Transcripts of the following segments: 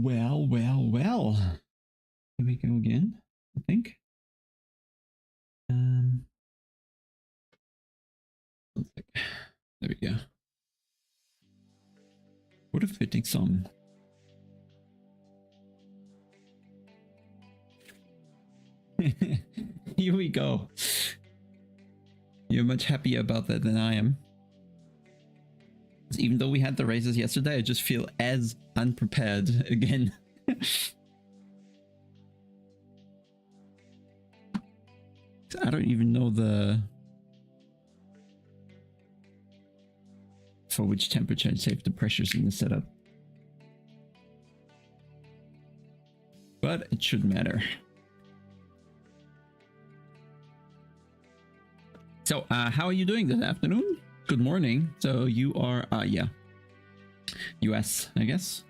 Well. Here we go again, I think. There we go. What a fitting song. Here we go. You're much happier about that than I am. Even though we had the races yesterday, I just feel as unprepared again. I don't even know for which temperature I'd save the pressures in the setup. But it shouldn't matter. So, how are you doing this afternoon? Good morning. So you are, yeah, US, I guess.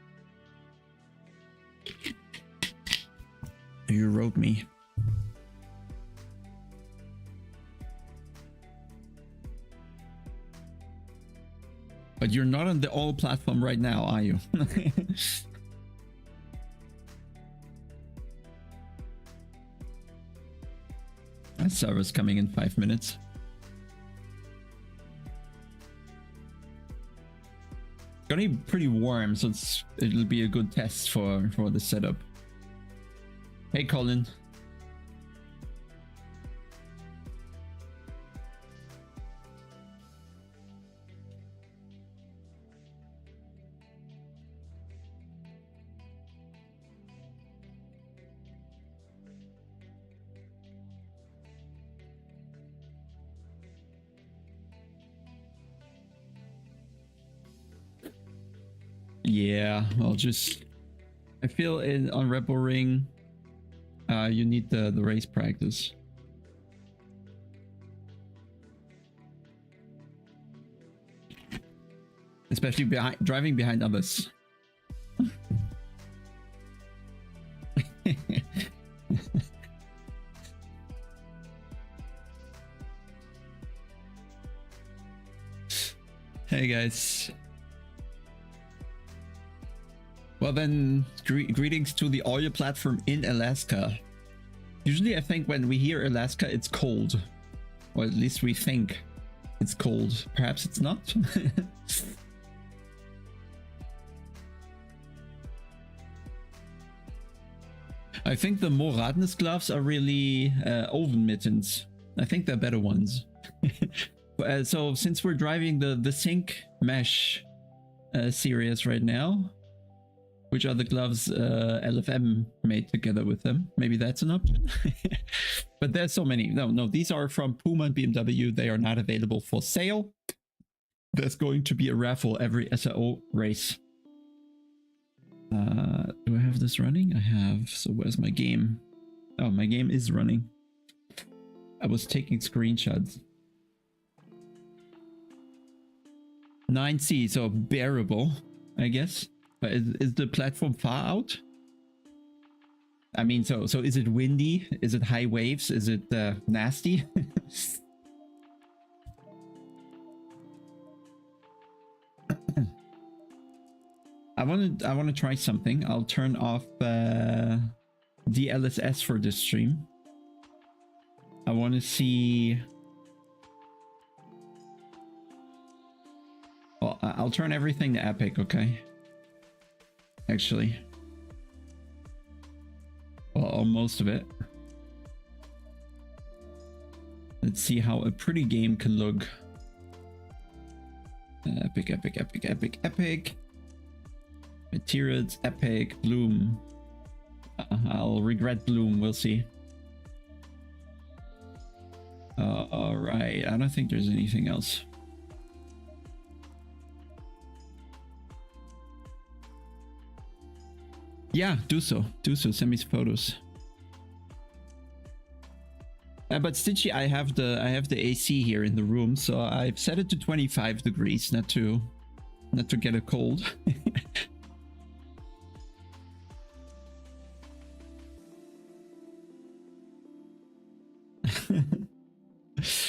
You wrote me. But you're not on the all platform right now, are you? That server's coming in 5 minutes. It's gonna be pretty warm, so it'll be a good test for the setup. Hey, Colin. Yeah, I feel on Rebel Ring, you need the race practice. Especially driving behind others. Hey guys. Well then, greetings to the audio platform in Alaska. Usually I think when we hear Alaska, it's cold. Or at least we think it's cold. Perhaps it's not. I think the Moradnes gloves are really oven mittens. I think they're better ones. So since we're driving the Sync Mesh series right now, which are the gloves LFM made together with them. Maybe that's an option. But there's so many. No, these are from Puma and BMW. They are not available for sale. There's going to be a raffle every SRO race. Do I have this running? I have. So where's my game? Oh, my game is running. I was taking screenshots. 9C, so bearable, I guess. But is the platform far out? I mean, so is it windy? Is it high waves? Is it nasty? I want to try something. I'll turn off DLSS for this stream. I want to see. Well, I'll turn everything to epic, okay? Actually. Well, or most of it. Let's see how a pretty game can look. Epic, epic, epic, epic, epic. Materials, epic, bloom. I'll regret bloom, we'll see. Alright, I don't think there's anything else. Yeah, do so, send me some photos. But Stitchy, I have the AC here in the room, so I've set it to 25 degrees, not to get a cold.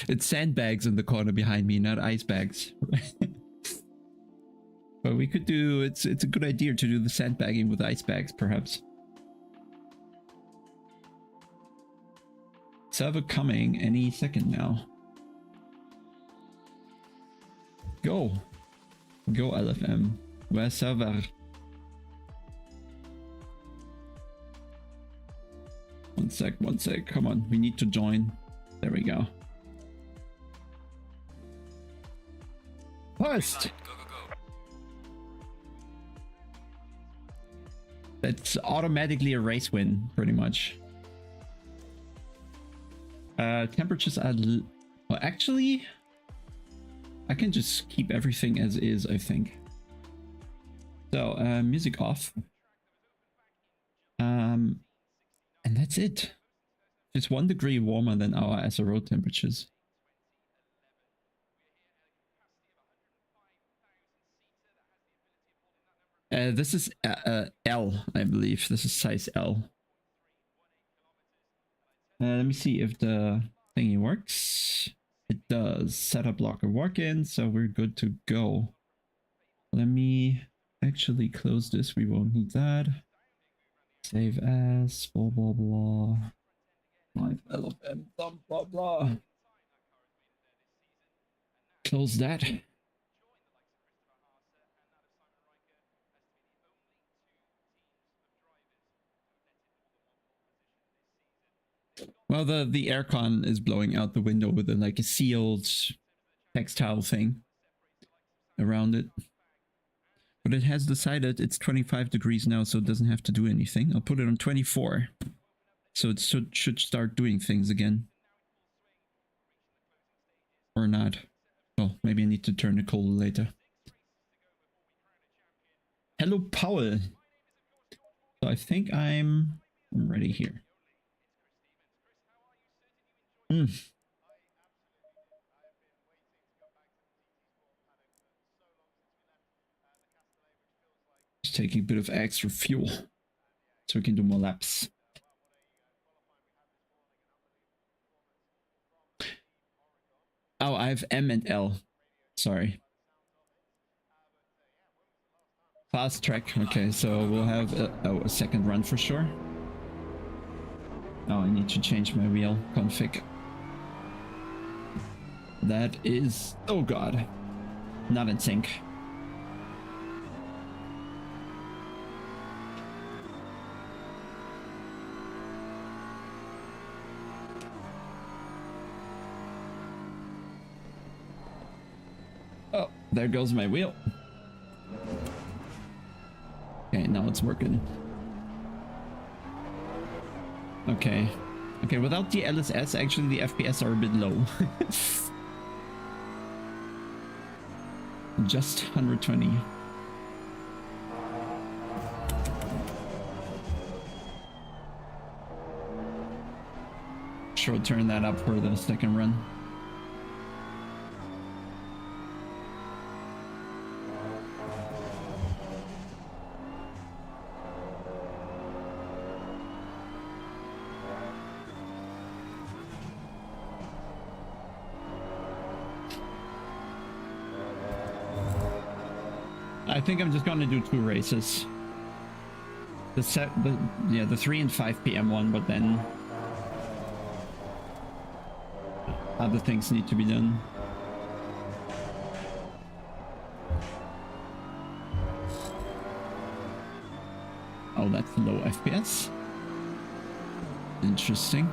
It's sandbags in the corner behind me, not ice bags. But we could do, it's a good idea to do the sandbagging with ice bags, perhaps. Server coming any second now. Go. Go LFM. Where's server? One sec. Come on, we need to join. There we go. First! That's automatically a race win, pretty much. Temperatures are... well, actually... I can just keep everything as is, I think. So, music off. And that's it. It's 1 degree warmer than our SRO temperatures. This is L, I believe. This is size L. Let me see if the thingy works. It does. Setup locker walk-in, so we're good to go. Let me actually close this. We won't need that. Save as, blah blah blah. Live LFM, blah blah blah. Close that. Well, the aircon is blowing out the window with like a sealed textile thing around it. But it has decided it's 25 degrees now, so it doesn't have to do anything. I'll put it on 24. So it should start doing things again. Or not. Well, maybe I need to turn it cold later. Hello, Paul. So I think I'm ready here. Just taking a bit of extra fuel so we can do more laps. Oh, I have M and L. Sorry. Fast track. Okay, so we'll have a second run for sure. Oh, I need to change my wheel config. That is... oh god. Not in sync. Oh, there goes my wheel. Okay, now it's working. Okay. Okay, without the LSS, actually the FPS are a bit low. Just 120. Sure, turn that up for the second run. I think I'm just gonna do 2 races. The 3 and 5 PM one, but then other things need to be done. Oh, that's low FPS. Interesting.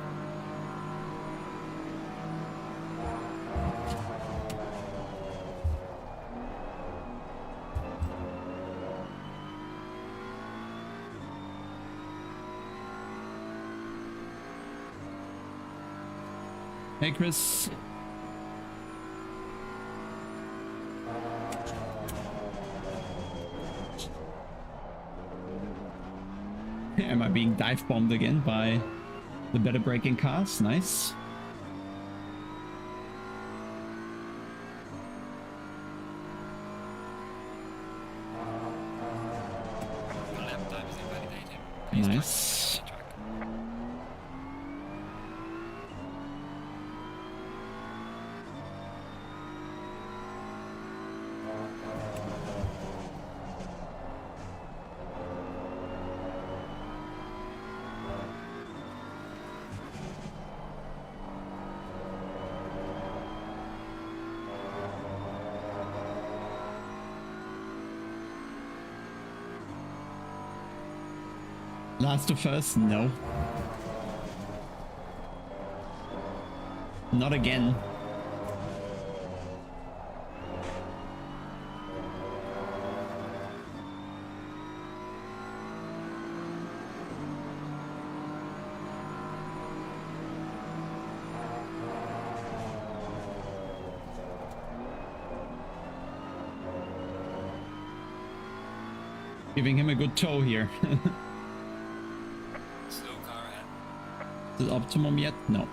Hey, Chris. Am I being dive bombed again by the better braking cars? Nice. Nice. Last of Us? No. Not again. Giving him a good tow here. Slow car ahead. Is it optimum yet? No.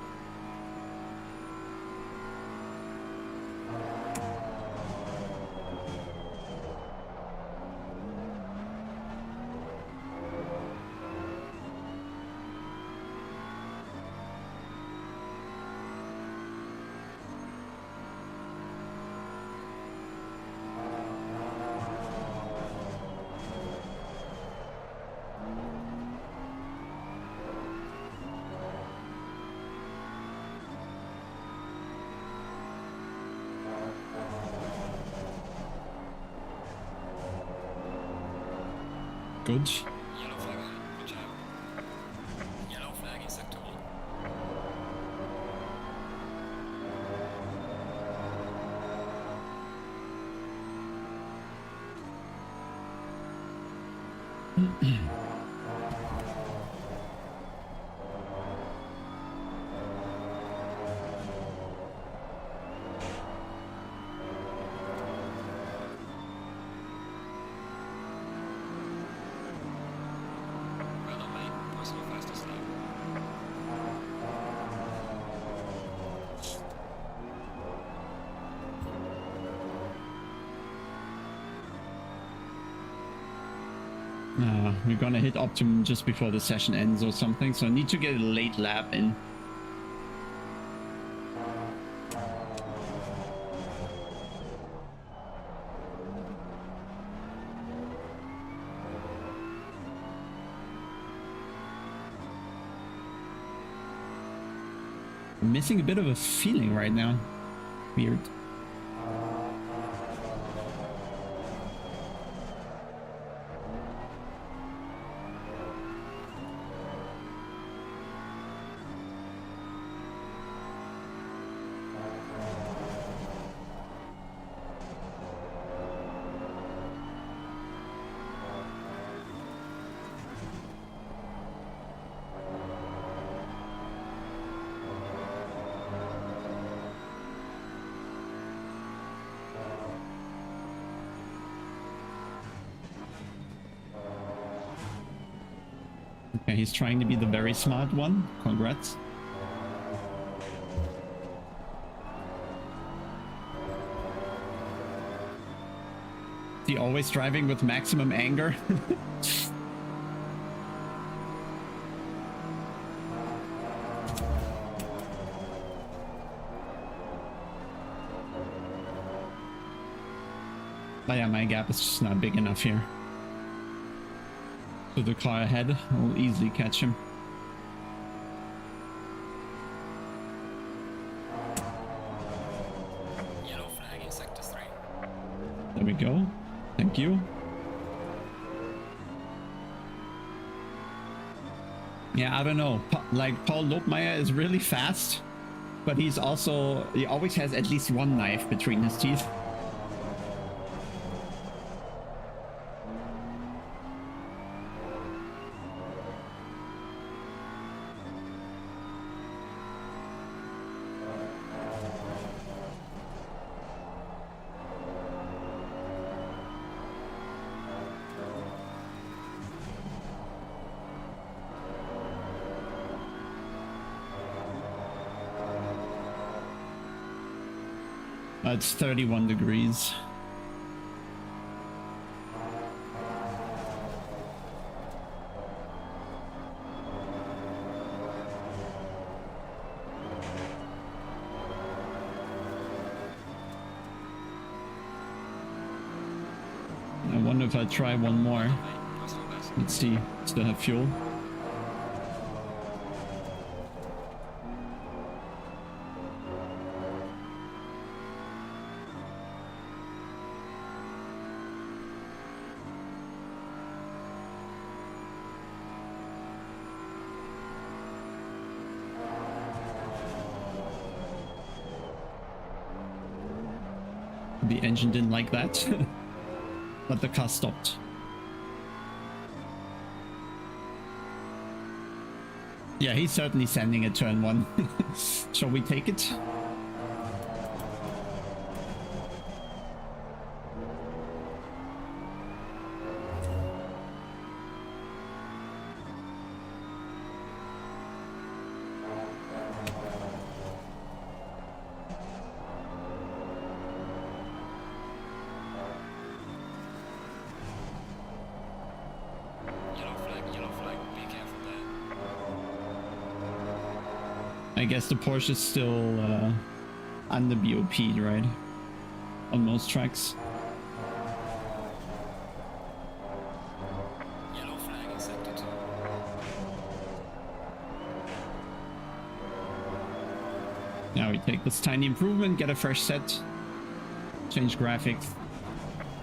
Good. Yellow flag ahead. Watch out. Yellow flag in sector 1. Well done, mate. Personal fastest lap. We're gonna hit optimum just before the session ends or something, so I need to get a late lap in. I'm missing a bit of a feeling right now. Weird. Okay, he's trying to be the very smart one. Congrats. Is he always driving with maximum anger? But yeah, my gap is just not big enough here. So the car ahead will easily catch him. Yellow flag in sector 3. There we go. Thank you. Yeah, I don't know. Like, Paul Lobmeyer is really fast, but he always has at least one knife between his teeth. It's 31 degrees. I wonder if I try one more. Personal best. Let's see. Still have fuel. The engine didn't like that. But the car stopped. Yeah, he's certainly sending a turn 1. Shall we take it? I guess the Porsche is still under BOP, right? On most tracks. Yellow flag in sector 2. Now we take this tiny improvement, get a fresh set, change graphics.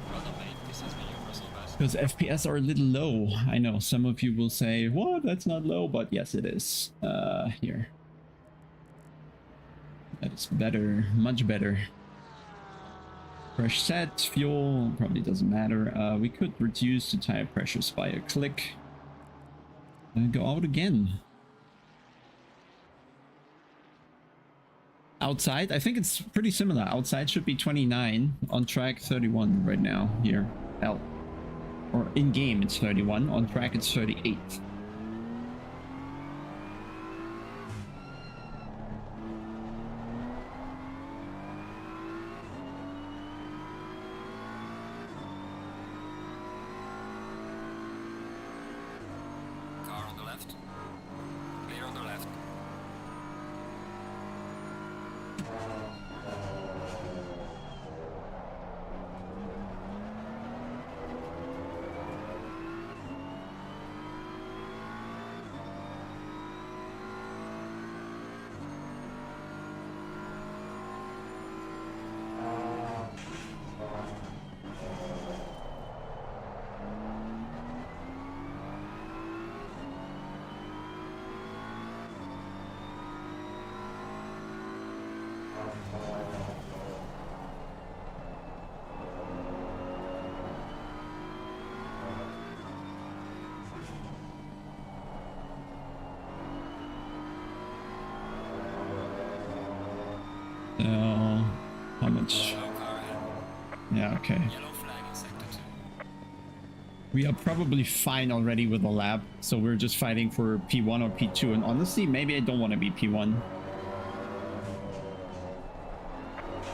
Brother mate, this has been your personal best. Because FPS are a little low. I know some of you will say, what? That's not low, but yes, it is. Here. That is better, much better. Fresh set, fuel, probably doesn't matter. We could reduce the tire pressures by a click. And go out again. Outside, I think it's pretty similar. Outside should be 29, on track 31 right now, here, L. Or in-game it's 31, on track it's 38. Car on the left. Clear on the left. So, how much? Yellow car ahead. Yeah, okay. Yellow flag in sector 2. We are probably fine already with the lap, so we're just fighting for P1 or P2, and honestly, maybe I don't want to be P1.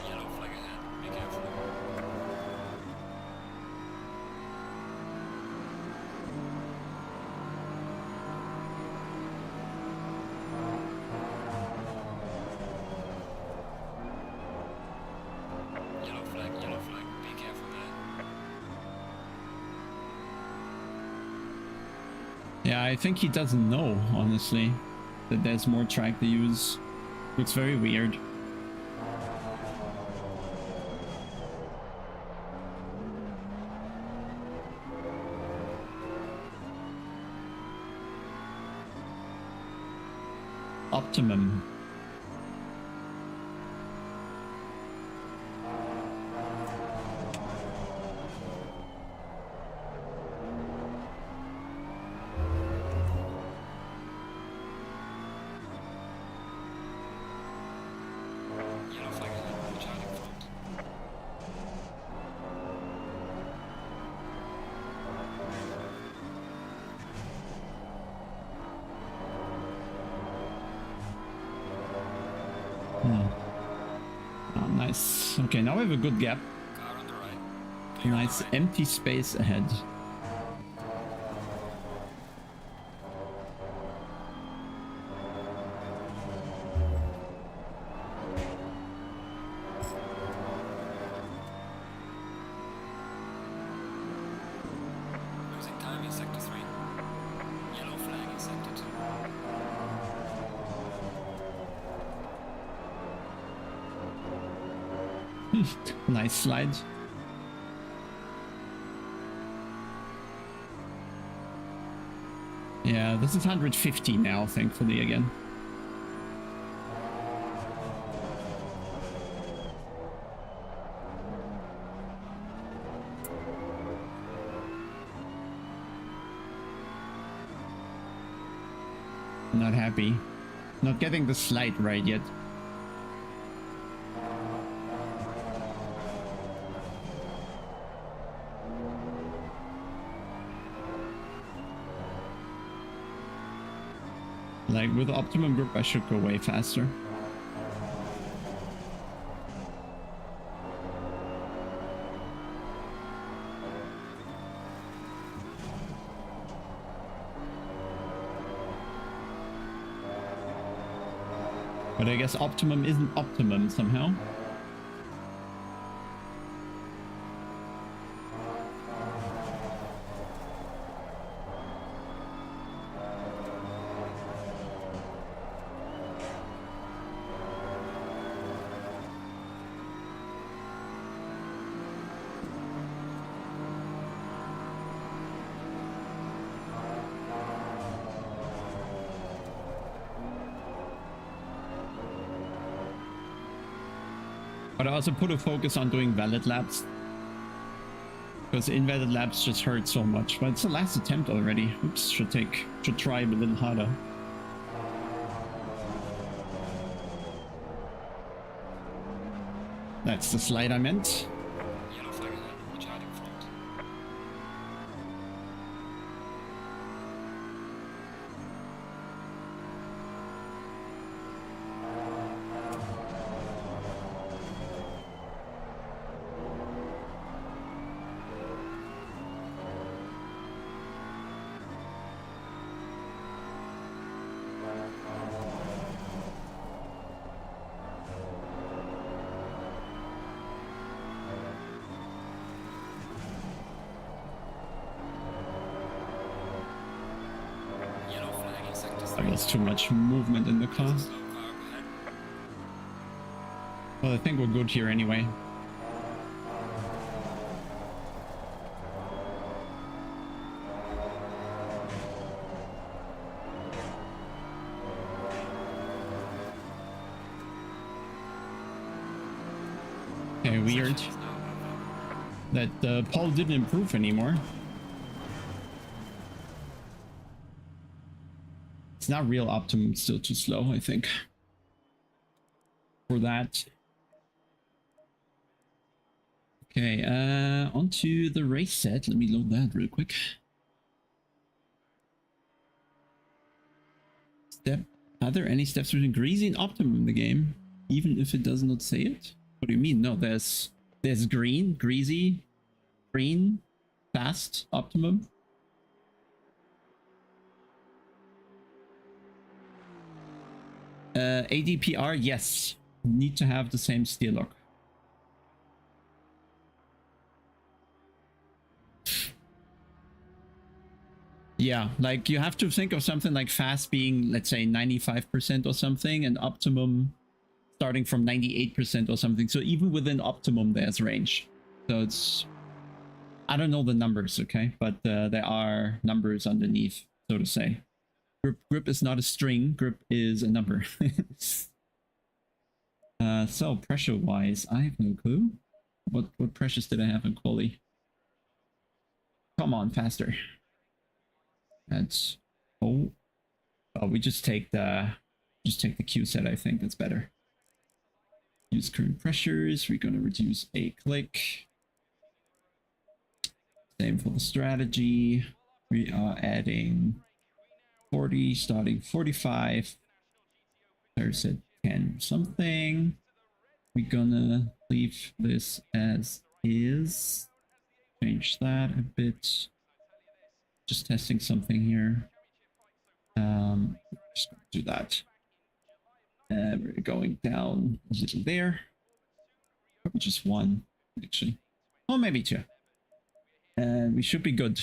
Yellow flag ahead. Be careful. Yellow flag, be careful man. Yeah, I think he doesn't know, honestly, that there's more track to use. Looks very weird. Optimum. Yellow flag ahead. Watch out in front. Oh, nice. Okay, now we have a good gap. Car on the right. Clear on the Nice right. empty space ahead. Losing time in sector 3. Yellow flag in sector 2. Nice slide. Yeah, this is 150 now, thankfully, again. Not happy. Not getting the slide right yet. Like with optimum grip, I should go way faster. But I guess optimum isn't optimum somehow. But I also put a focus on doing valid laps. Because invalid laps just hurt so much. But it's the last attempt already. Oops, should try a little harder. That's the slide I meant. Yellow flag ahead, watch out in front. Yellow flag in sector 3. There's too much movement in the car. Slow car up ahead. Well, I think we're good here anyway. Okay, weird Section is now over. that the pole didn't improve anymore. It's not real optimum, it's still too slow, I think. For that. Okay, onto the race set. Let me load that real quick. Are there any steps between greasy and optimum in the game? Even if it does not say it? What do you mean? No, there's green, greasy, green, fast, optimum. ADPR, yes. Need to have the same steer lock. Yeah, like you have to think of something like fast being, let's say, 95% or something, and optimum starting from 98% or something. So even within optimum, there's range. So it's, I don't know the numbers, okay? But there are numbers underneath, so to say. Grip is not a string, grip is a number. So pressure-wise, I have no clue. What pressures did I have in quali? Come on, faster. That's oh, we just take the Q set. I think that's better. Use current pressures. We're gonna reduce a click. Same for the strategy. We are adding 40, starting 45. There's a 10 something. We're gonna leave this as is. Change that a bit. Just testing something here. Just gonna do that. We're going down a little there. Probably just one, actually. Oh, maybe two. And we should be good.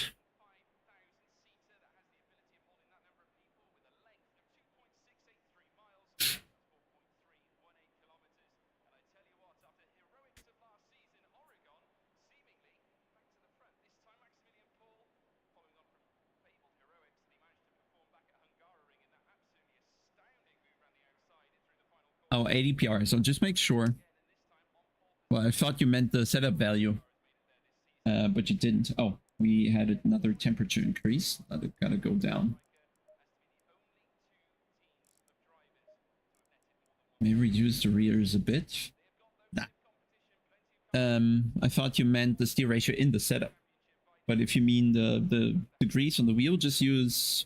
Oh, ADPR. So just make sure. Well, I thought you meant the setup value. But you didn't. Oh, we had another temperature increase. That gotta go down. Maybe reduce the rears a bit. Nah. I thought you meant the steer ratio in the setup. But if you mean the degrees on the wheel, just use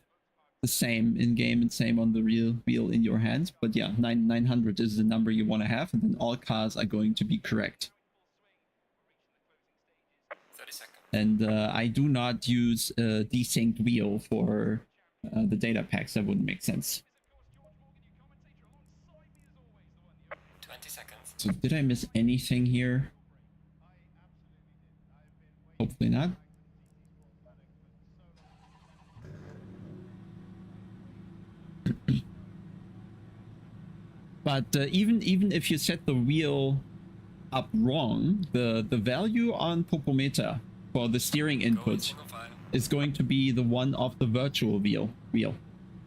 the same in game and same on the real wheel in your hands. But yeah, 900 is the number you want to have, and then all cars are going to be correct. 30 seconds. And I do not use a desynced wheel for the data packs. That wouldn't make sense. 20 seconds. So did I miss anything here? Hopefully not. But even if you set the wheel up wrong, the value on Popometer for the steering input is going to be the one of the virtual wheel,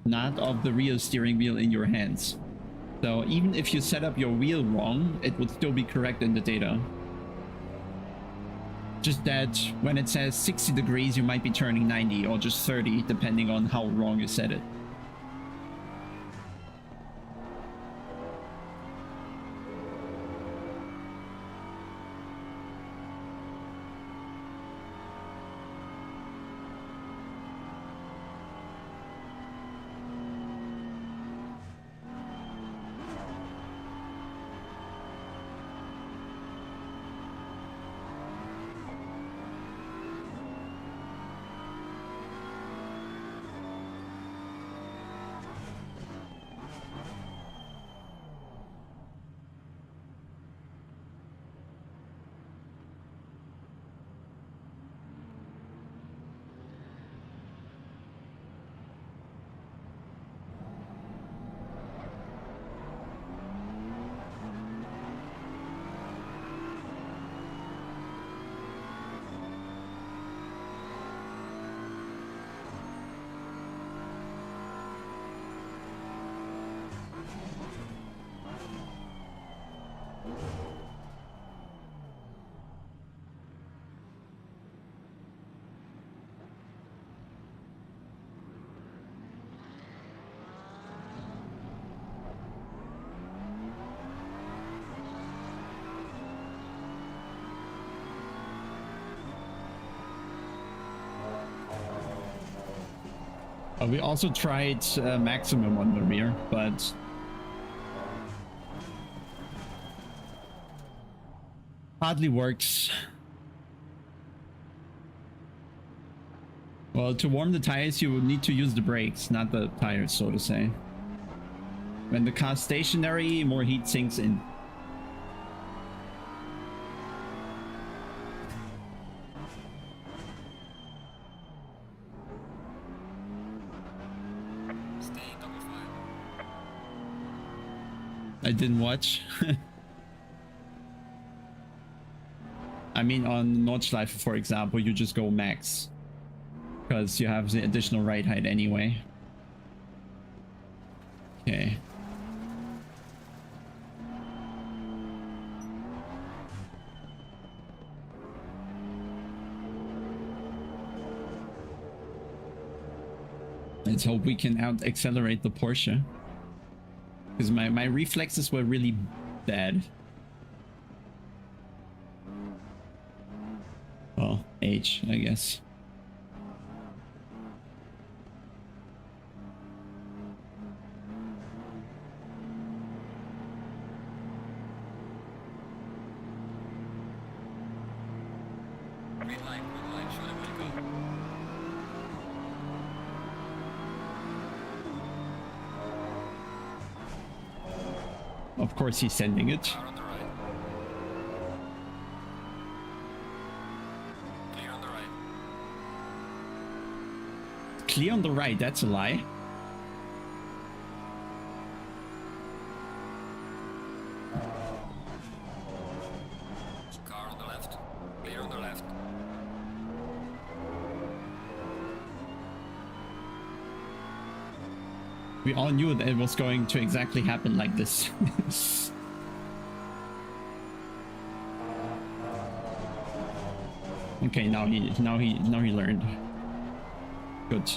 not of the real steering wheel in your hands. So even if you set up your wheel wrong, it would still be correct in the data. Just that when it says 60 degrees, you might be turning 90 or just 30, depending on how wrong you set it. We also tried maximum on the rear, but hardly works. Well, to warm the tires, you would need to use the brakes, not the tires, so to say. When the car's stationary, more heat sinks in. I didn't watch. I mean, on Nordschleife, for example, you just go max. Because you have the additional ride height anyway. Okay. Let's hope we can out-accelerate the Porsche. Because my reflexes were really bad. Well, age, I guess. Green line, show them where to go. Of course he's sending it. Car on the right. Clear on the right. Clear on the right, that's a lie. Car on the left. Clear on the left. We all knew that it was going to exactly happen like this. Okay, now he learned. Good.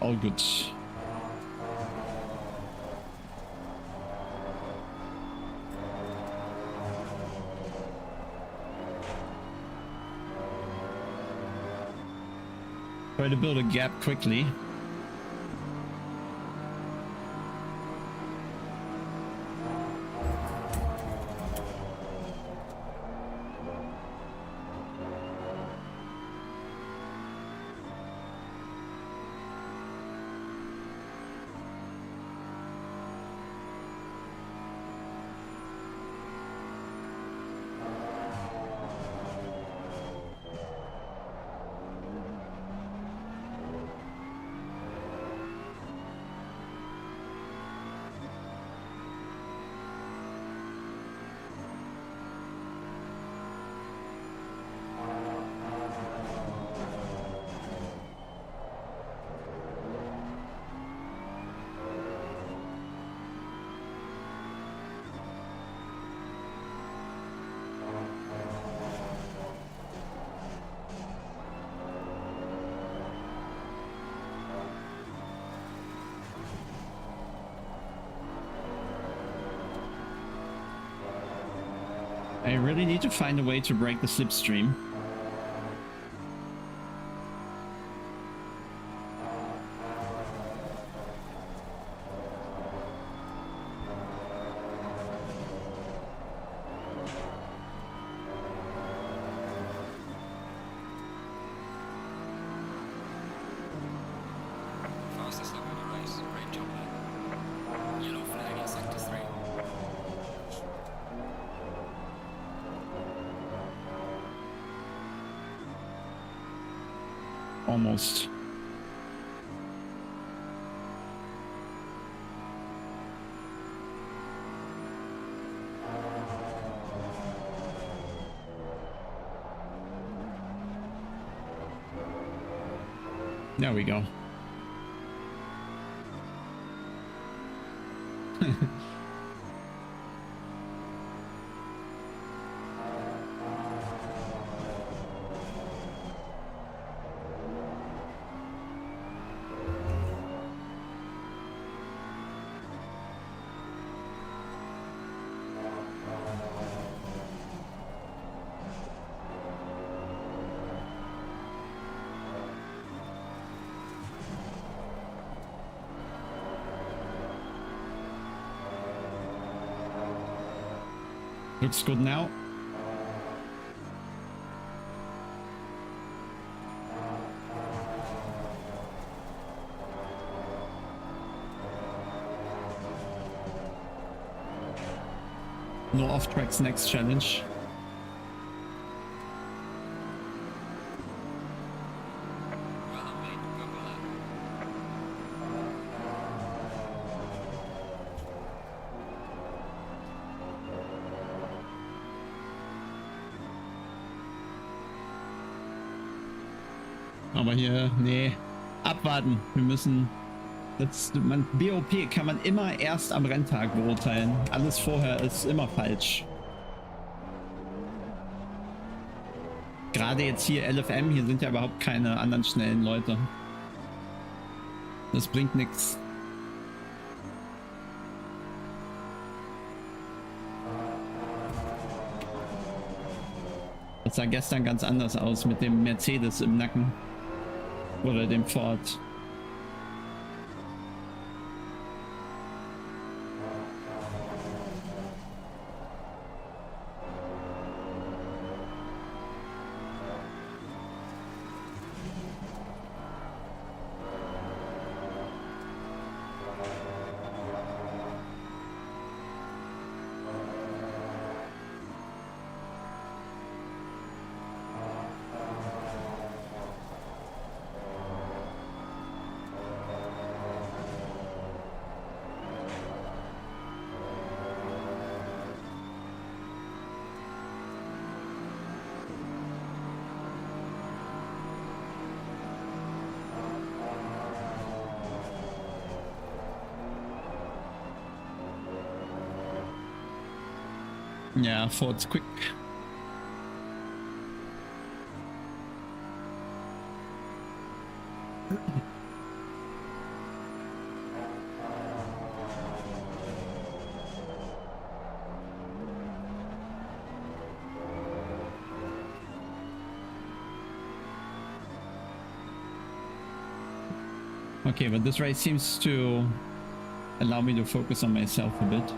All good. Try to build a gap quickly. I really need to find a way to break the slipstream. Fastest lap of the race. Great job, man. Yellow flag in sector 3. Almost. There we go. Looks good now. No off tracks next challenge. Well, mate, purple lap. Aber hier, nee, abwarten. Wir müssen, BOP kann man immer erst am Renntag beurteilen. Alles vorher ist immer falsch. Gerade jetzt hier LFM, hier sind ja überhaupt keine anderen schnellen Leute. Das bringt nichts. Das sah gestern ganz anders aus mit dem Mercedes im Nacken. Oder dem Ford. Yeah, Ford's quick. Okay, but this race seems to allow me to focus on myself a bit.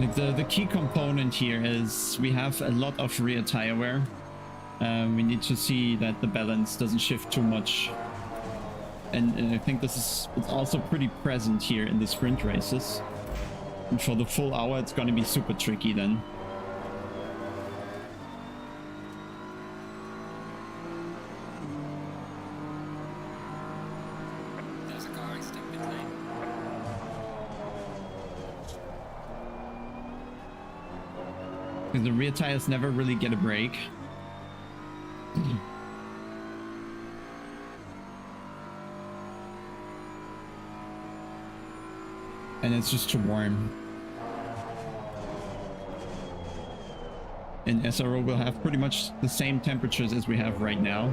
Like the key component here is we have a lot of rear tire wear. We need to see that the balance doesn't shift too much. And I think it's also pretty present here in the sprint races. And for the full hour, it's going to be super tricky then. There's a car exiting pit lane. Because the rear tires never really get a break. And it's just too warm. And SRO will have pretty much the same temperatures as we have right now.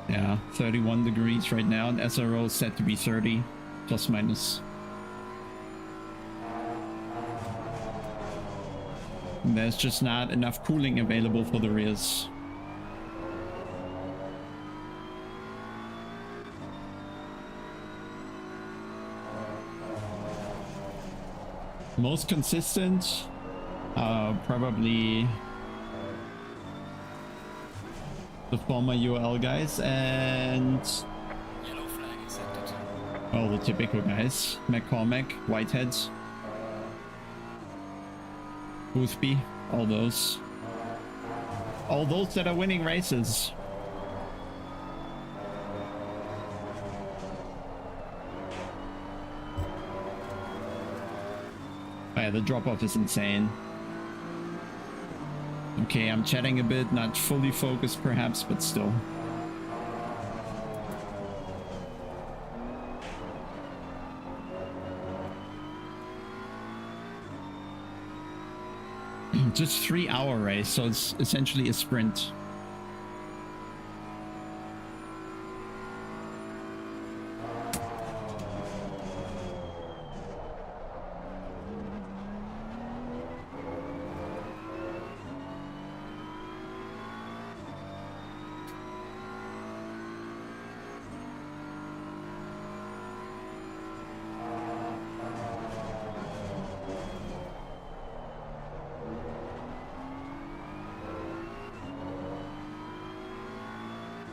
Yeah, 31 degrees right now, and SRO is set to be 30, plus minus. And there's just not enough cooling available for the rears. Most consistent, probably the former UL guys and Yellow flag accepted. all the typical guys. McCormack, Whitehead, Boothby, all those. All those that are winning races. Oh yeah, the drop-off is insane. Okay, I'm chatting a bit, not fully focused perhaps, but still. Just 3-hour race, so it's essentially a sprint.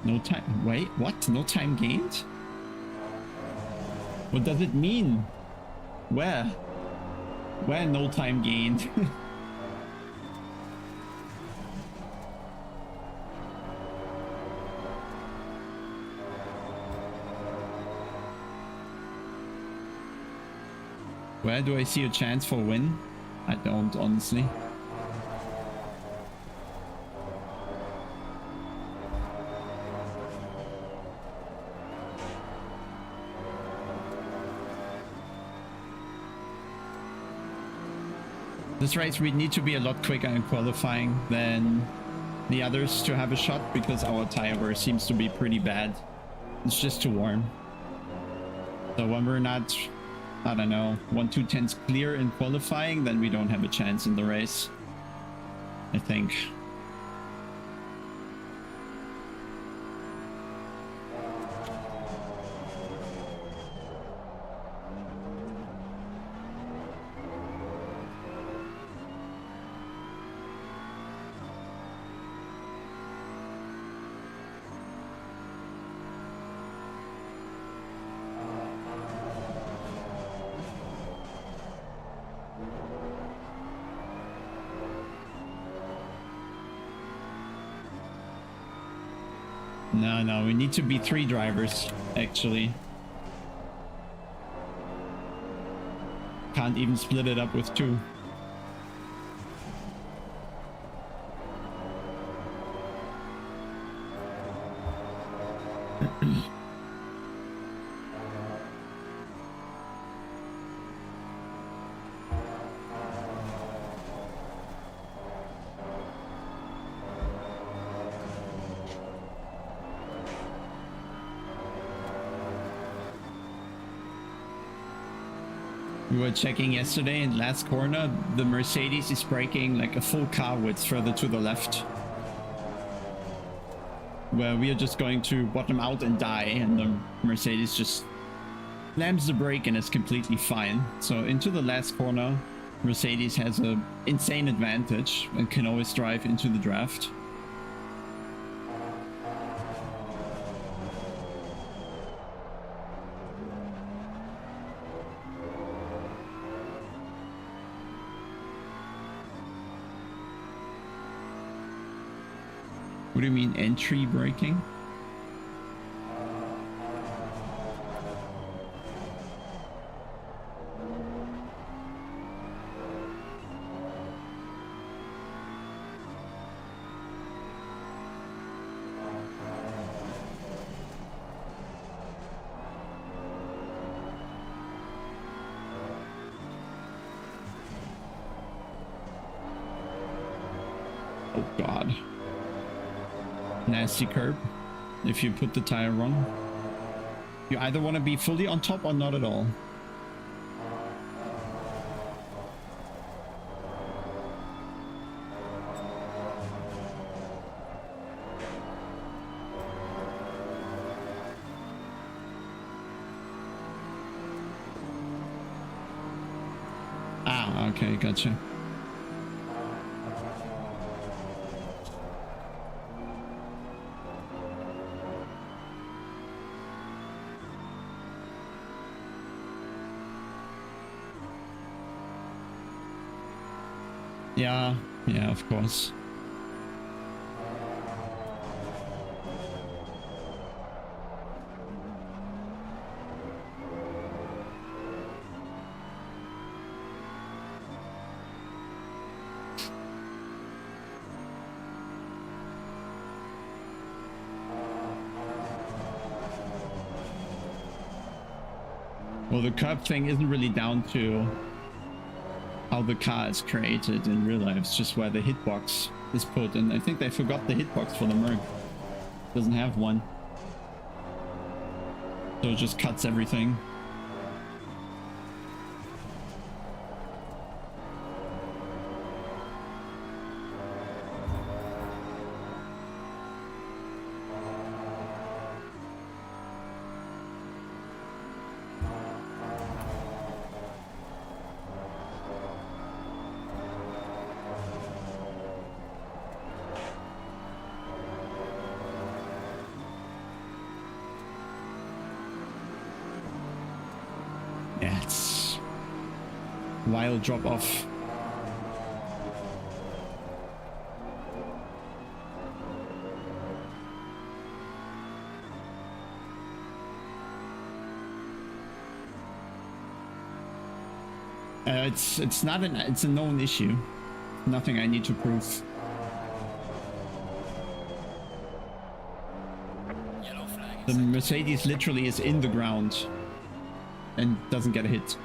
No time. Wait, what? No time gained? What does it mean? Where? Where no time gained? Where do I see a chance for a win? I don't, honestly. This race we need to be a lot quicker in qualifying than the others to have a shot because our tire wear seems to be pretty bad. It's just too warm. So when we're not, I don't know, 1-2 tenths clear in qualifying, then we don't have a chance in the race, I think. No, we need to be 3 drivers, actually. Can't even split it up with 2. We were checking yesterday in last corner, the Mercedes is braking like a full car width further to the left. Where we are just going to bottom out and die, and the Mercedes just slams the brake and is completely fine. So into the last corner, Mercedes has an insane advantage and can always drive into the draft. What do you mean entry braking? Oh God. Nasty curb if you put the tire wrong. You either want to be fully on top or not at all. Ah, okay, gotcha. Yeah, of course. Well, the curb thing isn't really down to how the car is created in real life. It's just where the hitbox is put, and I think they forgot the hitbox for the Merc. Doesn't have one, so it just cuts everything. Yeah, it's wild drop off. It's not an it's a known issue. Nothing I need to prove. Yellow flag. The Mercedes literally is in the ground and doesn't get a hit.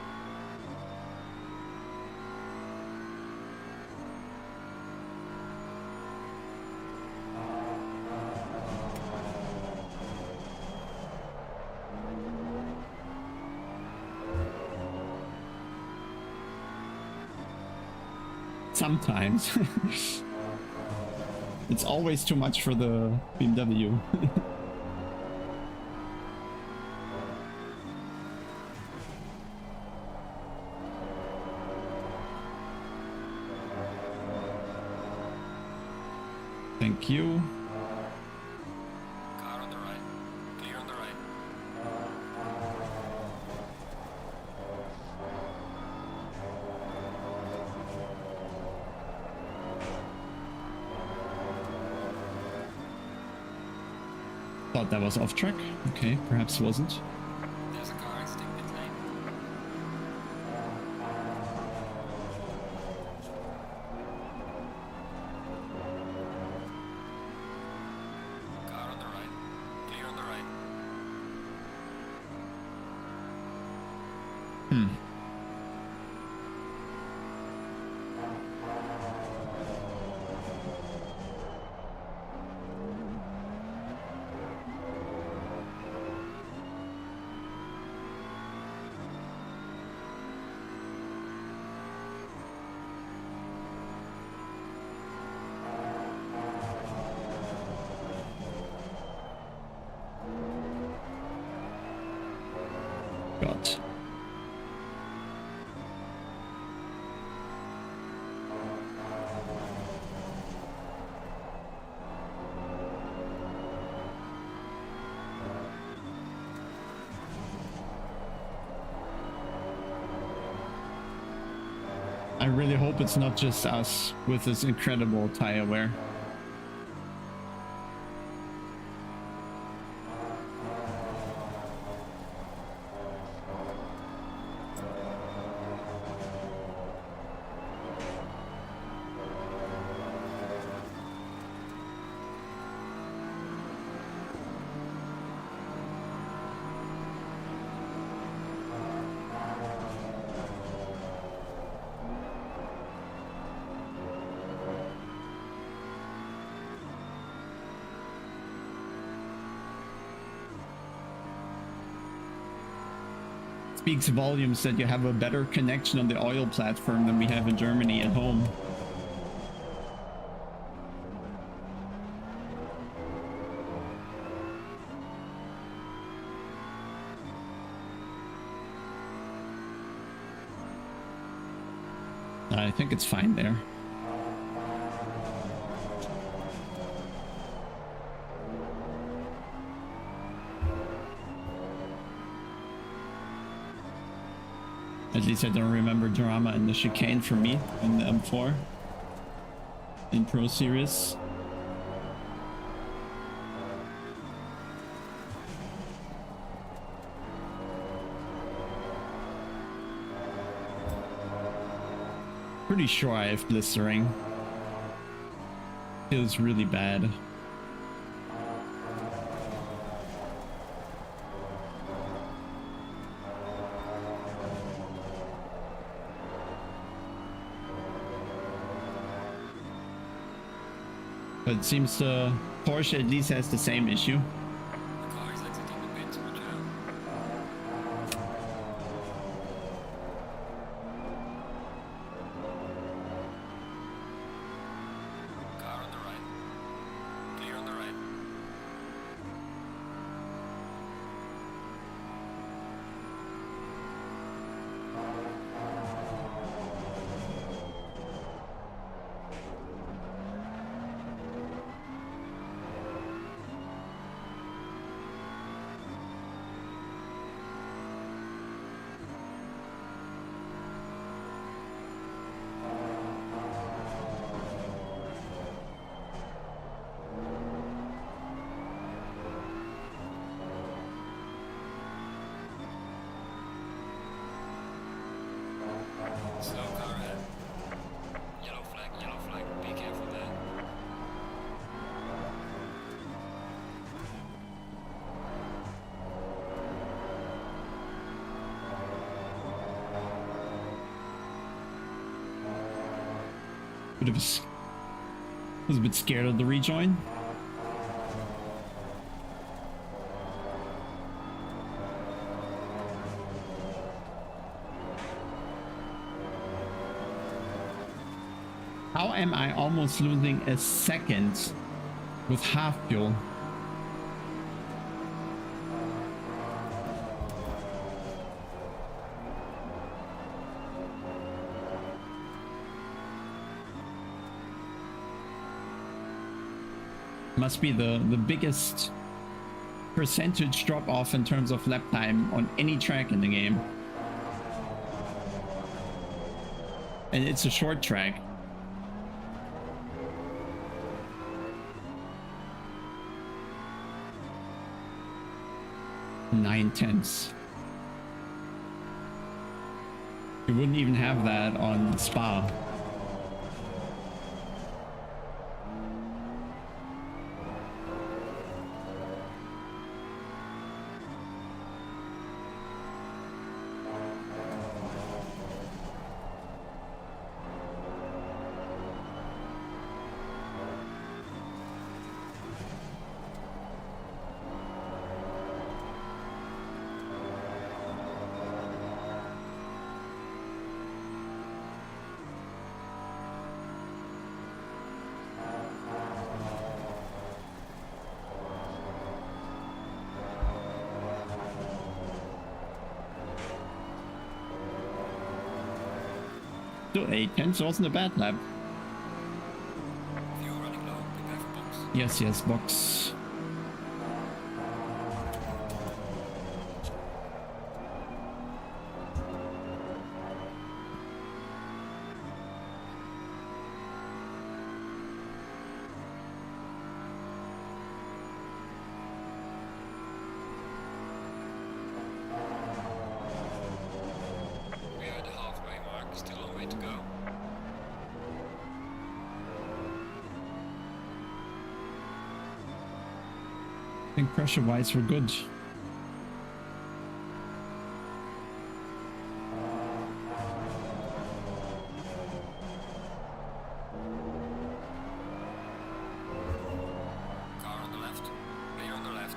Sometimes. It's always too much for the BMW. Thank you. Car on the right. Clear on the right. Thought that was off track. Okay, perhaps wasn't. There's a car exiting pit lane. Car on the right. Clear on the right. God. I really hope it's not just us with this incredible tire wear. Speaks volumes that you have a better connection on the oil platform than we have in Germany at home. I think it's fine there. At least I don't remember drama in the chicane for me in the M4 in Pro Series. Pretty sure I have blistering. Feels really bad. But it seems Porsche at least has the same issue. The car is exiting the pit, watch out. Car on the right. Clear on the right. Slow car ahead. Yellow flag, be careful there. Was a bit scared of the rejoin. How am I almost losing a second with half fuel? Must be the biggest percentage drop off in terms of lap time on any track in the game. And it's a short track. 9/10. You wouldn't even have that on Spa. So a 10th wasn't a bad lap. If you're running low, prepare for box. Yes, yes, box. We are at the halfway mark, still a long way to go. I think pressure-wise we're good. Car on the left, player on the left.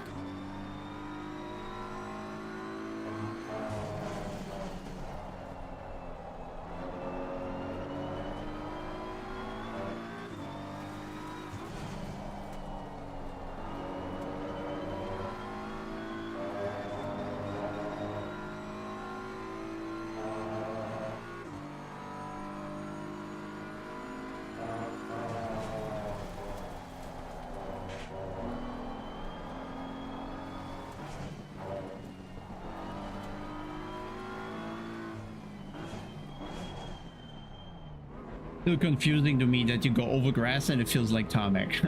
Still confusing to me that you go over grass and it feels like tarmac.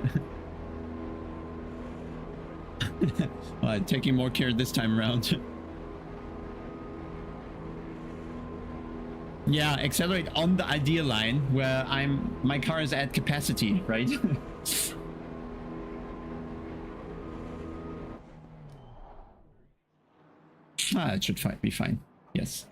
Well, taking more care this time around. Yeah, accelerate on the ideal line where my car is at capacity, right? It should be fine. Yes.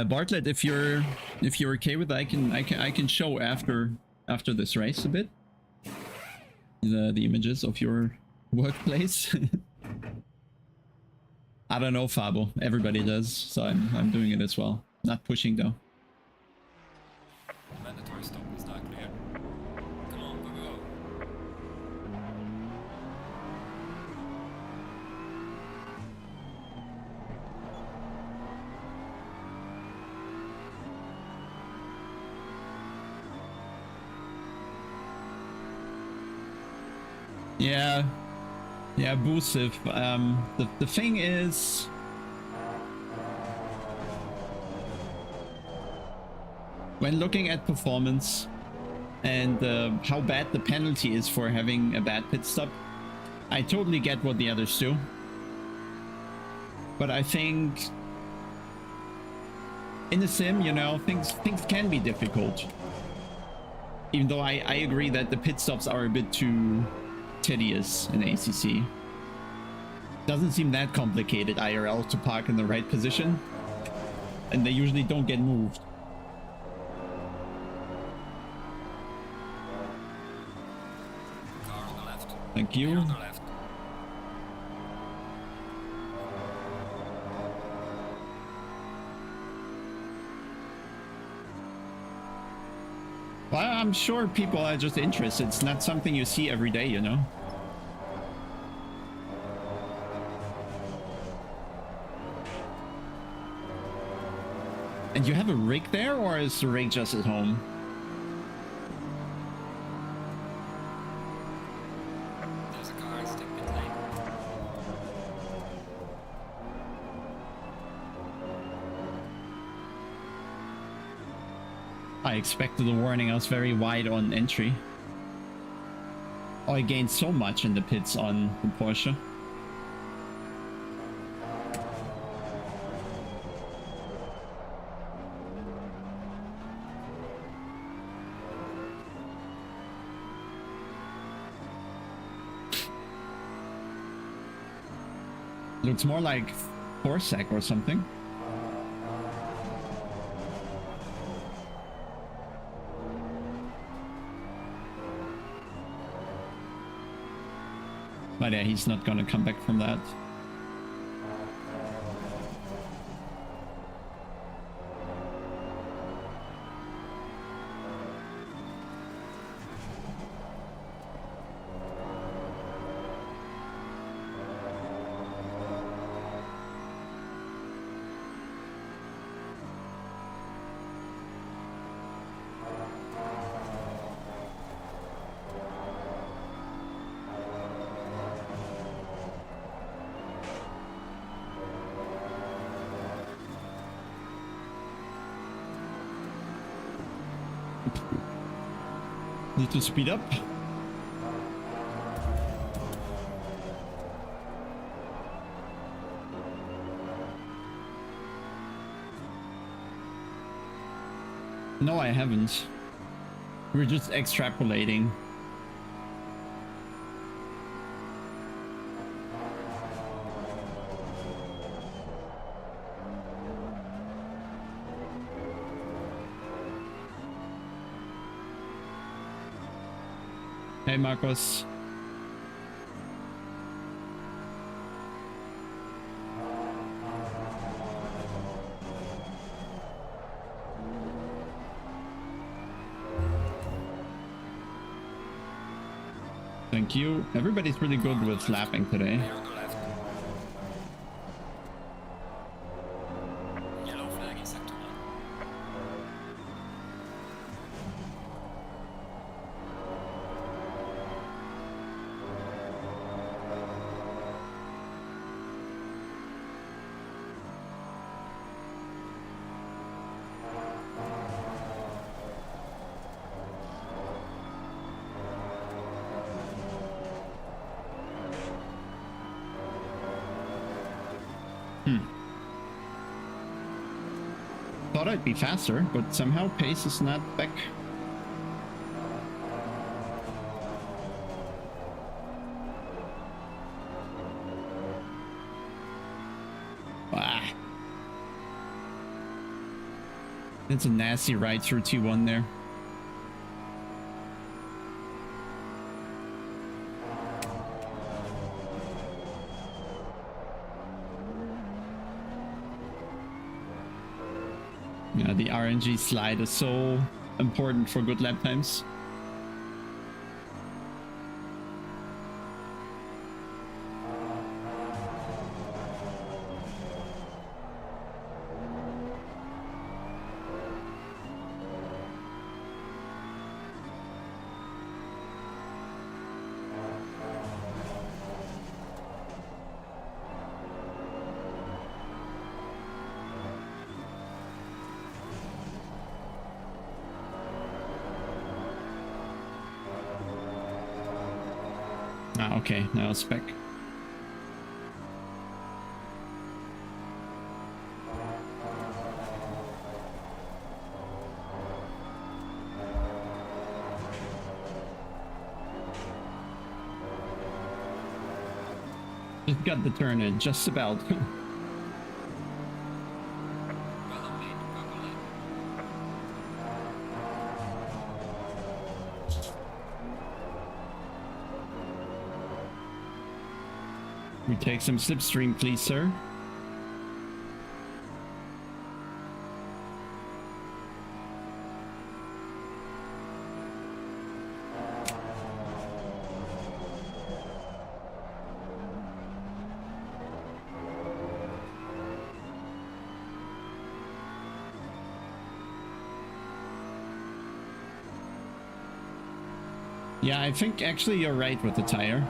Bartlett, if you're okay with it, I can show after this race a bit the images of your workplace. I don't know, Fabo. Everybody does, so I'm doing it as well. Not pushing though. Mandatory stop is now clear. Come on, go, go, go. Yeah, abusive. The thing is, when looking at performance and how bad the penalty is for having a bad pit stop, I totally get what the others do. But I think in the sim, you know, things can be difficult. Even though I agree that the pit stops are a bit too tedious in ACC. Doesn't seem that complicated IRL to park in the right position, and they usually don't get moved. Car on the left. Thank Player you. on the left. Well, I'm sure people are just interested. It's not something you see every day, you know? And you have a rig there, or is the rig just at home? There's a car stick pit lane. I expected the warning. I was very wide on entry. Oh, I gained so much in the pits on the Porsche. Looks more like Corsa or something. But yeah, he's not gonna come back from that. Need to speed up. No, I haven't. We're just extrapolating. Hey, Marcos. Thank you. Everybody's really good with lapping today. On the left. Yellow flag in sector 1. Thought I'd be faster, but somehow pace is not back. Ah. It's a nasty ride through T1 there. Yeah, the RNG slide is so important for good lap times. Ah, okay, now it's back. Just got the turn in, just about. Well on lead, purple lane. We take some slipstream, please, sir. Yeah, I think actually you're right with the tire.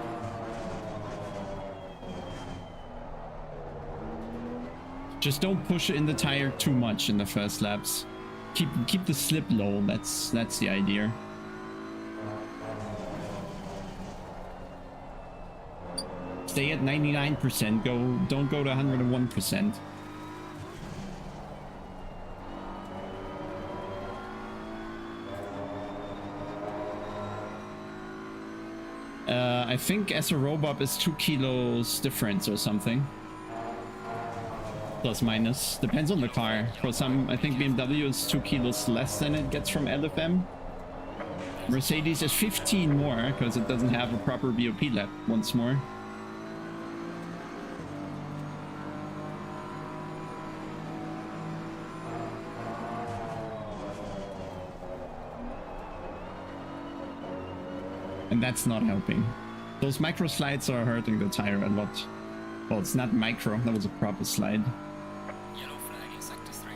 Just don't push in the tire too much in the first laps. Keep the slip low. That's the idea. Stay at 99%. Don't go to 101%. I think SRO bob is 2 kilos difference or something. Plus minus. Depends on the car. For some, I think BMW is 2 kilos less than it gets from LFM. Mercedes is 15 more because it doesn't have a proper BOP lap once more. And that's not helping. Those micro slides are hurting the tire a lot. Well, it's not micro, that was a proper slide. Yellow flag in sector 3.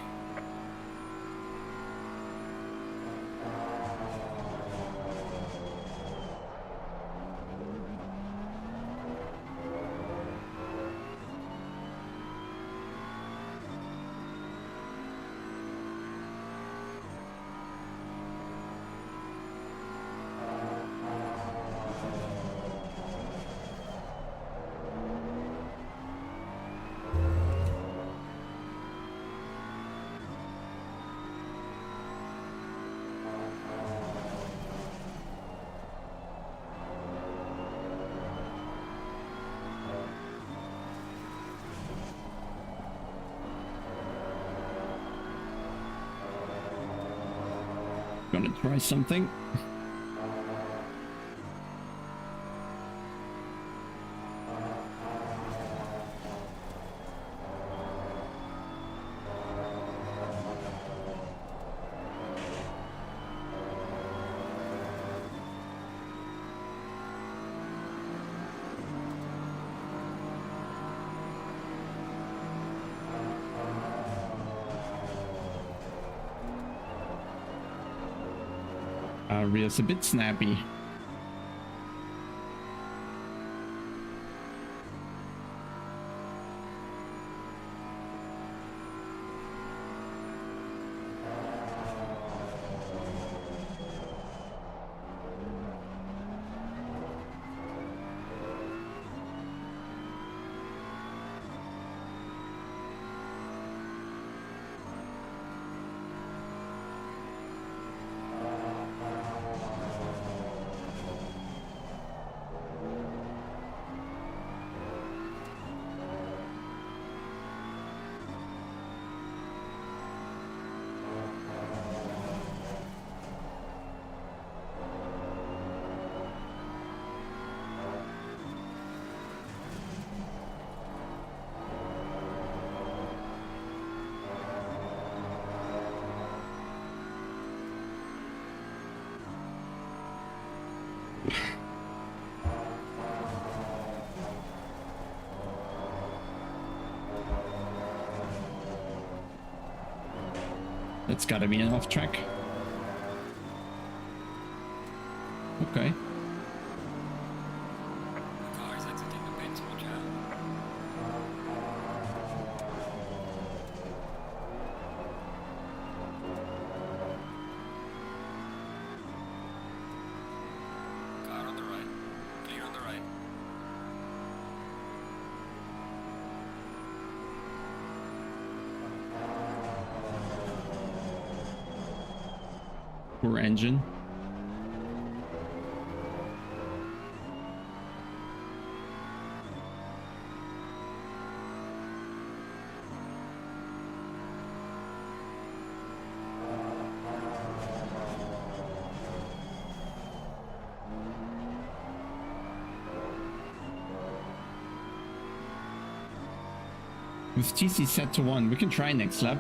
Gonna try something. Rear's a bit snappy. That's gotta be an off track. Okay. The car is exiting the pits, watch out. Car on the right. Clear on the right. Poor engine. With TC set to 1, we can try next lap.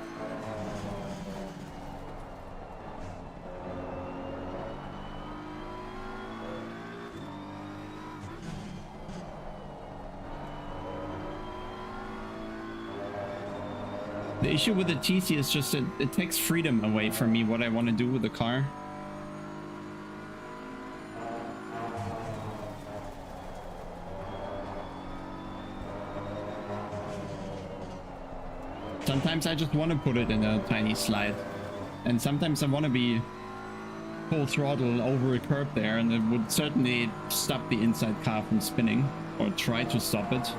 The issue with the TC is just that it takes freedom away from me what I want to do with the car. Sometimes I just want to put it in a tiny slide. And sometimes I want to be full throttle over a curb there, and it would certainly stop the inside car from spinning, or try to stop it.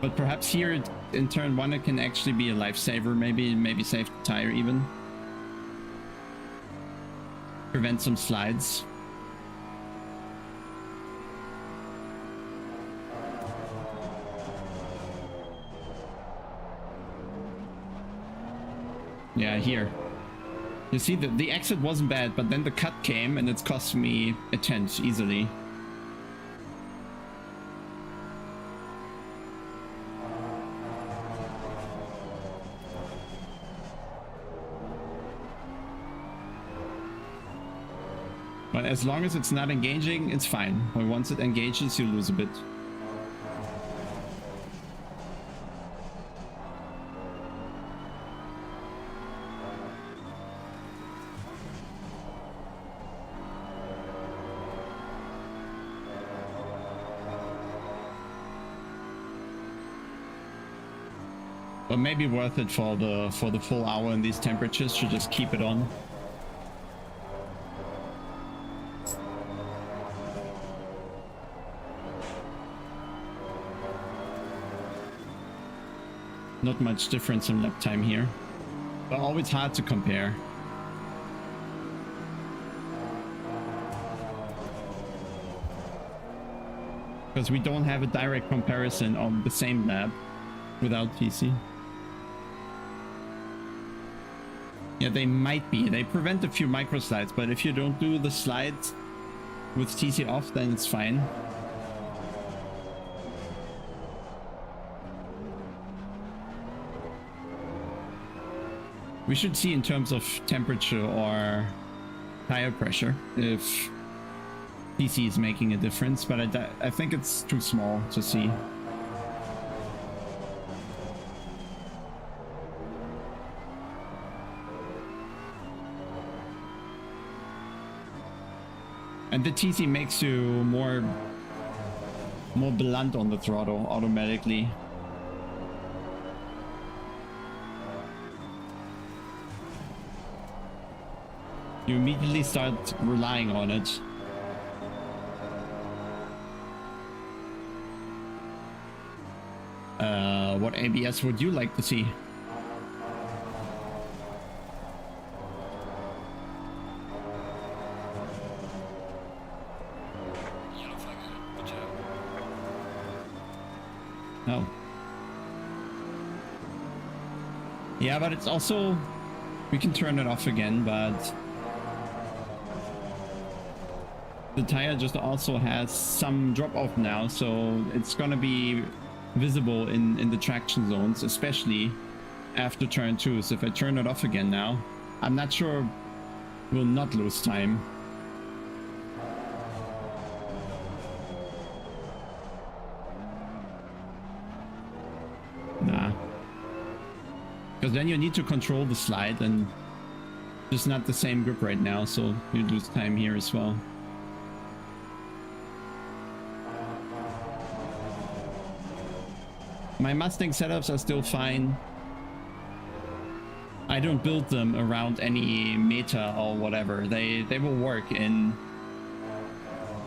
But perhaps here in turn 1 it can actually be a lifesaver, maybe save the tire even. Prevent some slides. Yeah, here. You see, the exit wasn't bad, but then the cut came and it's cost me a tenth easily. But as long as it's not engaging, it's fine. But once it engages, you lose a bit. But maybe worth it for the full hour in these temperatures to just keep it on. Not much difference in lap time here, but always hard to compare. Because we don't have a direct comparison on the same lap without TC. Yeah, they might be. They prevent a few micro slides, but if you don't do the slides with TC off, then it's fine. We should see in terms of temperature or tire pressure if TC is making a difference, but I think it's too small to see. And the TC makes you more blunt on the throttle automatically. You immediately start relying on it. What ABS would you like to see? Yellow flag, watch out. Oh. Yeah, but it's also... We can turn it off again, but... The tire just also has some drop off now, so it's gonna be visible in the traction zones, especially after turn 2. So if I turn it off again now, I'm not sure we'll not lose time. Nah. Because then you need to control the slide, and just not the same grip right now, so you lose time here as well. My Mustang setups are still fine. I don't build them around any meta or whatever. They will work in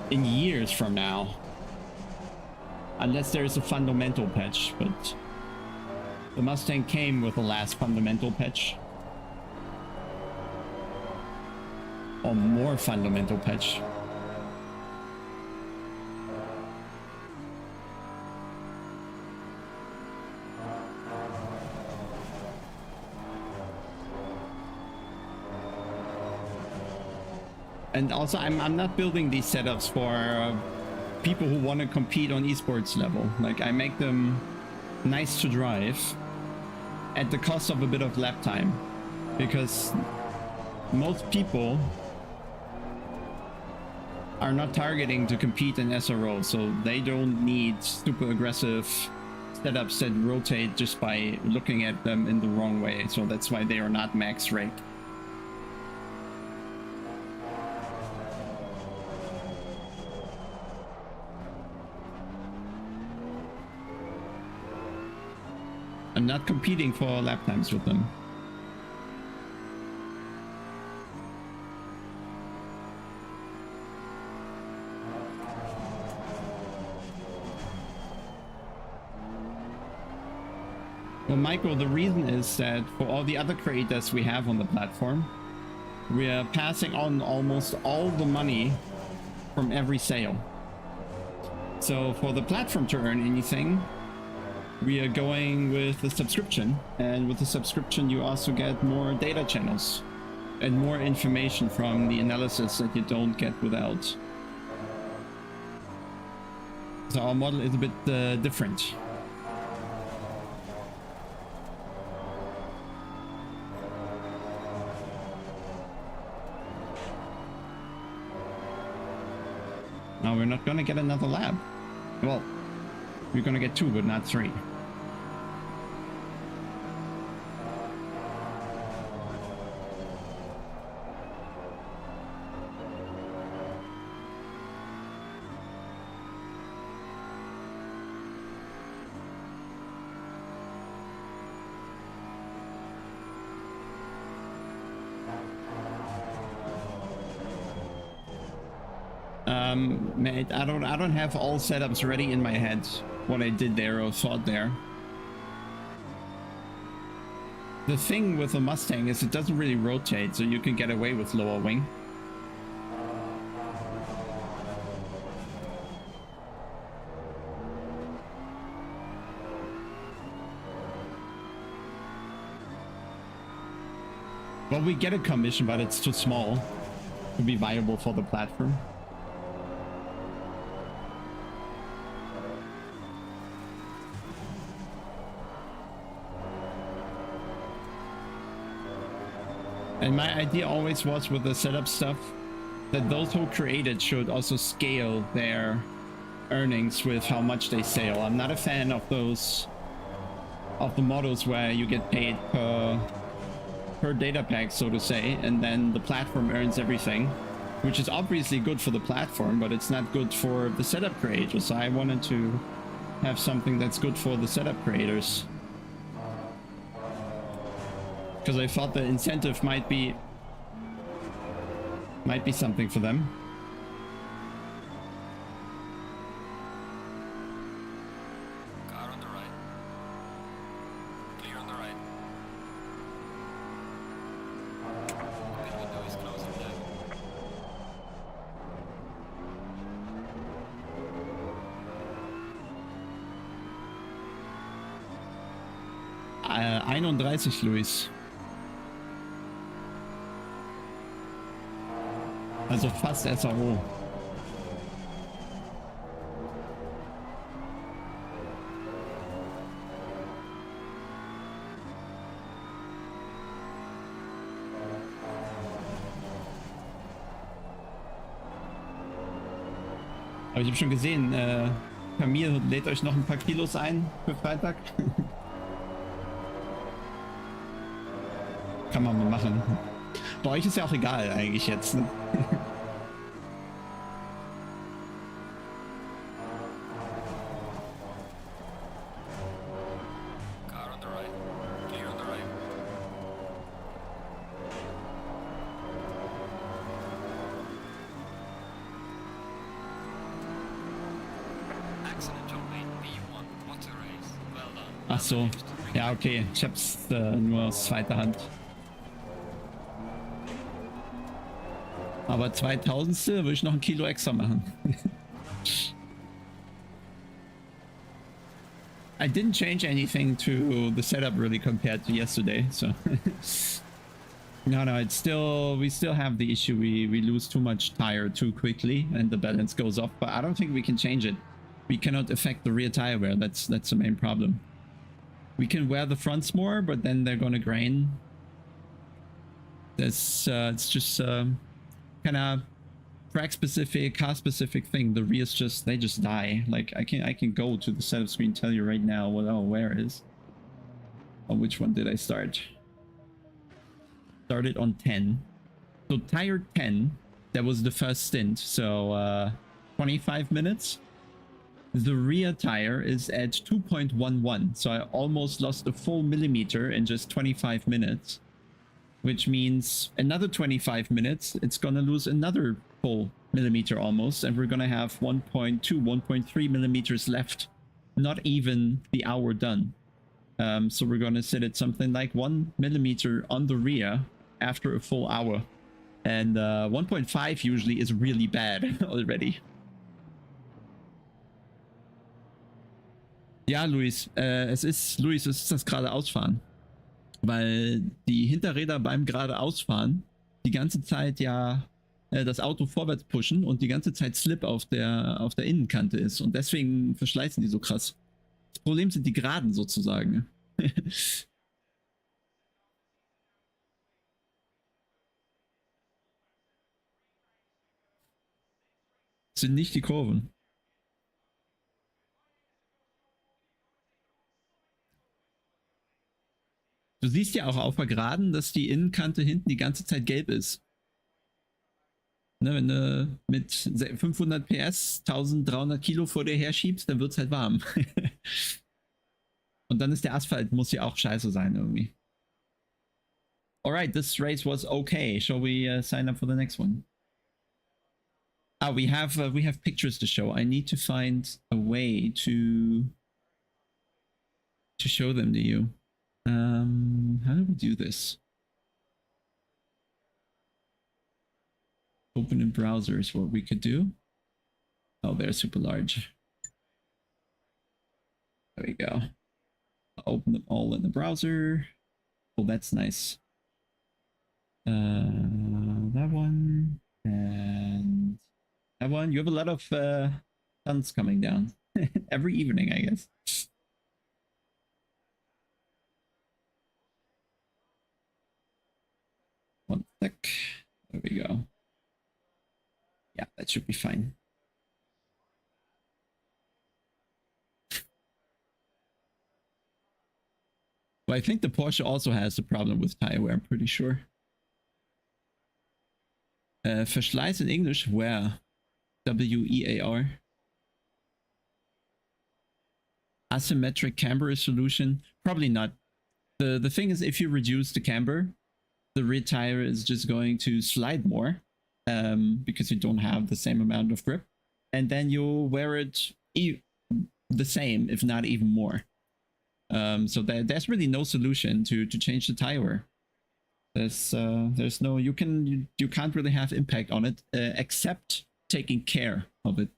years from now. Unless there's a fundamental patch, but the Mustang came with the last fundamental patch. Or more fundamental patch. And also, I'm not building these setups for people who want to compete on esports level. Like, I make them nice to drive at the cost of a bit of lap time. Because most people are not targeting to compete in SRO, so they don't need super aggressive setups that rotate just by looking at them in the wrong way. So that's why they are not max rate. I'm not competing for lap times with them. Well, Michael, the reason is that for all the other creators we have on the platform, we are passing on almost all the money from every sale. So for the platform to earn anything, we are going with a subscription, and with the subscription you also get more data channels and more information from the analysis that you don't get without. So our model is a bit different. Now we're not gonna get another lab. Well, we're gonna get 2, but not 3. Mate, I don't have all setups ready in my head, what I did there or thought there. The thing with the Mustang is it doesn't really rotate, so you can get away with lower wing. Well, we get a commission, but it's too small to be viable for the platform. And my idea always was with the setup stuff that those who create it should also scale their earnings with how much they sell. I'm not a fan of those, of the models where you get paid per data pack, so to say, and then the platform earns everything, which is obviously good for the platform, but it's not good for the setup creators. So I wanted to have something that's good for the setup creators, because I thought the incentive might be something for them. Car on the right. Clear on the right. That window is closing down. Äh, 31, Luis. Also fast SRO. Aber ich habe schon gesehen, Camille lädt euch noch ein paar Kilos ein für Freitag. Kann man mal machen. Bei euch ist ja auch egal eigentlich jetzt. Ne? Car on the right. Clear on the right. Excellent job, mate. B1. What a race. Well done. Ach so. Ja, okay. Ich hab's nur aus zweiter Hand. Aber 2000. würde ich noch ein Kilo extra machen. I didn't change anything to the setup really compared to yesterday, so no, it's still, we still have the issue, we lose too much tire too quickly and the balance goes off, but I don't think we can change it. We cannot affect the rear tire wear. That's the main problem. We can wear the fronts more, but then they're gonna grain. That's it's just kind of track specific, car specific thing. The rears just, they just die. Like I can go to the setup screen, tell you right now what our wear is. Oh, which one did I start? Started on 10. So tire 10, that was the first stint. So 25 minutes. The rear tire is at 2.11. So I almost lost a full millimeter in just 25 minutes. Which means another 25 minutes, it's gonna lose another full millimeter almost, and we're gonna have 1.2, 1.3 millimeters left. Not even the hour done. So we're gonna sit at something like 1 millimeter on the rear after a full hour. And 1.5 usually is really bad already. Ja, Luis, es ist das geradeausfahren. Weil die Hinterräder beim geradeausfahren die ganze Zeit ja das Auto vorwärts pushen und die ganze Zeit Slip auf der Innenkante ist. Und deswegen verschleißen die so krass. Das Problem sind die Geraden sozusagen. Sind nicht die Kurven. Du siehst ja auch auf der Geraden, dass die Innenkante hinten die ganze Zeit gelb ist. Ne, wenn du mit 500 PS 1300 Kilo vor dir her schiebst, dann wird es halt warm. Und dann ist der Asphalt, muss ja auch scheiße sein irgendwie. Alright, this race was okay. Shall we sign up for the next one? Ah, we have pictures to show. I need to find a way to show them to you. How do we do this? Open in browser is what we could do. Oh, they're super large. There we go. I'll open them all in the browser. Oh, that's nice. That one and that one. You have a lot of suns coming down every evening, I guess. One sec. There we go. Yeah, that should be fine. But I think the Porsche also has a problem with tire wear, I'm pretty sure. Verschleiß in English, wear. W-E-A-R. Asymmetric camber solution. Probably not. The thing is, if you reduce the camber, the rear tire is just going to slide more because you don't have the same amount of grip. And then you'll wear it the same, if not even more. So there's really no solution to change the tire wear. There's no, you can't really have impact on it except taking care of it.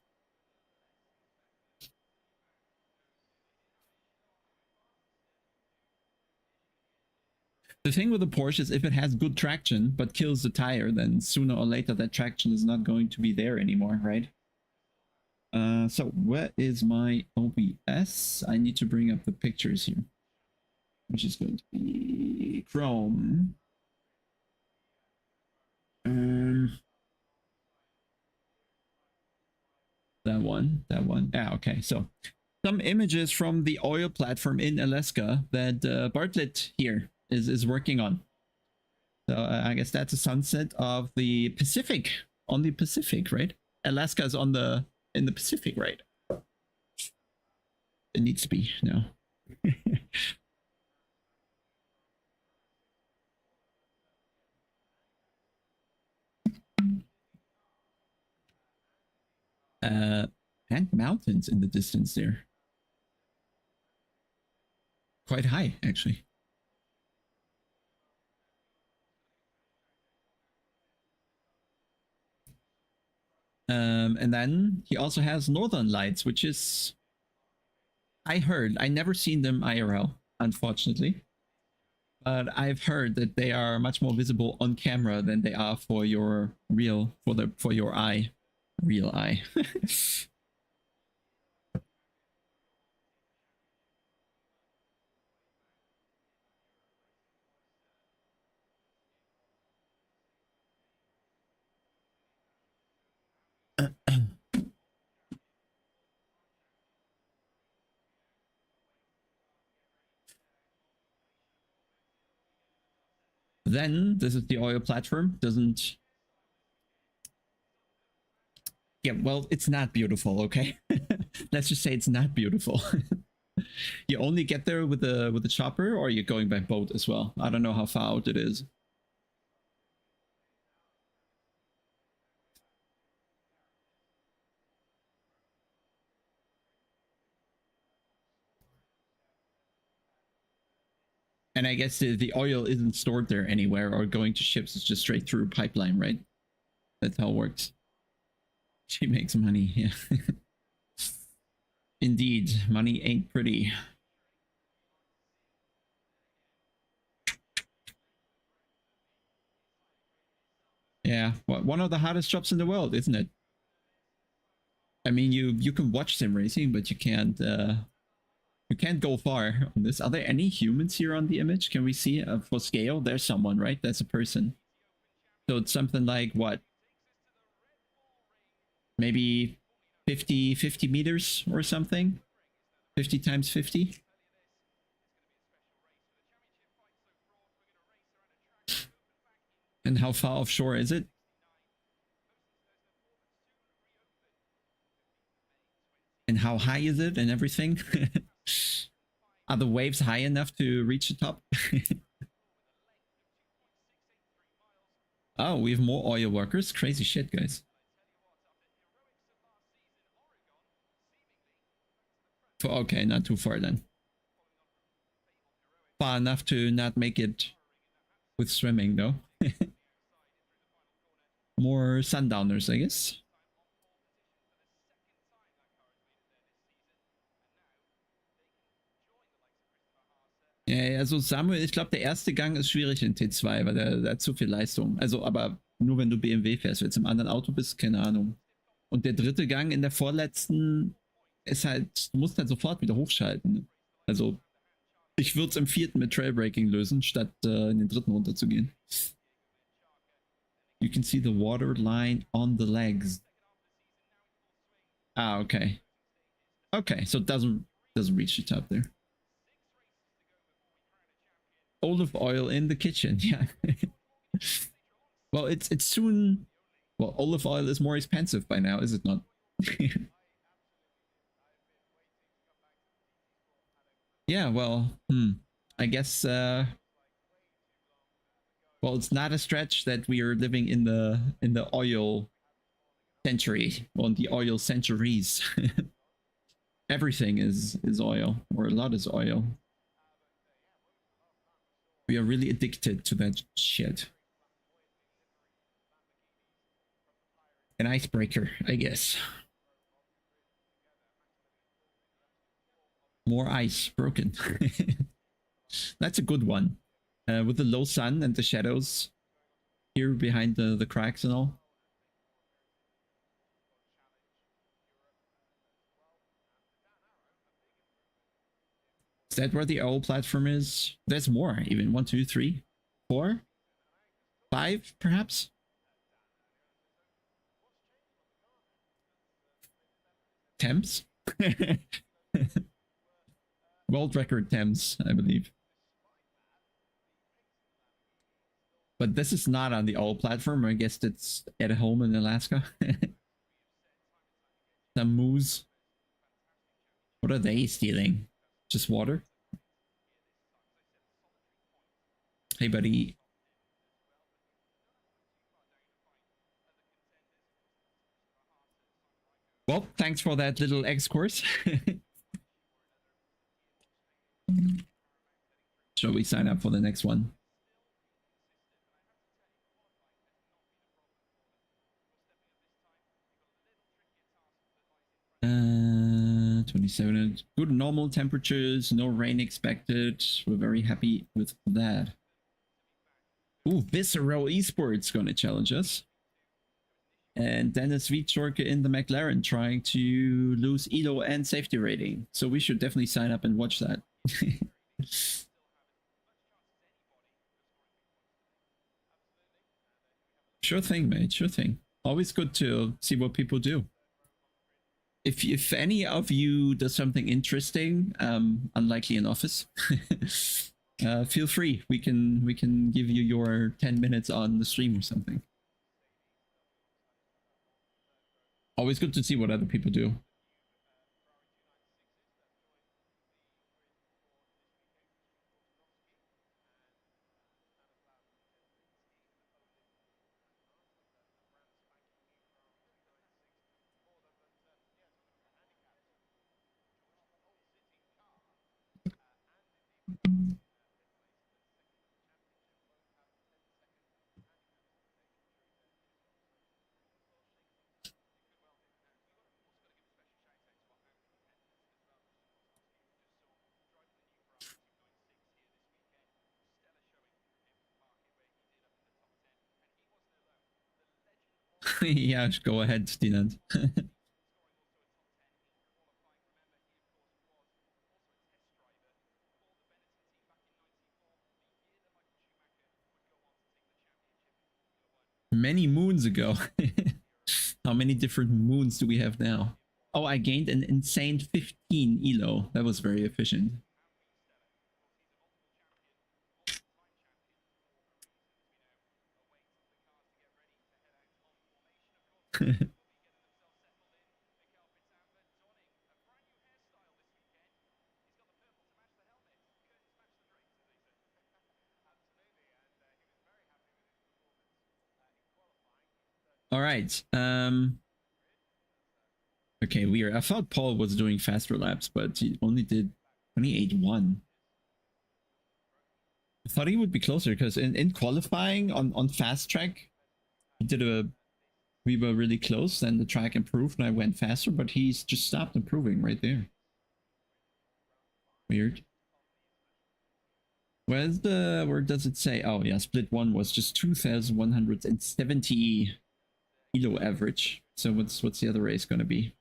The thing with the Porsche is if it has good traction but kills the tire, then sooner or later that traction is not going to be there anymore, right? So where is my OBS? I need to bring up the pictures here, which is going to be Chrome. That one. Yeah, okay. So some images from the oil platform in Alaska that Bartlett here is working on. So I guess that's a sunset of the Pacific, on the Pacific, right? Alaska is in the Pacific, right? It needs to be, no. And mountains in the distance there. Quite high, actually. And then he also has Northern Lights, which is, I heard, I never seen them IRL, unfortunately. But I've heard that they are much more visible on camera than they are for your for your eye. Real eye. Then this is the oil platform. Doesn't, yeah, well, it's not beautiful, okay? Let's just say it's not beautiful. You only get there with the chopper, or you're going by boat as well. I don't know how far out it is. And I guess the oil isn't stored there anywhere or going to ships. It's just straight through a pipeline, right? That's how it works. She makes money, yeah. Indeed, money ain't pretty. Yeah, one of the hardest jobs in the world, isn't it? I mean, you can watch sim racing, but you can't go far on this. Are there any humans here on the image? Can we see for scale? There's someone, right? That's a person. So it's something like what? Maybe 50 meters or something? 50 times 50? And how far offshore is it? And how high is it and everything? Are the waves high enough to reach the top? Oh, we have more oil workers. Crazy shit, guys. Okay, not too far then. Far enough to not make it with swimming, though. More sundowners, I guess. Ja, also Samuel, ich glaube, der erste Gang ist schwierig in T2, weil der hat zu viel Leistung. Also, aber nur wenn du BMW fährst, wenn du jetzt im anderen Auto bist, keine Ahnung. Und der dritte Gang in der vorletzten ist halt, du musst halt sofort wieder hochschalten. Ne? Also, ich würde es im vierten mit Trailbraking lösen, statt in den dritten runterzugehen. You can see the water line on the legs. Ah, okay. Okay, so it doesn't reach the top there. Olive oil in the kitchen, yeah. Well, it's soon. Well, olive oil is more expensive by now, is it not? Yeah, well, I guess. Well, it's not a stretch that we are living in the oil century, well, in the oil centuries. Everything is oil, or a lot is oil. We are really addicted to that shit. An icebreaker, I guess. More ice broken. That's a good one. With the low sun and the shadows here behind the cracks and all. Is that where the owl platform is? There's more, even 1, 2, 3, 4, 5, perhaps? Thames? World record Thames, I believe. But this is not on the owl platform. I guess it's at home in Alaska. Some moose. What are they stealing? Just water? Hey, buddy. Well, thanks for that little X course. Shall we sign up for the next one? 27. Good normal temperatures, no rain expected. We're very happy with that. Ooh, SRO Esports gonna challenge us. And Dennis Wietschorke in the McLaren trying to lose ELO and safety rating. So we should definitely sign up and watch that. Sure thing, mate. Sure thing. Always good to see what people do. If any of you does something interesting, unlikely in office, feel free. We can give you your 10 minutes on the stream or something. Always good to see what other people do. Yeah, go ahead, Dinant. Many moons ago. How many different moons do we have now? Oh, I gained an insane 15 elo. That was very efficient. All right. Okay, weird. I thought Paul was doing faster laps, but he only did 28.1. I thought he would be closer because in qualifying on fast track, he did we were really close, then the track improved and I went faster, but he's just stopped improving right there. Weird. Where does it say? Oh yeah, split one was just 2,170 kilo average. So what's the other race gonna be?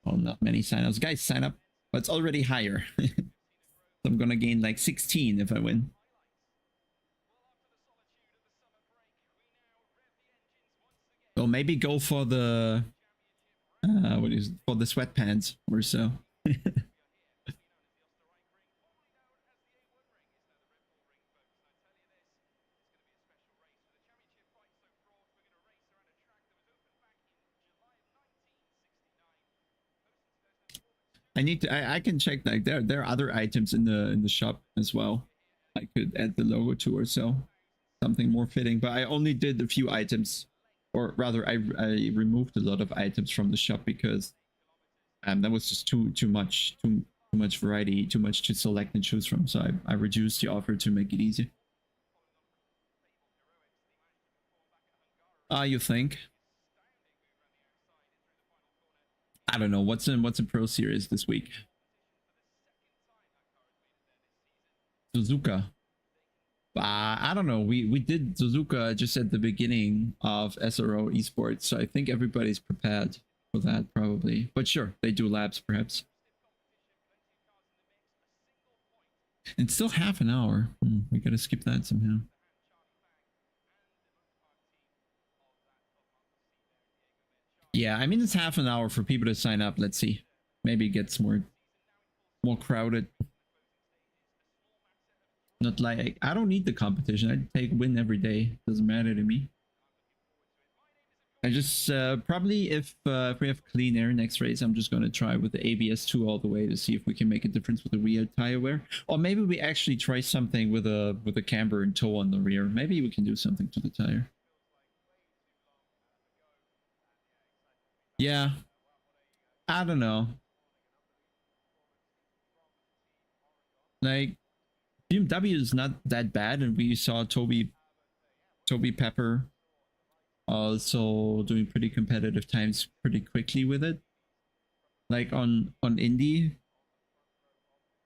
Oh, not many signups. Guys, sign up. But it's already higher. So I'm gonna gain like 16 if I win. Or maybe go for the for the sweatpants or so. I can check, like there are other items in the shop as well. I could add the logo to or so. Something more fitting, but I only did a few items, or rather I removed a lot of items from the shop because that was just too much variety, too much to select and choose from. So I reduced the offer to make it easy. You think? I don't know what's in Pro Series this week. Suzuka. I don't know. We did Suzuka just at the beginning of SRO esports, so I think everybody's prepared for that probably. But sure, they do labs perhaps. It's still half an hour. We gotta skip that somehow. Yeah, I mean it's half an hour for people to sign up. Let's see. Maybe it gets more crowded. Not like I don't need the competition. I take win every day. Doesn't matter to me. I just probably if we have clean air next race, I'm just gonna try with the ABS2 all the way to see if we can make a difference with the rear tire wear, or maybe we actually try something with a camber and toe on the rear. Maybe we can do something to the tire. Yeah, I don't know. Like BMW is not that bad, and we saw Toby Pepper also doing pretty competitive times pretty quickly with it. Like on Indy,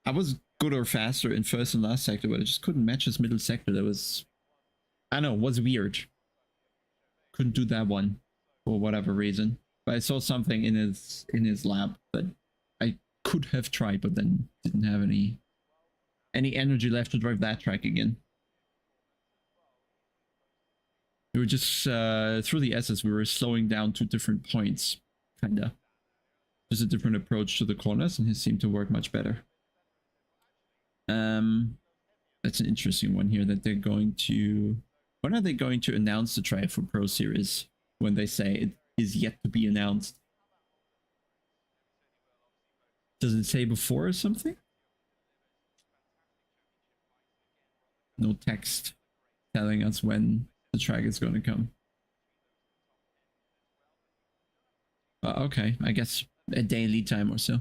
I was good or faster in first and last sector, but I just couldn't match his middle sector. That was, I don't know, was weird. Couldn't do that one for whatever reason. But I saw something in his lab that I could have tried, but then didn't have any energy left to drive that track again. We were just through the S's, we were slowing down to different points, kinda. Just a different approach to the corners, and his seemed to work much better. That's an interesting one here that they're going to. When are they going to announce the trial for Pro Series? When they say it is yet to be announced? Does it say before or something? No text telling us when the track is going to come. Okay, I guess a day lead time or so.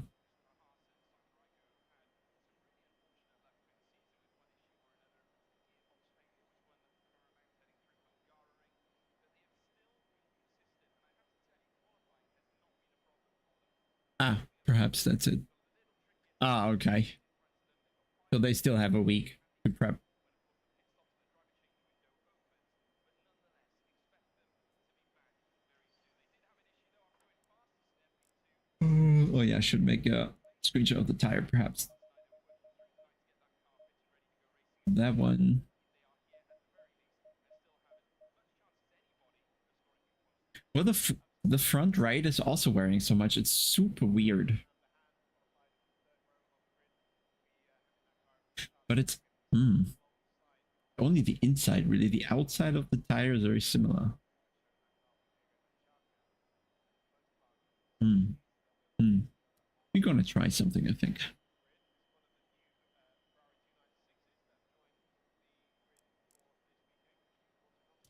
Perhaps that's it. Okay. So they still have a week to prep. Oh yeah, I should make a screenshot of the tire perhaps. That one. Well, the front right is also wearing so much. It's super weird. But it's only the inside, really. The outside of the tire is very similar. We're gonna try something, I think.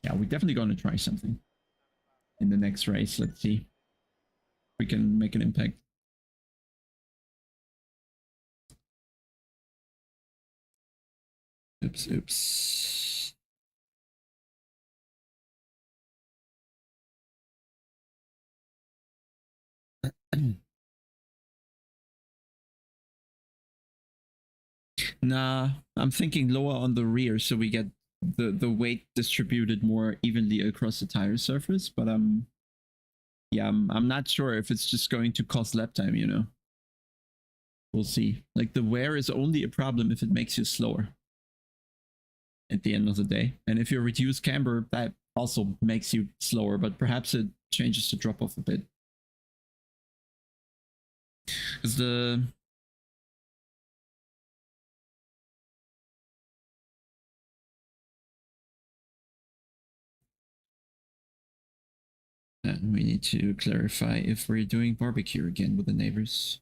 Yeah, we're definitely gonna try something in the next race. Let's see if we can make an impact. Oops. Nah, I'm thinking lower on the rear so we get the weight distributed more evenly across the tire surface, but yeah, I'm not sure if it's just going to cost lap time, you know. We'll see. Like the wear is only a problem if it makes you slower at the end of the day. And if you reduce camber, that also makes you slower, but perhaps it changes the drop off a bit. Because the and we need to clarify if we're doing barbecue again with the neighbors.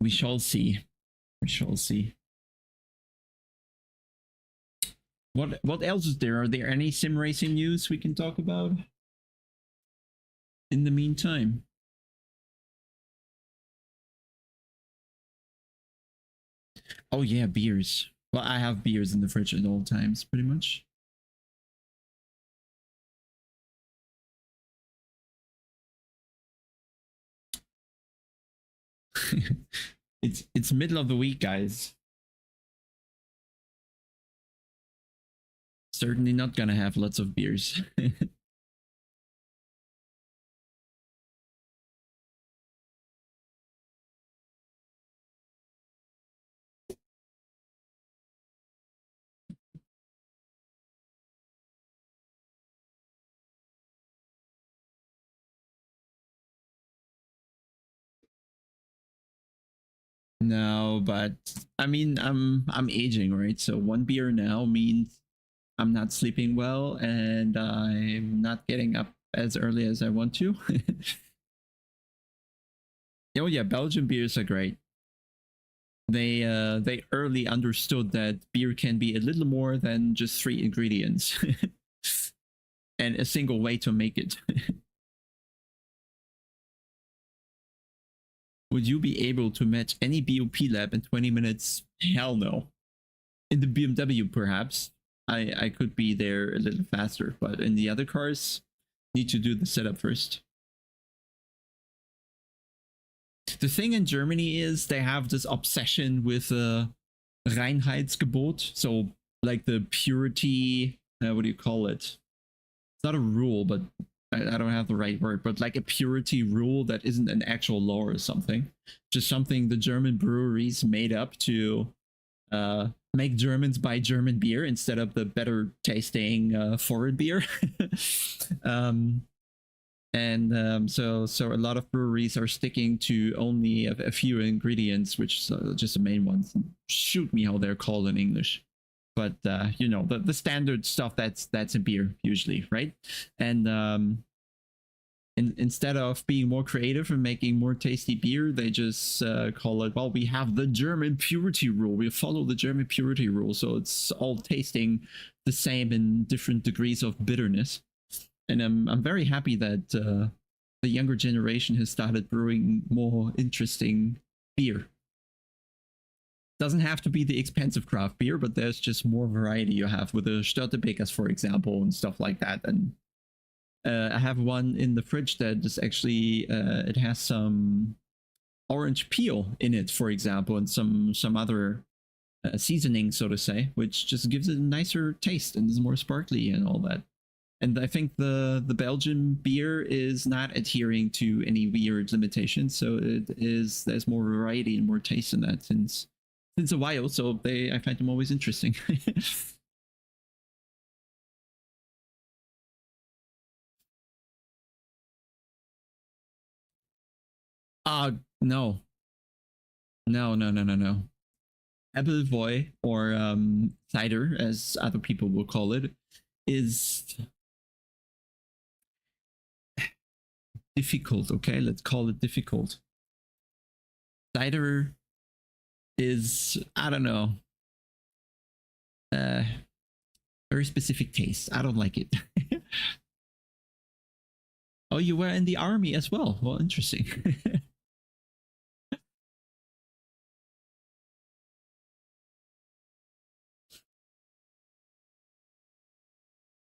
We shall see. We shall see. What else is there? Are there any sim racing news we can talk about in the meantime? Oh yeah, beers. Well, I have beers in the fridge at all times, pretty much. It's middle of the week, guys. Certainly not gonna have lots of beers. No, but I mean, I'm aging, right? So one beer now means I'm not sleeping well and I'm not getting up as early as I want to. Oh yeah, Belgian beers are great. They early understood that beer can be a little more than just 3 ingredients and a single way to make it. Would you be able to match any BOP lap in 20 minutes? Hell no. In the BMW, perhaps. I could be there a little faster, but in the other cars, need to do the setup first. The thing in Germany is they have this obsession with Reinheitsgebot, so like the purity, what do you call it? It's not a rule, but I don't have the right word, but like a purity rule that isn't an actual law or something. Just something the German breweries made up to make Germans buy German beer instead of the better tasting foreign beer. So a lot of breweries are sticking to only a few ingredients, which are just the main ones. Shoot me how they're called in English, but you know the standard stuff that's in beer usually, right? And instead of being more creative and making more tasty beer, they just call it, well, we have the German purity rule. We follow the German purity rule, so it's all tasting the same in different degrees of bitterness. And I'm very happy that the younger generation has started brewing more interesting beer. Doesn't have to be the expensive craft beer, but there's just more variety you have with the Störtebeckers, for example, and stuff like that. And I have one in the fridge that is actually it has some orange peel in it, for example, and some other seasoning, so to say, which just gives it a nicer taste and is more sparkly and all that. And I think the Belgian beer is not adhering to any weird limitations, so there's more variety and more taste in that since a while. So I find them always interesting. No, no. Appleboy or cider, as other people will call it, is difficult. Okay, let's call it difficult. Cider is, I don't know, very specific taste. I don't like it. Oh, you were in the army as well. Well, interesting.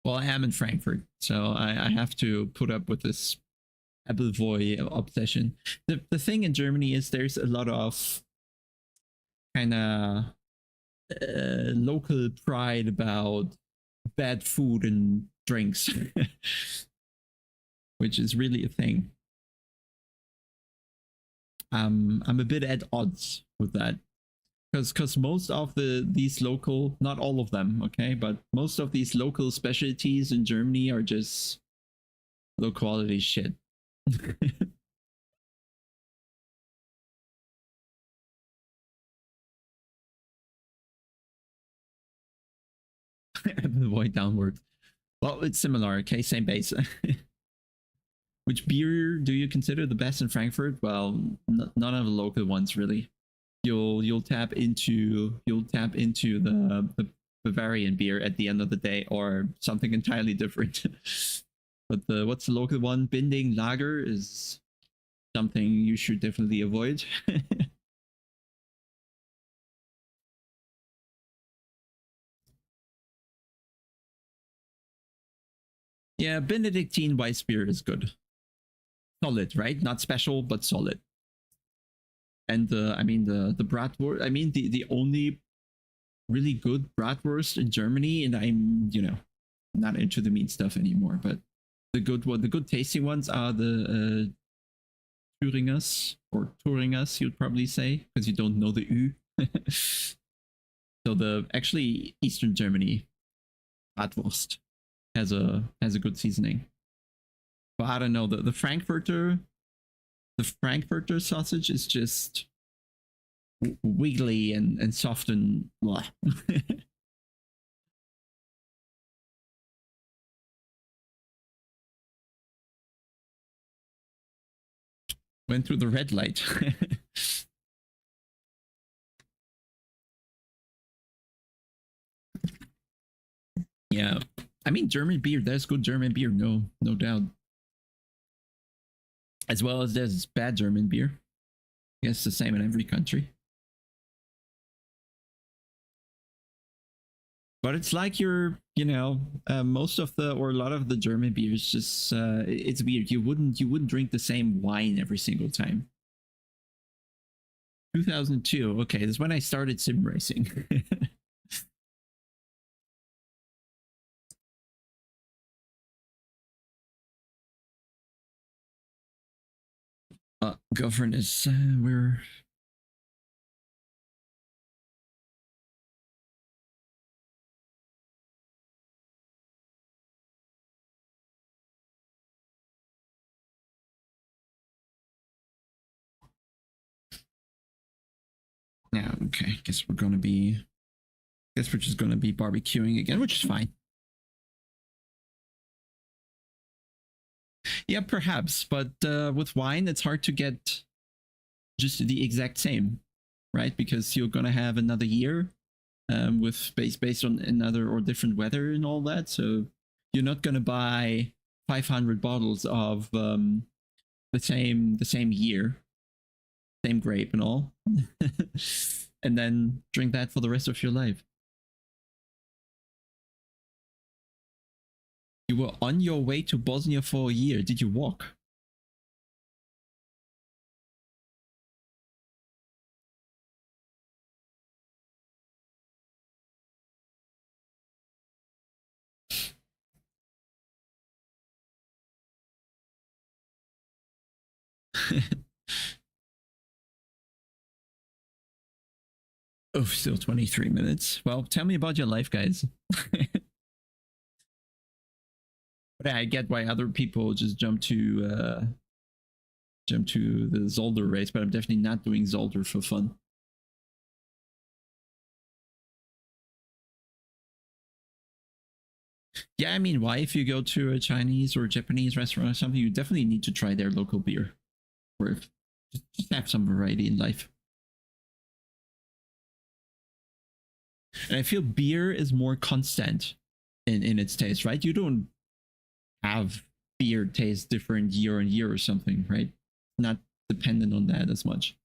Well, I am in Frankfurt, so I have to put up with this Appleboy obsession. The thing in Germany is there's a lot of kind of local pride about bad food and drinks, which is really a thing. I'm a bit at odds with that because most of these local, not all of them, okay, but most of these local specialties in Germany are just low quality shit. Avoid downward. Well, it's similar, okay, same base. Which beer do you consider the best in Frankfurt? Well, none of the local ones really. You'll tap into the Bavarian beer at the end of the day, or something entirely different. But what's the local one? Binding Lager is something you should definitely avoid. Yeah, Benedictine Weiss beer is good. Solid, right? Not special, but solid. And the bratwurst. I mean the only really good bratwurst in Germany, and I'm not into the meat stuff anymore. But the good tasty ones are the Thüringers or Thuringers, you'd probably say, because you don't know the U. So the actually Eastern Germany bratwurst has a good seasoning. But I don't know, the Frankfurter sausage is just wiggly and soft and blah. Went through the red light. Yeah, I mean German beer. There's good German beer, no doubt. As well as there's bad German beer. I guess the same in every country. But it's like most of the or a lot of the German beers just it's weird. You wouldn't drink the same wine every single time. 2002. Okay, that's when I started sim racing. Governance. We're yeah. Okay. Guess we're just gonna be barbecuing again, which is fine. Yeah, perhaps, but with wine, it's hard to get just the exact same, right? Because you're gonna have another year with based on another or different weather and all that. So you're not gonna buy 500 bottles of the same year, same grape and all, and then drink that for the rest of your life. You were on your way to Bosnia for a year. Did you walk? Oh, still 23 minutes. Well, tell me about your life, guys. But I get why other people just jump to the Zolder race, but I'm definitely not doing Zolder for fun. Yeah, I mean, why if you go to a Chinese or Japanese restaurant or something, you definitely need to try their local beer, or if, just have some variety in life. And I feel beer is more constant in its taste, right? You don't have beer taste different year on year or something, right? Not dependent on that as much.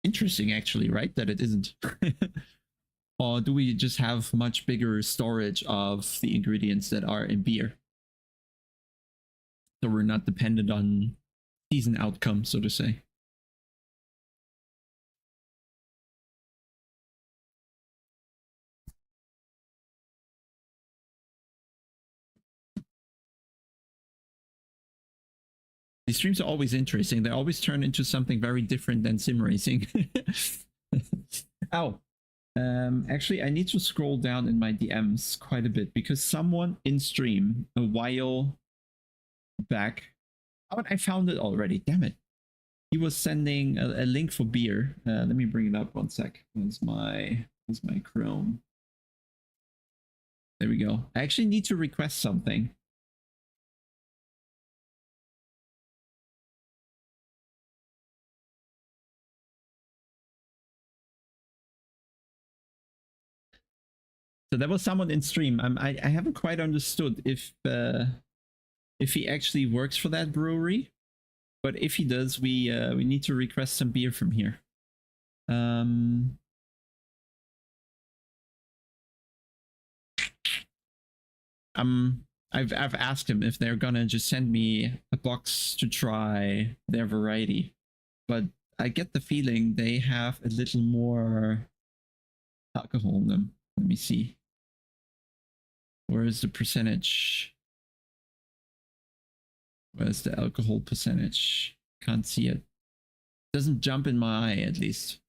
Interesting, actually, right? That it isn't. Or do we just have much bigger storage of the ingredients that are in beer? So we're not dependent on season outcome, so to say. These streams are always interesting. They always turn into something very different than sim racing. Ow. Actually, I need to scroll down in my DMs quite a bit because someone in stream a while back, oh, I found it already. Damn it! He was sending a link for beer. Let me bring it up 1 sec. Where's my Chrome? There we go. I actually need to request something. So that was someone in stream. I haven't quite understood if he actually works for that brewery, but if he does, we need to request some beer from here. I've asked him if they're gonna just send me a box to try their variety, but I get the feeling they have a little more alcohol in them. Let me see. Where is the percentage? Where's the alcohol percentage? Can't see it. Doesn't jump in my eye, at least.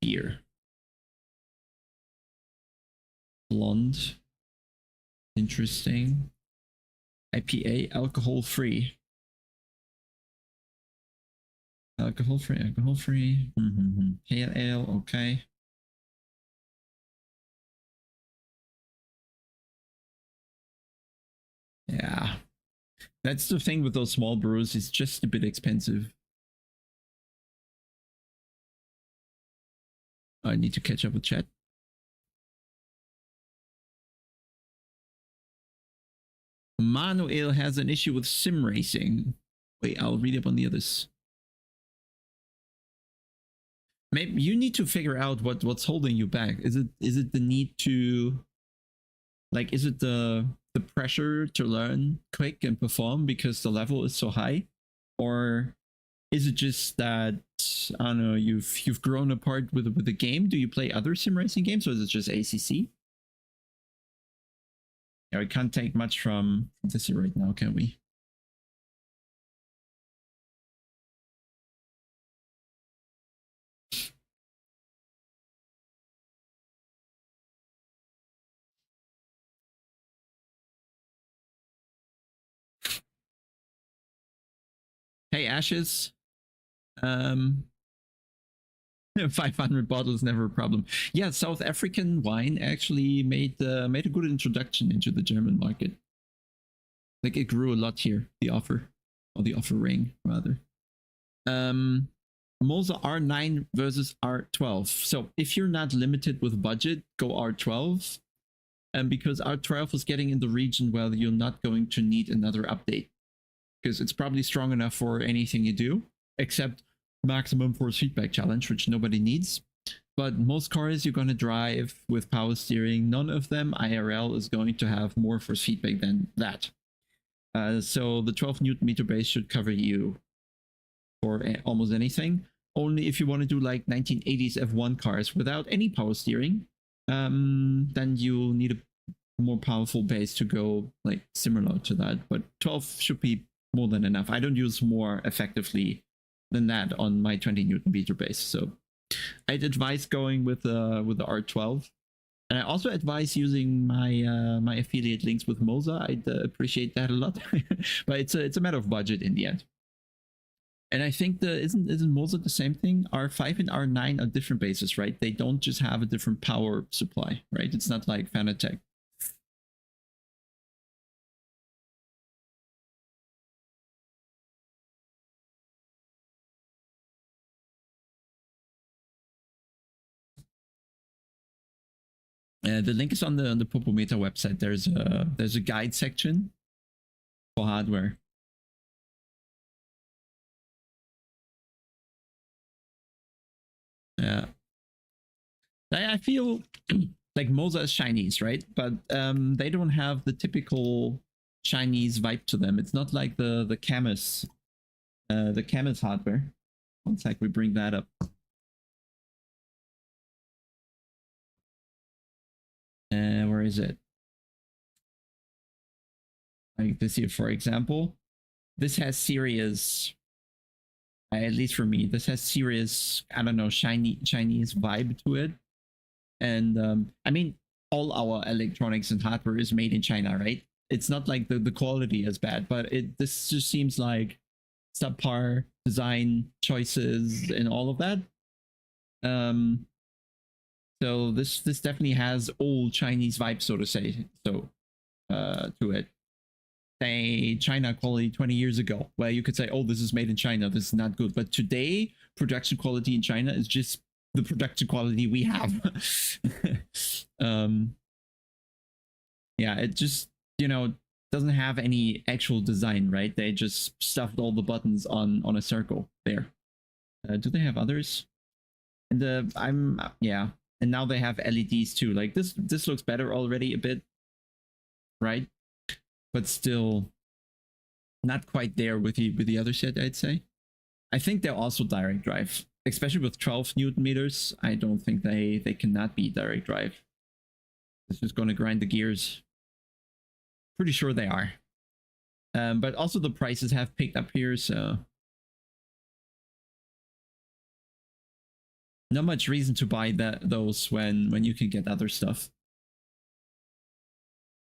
Beer. Blonde. Interesting. IPA, alcohol free. Alcohol free. Pale ale, okay. Yeah. That's the thing with those small brews, it's just a bit expensive. I need to catch up with chat. Manuel has an issue with sim racing. Wait, I'll read up on the others. Maybe you need to figure out what's holding you back. Is it the need to, like, is it the pressure to learn quick and perform because the level is so high, or is it just that, I don't know, you've grown apart with the game? Do you play other sim racing games, or is it just ACC? Yeah, we can't take much from this right now, can we? Hey, Ashes. 500 bottles, never a problem. Yeah, South African wine actually made a good introduction into the German market. Like, it grew a lot here, the offer, or the offering rather. Moza R9 versus R12. So if you're not limited with budget, go R12. And because R12 is getting in the region where you're not going to need another update, because it's probably strong enough for anything you do, except maximum force feedback challenge, which nobody needs. But most cars you're going to drive with power steering, none of them IRL is going to have more force feedback than that. So the 12 Newton meter base should cover you for almost anything. Only if you want to do like 1980s F1 cars without any power steering, then you'll need a more powerful base to go like similar to that. But 12 should be more than enough. I don't use more effectively than that on my 20 Newton meter base, so I'd advise going with the R12. And I also advise using my my affiliate links with Moza. I'd appreciate that a lot. But it's a matter of budget in the end. And I think isn't Moza the same thing? R5 and R9 are different bases, right? They don't just have a different power supply, right? It's not like Fanatec. The link is on the Popometer website. There's a guide section for hardware. Yeah. I feel like Moza is Chinese, right? But they don't have the typical Chinese vibe to them. It's not like the Camus hardware. One sec, we bring that up. Where is it? Like this here, for example, this has serious, at least for me, this has serious, I don't know, Chinese vibe to it. And I mean, all our electronics and hardware is made in China, right? It's not like the quality is bad, but this just seems like subpar design choices and all of that. So this definitely has old Chinese vibe, so to say. So to it. Say China quality 20 years ago, where you could say, oh, this is made in China, this is not good. But today, production quality in China is just the production quality we have. Yeah, it just, doesn't have any actual design, right? They just stuffed all the buttons on a circle there. Do they have others? And and now they have LEDs too. Like this looks better already a bit, right? But still not quite there with the other set, I'd say. I think they're also direct drive, especially with 12 Newton meters. I don't think they cannot be direct drive. This is going to grind the gears. Pretty sure they are. But also the prices have picked up here, so not much reason to buy those when you can get other stuff.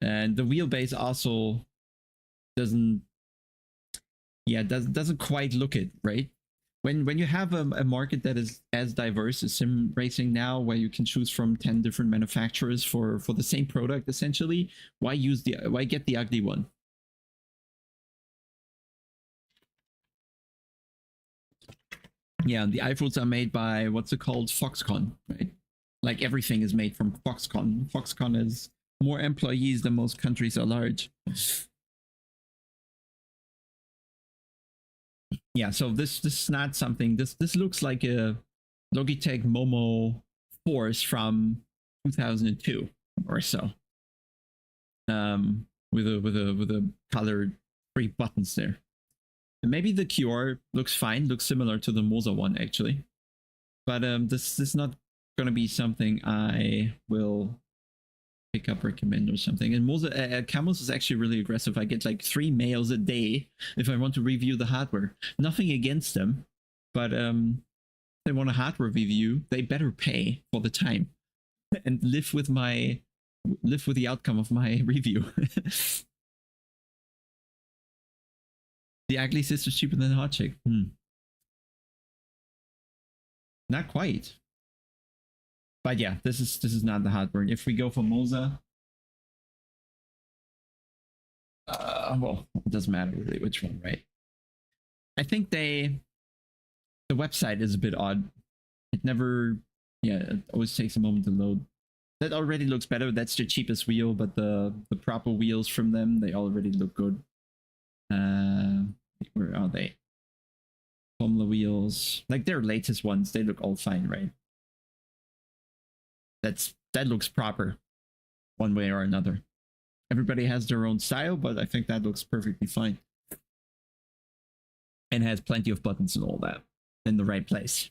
And the wheelbase also doesn't quite look it, right? When you have a market that is as diverse as sim racing now, where you can choose from 10 different manufacturers for the same product essentially, why get the ugly one? Yeah, the iPhones are made by, what's it called, Foxconn, right? Like everything is made from Foxconn. Foxconn has more employees than most countries are large. Yeah, so this is not something. This looks like a Logitech Momo Force from 2002 or so. With a colored 3 buttons there. And maybe the QR looks fine, looks similar to the Moza one actually. But this is not gonna be something I will pick up, recommend or something. And Moza Camus is actually really aggressive. I get like 3 mails a day if I want to review the hardware. Nothing against them, but if they want a hardware review, they better pay for the time and live with the outcome of my review. The ugly sister's cheaper than the hot chick. Not quite. But yeah, this is not the hardware. If we go for Moza, well, it doesn't matter really which one, right? I think the website is a bit odd. It always takes a moment to load. That already looks better. That's the cheapest wheel, but the proper wheels from them, they already look good. Where are they? Formula wheels, like their latest ones, they look all fine, right? That looks proper, one way or another. Everybody has their own style, but I think that looks perfectly fine. And has plenty of buttons and all that in the right place.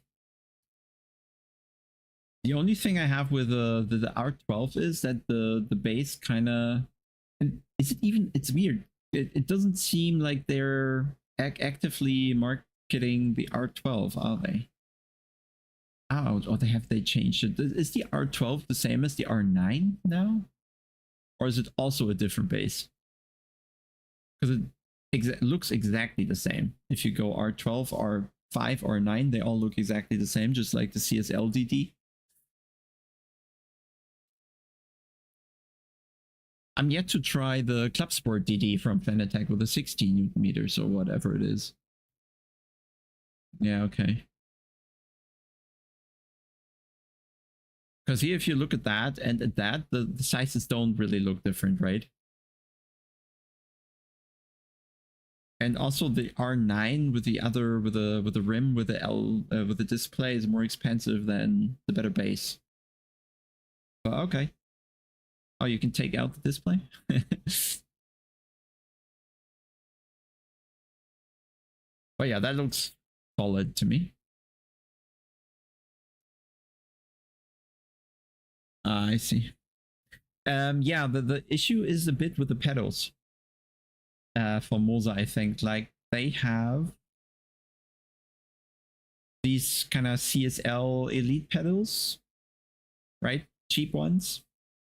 The only thing I have with the R12 is that the base kind of, it's weird. It doesn't seem like they're actively marketing the R12, are they? Oh, or they changed it. Is the R12 the same as the R9 now? Or is it also a different base? Because it looks exactly the same. If you go R12, R5, R9, they all look exactly the same, just like the CSL DD. I'm yet to try the Club Sport DD from Fanatec with the 16 Newton meters or whatever it is. Yeah, okay. Because here, if you look at that and at that, the sizes don't really look different, right? And also the R9 with the other with the rim with the with the display is more expensive than the better base. But okay. Oh, you can take out the display. But yeah, that looks solid to me. I see. Yeah, the issue is a bit with the pedals. For Moza, I think like they have these kind of CSL Elite pedals, right? Cheap ones.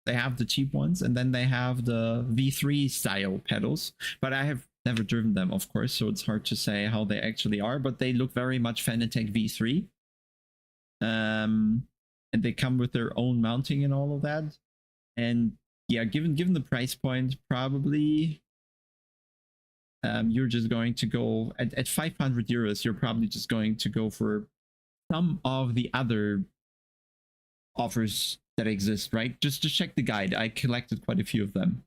They have the cheap ones, and then they have the V3 style pedals. But I have never driven them, of course, so it's hard to say how they actually are. But they look very much Fanatec V3. And they come with their own mounting and all of that. And yeah, given the price point, probably you're just going to go at 500 euros. You're probably just going to go for some of the other offers that exist, right? Just check the guide. I collected quite a few of them,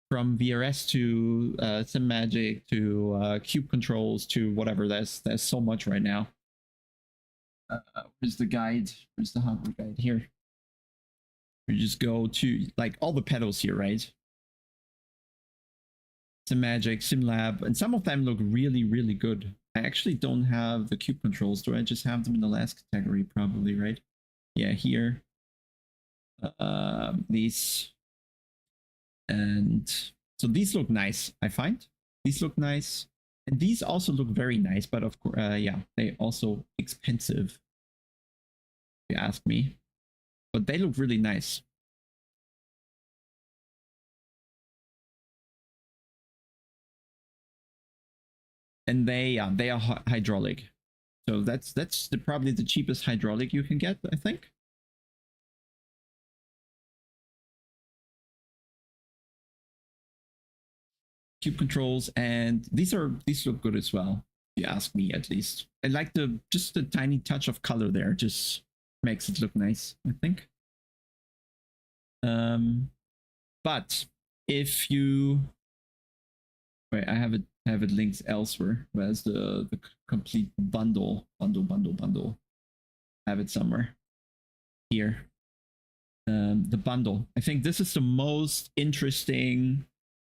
from VRS to SimMagic to Cube Controls to whatever. There's so much right now. Where's the guide? Where's the hardware guide? Here. You just go to like all the pedals here, right? SimMagic, SimLab, and some of them look really, really good. I actually don't have the Cube Controls. Do I just have them in the last category? Probably, right? Yeah, here. These. And so these look nice, I find. These look nice. And these also look very nice, but of course, yeah, they also expensive, if you ask me. But they look really nice. And they are hydraulic. So that's probably the cheapest hydraulic you can get, I think. Cube Controls, and these look good as well, if you ask me, at least. I like just the tiny touch of color there, just makes it look nice, I think. But if you wait, I have it linked elsewhere. Where's the complete bundle? I have it somewhere here. The bundle. I think this is the most interesting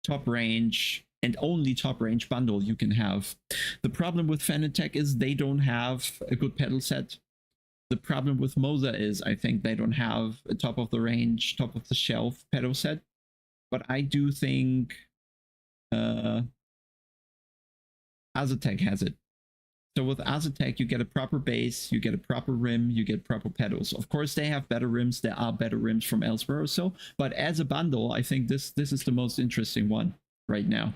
top range and only top range bundle you can have. The problem with Fanatec is they don't have a good pedal set. The problem with Moza is I think they don't have a top of the range, top of the shelf pedal set. But I do think Assetto has it. So with Assetto, you get a proper base, you get a proper rim, you get proper pedals. Of course, they have better rims. There are better rims from elsewhere or so. But as a bundle, I think this is the most interesting one right now.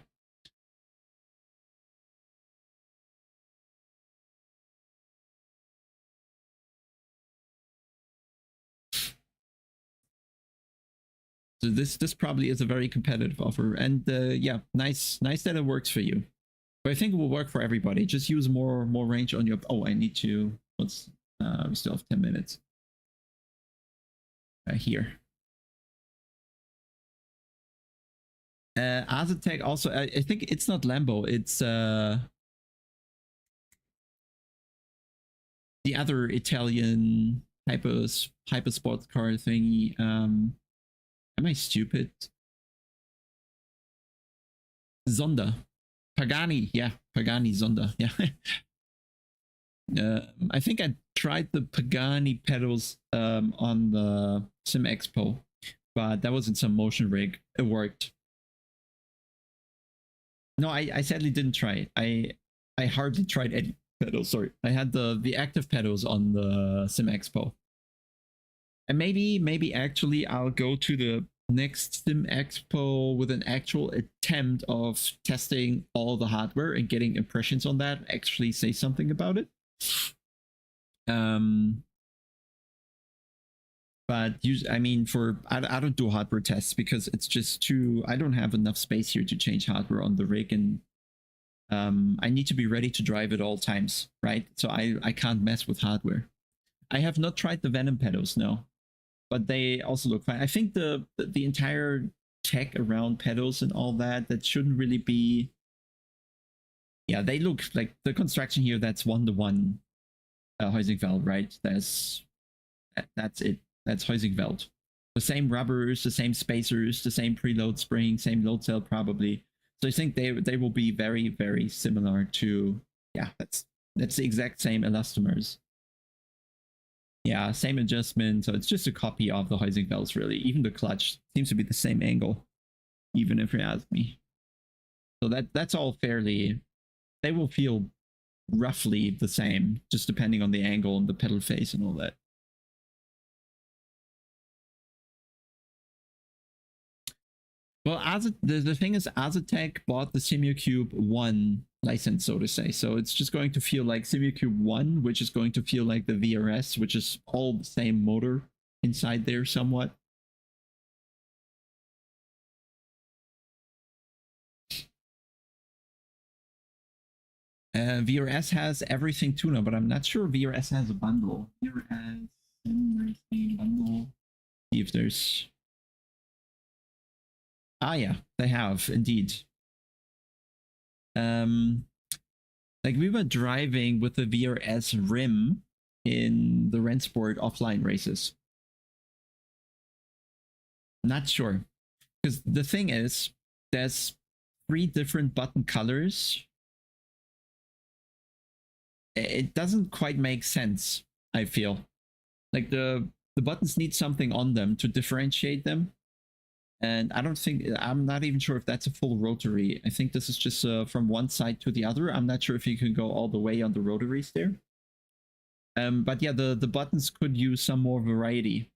So this probably is a very competitive offer. And yeah, nice that it works for you. But I think it will work for everybody. Just use more range on your... Oh, I need to... Let's... we still have 10 minutes. Here. Assetto also... I think it's not Lambo. It's... the other Italian hyper sports car thingy. Am I stupid? Zonda. Pagani, yeah, Pagani Zonda, yeah. I think I tried the Pagani pedals on the Sim Expo, but that was in some motion rig. It worked. No, I sadly didn't try it. I hardly tried any pedals. Sorry, I had the active pedals on the Sim Expo, and maybe actually I'll go to the next Sim Expo with an actual attempt of testing all the hardware and getting impressions on that, actually say something about it. But I mean, I don't do hardware tests because it's just too... I don't have enough space here to change hardware on the rig, and I need to be ready to drive at all times, right? So I can't mess with hardware. I have not tried the Venom pedals, no. But they also look fine. I think the entire tech around pedals and all that shouldn't really be... yeah, they look like the construction here. That's 1-to-1 Huizingveld, right? That's it. That's Huizingveld. The same rubbers, the same spacers, the same preload spring, same load cell probably. So I think they will be very, very similar to, yeah, that's the exact same elastomers. Yeah, same adjustment. So it's just a copy of the Huizingvelds really. Even the clutch seems to be the same angle, even if you ask me. So that's all fairly, they will feel roughly the same, just depending on the angle and the pedal face and all that. Well, the thing is, Assetto bought the SimuCube 1 license, so to say. So it's just going to feel like SimuCube 1, which is going to feel like the VRS, which is all the same motor inside there somewhat. VRS has everything tuna, but I'm not sure VRS has a bundle. VRS Simracing bundle. See if there's. Ah, yeah, they have indeed. Like we were driving with the VRS rim in the Rennsport offline races. Not sure, because the thing is, there's 3 different button colors. It doesn't quite make sense, I feel. Like the buttons need something on them to differentiate them. And I don't think, I'm not even sure if that's a full rotary. I think this is just from one side to the other. I'm not sure if you can go all the way on the rotaries there. But yeah, the buttons could use some more variety.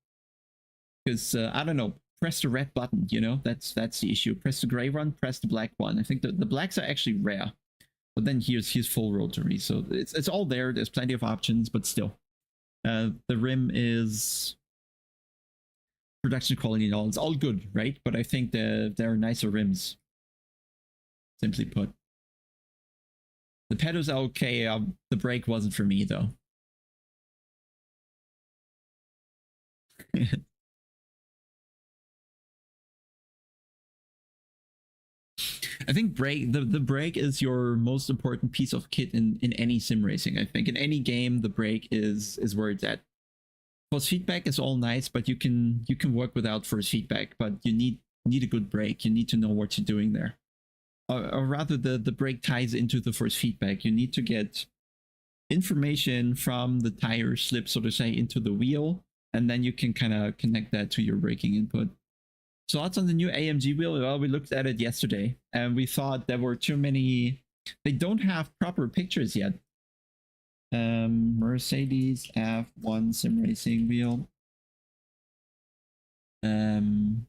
Because, I don't know, press the red button, you know? That's the issue. Press the gray one, press the black one. I think the blacks are actually rare. But then here's full rotary. So it's all there. There's plenty of options, but still. The rim is production quality and all. It's all good, right? But I think there are nicer rims. Simply put. The pedals are okay. The brake wasn't for me though. I think the brake is your most important piece of kit in any sim racing. I think in any game the brake is where it's at. Force feedback is all nice, but you can work without force feedback. But you need a good brake. You need to know what you're doing there, or rather, the brake ties into the force feedback. You need to get information from the tire slip, so to say, into the wheel, and then you can kind of connect that to your braking input. So thoughts on the new AMG wheel? Well, we looked at it yesterday, and we thought there were too many. They don't have proper pictures yet. Mercedes F1 sim racing wheel. On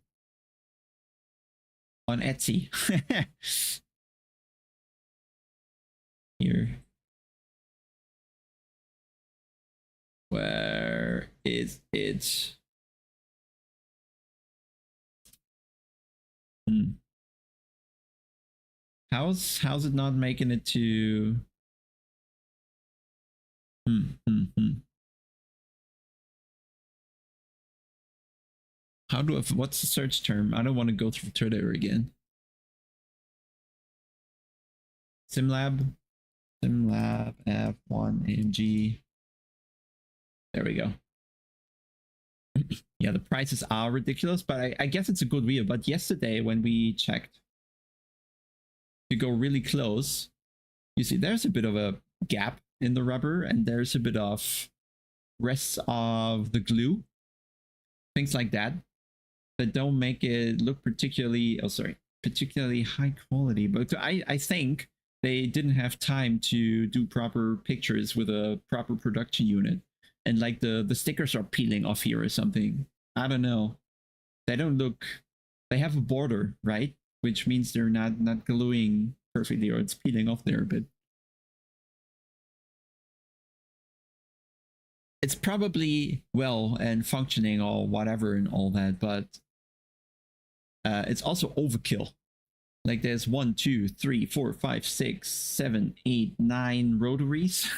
Etsy. Here. Where is it? How's it not making it to? How do I? What's the search term? I don't want to go through Twitter again. SimLab F1 AMG. There we go. Yeah, the prices are ridiculous, but I guess it's a good wheel. But yesterday when we checked, to go really close, you see there's a bit of a gap in the rubber, and there's a bit of rests of the glue, things like that, that don't make it look particularly high quality. But I think they didn't have time to do proper pictures with a proper production unit, and like the stickers are peeling off here or something. I don't know. They don't look. They have a border, right? Which means they're not gluing perfectly, or it's peeling off there a bit. It's probably well and functioning or whatever and all that, but it's also overkill. Like there's 1, 2, 3, 4, 5, 6, 7, 8, 9 rotaries.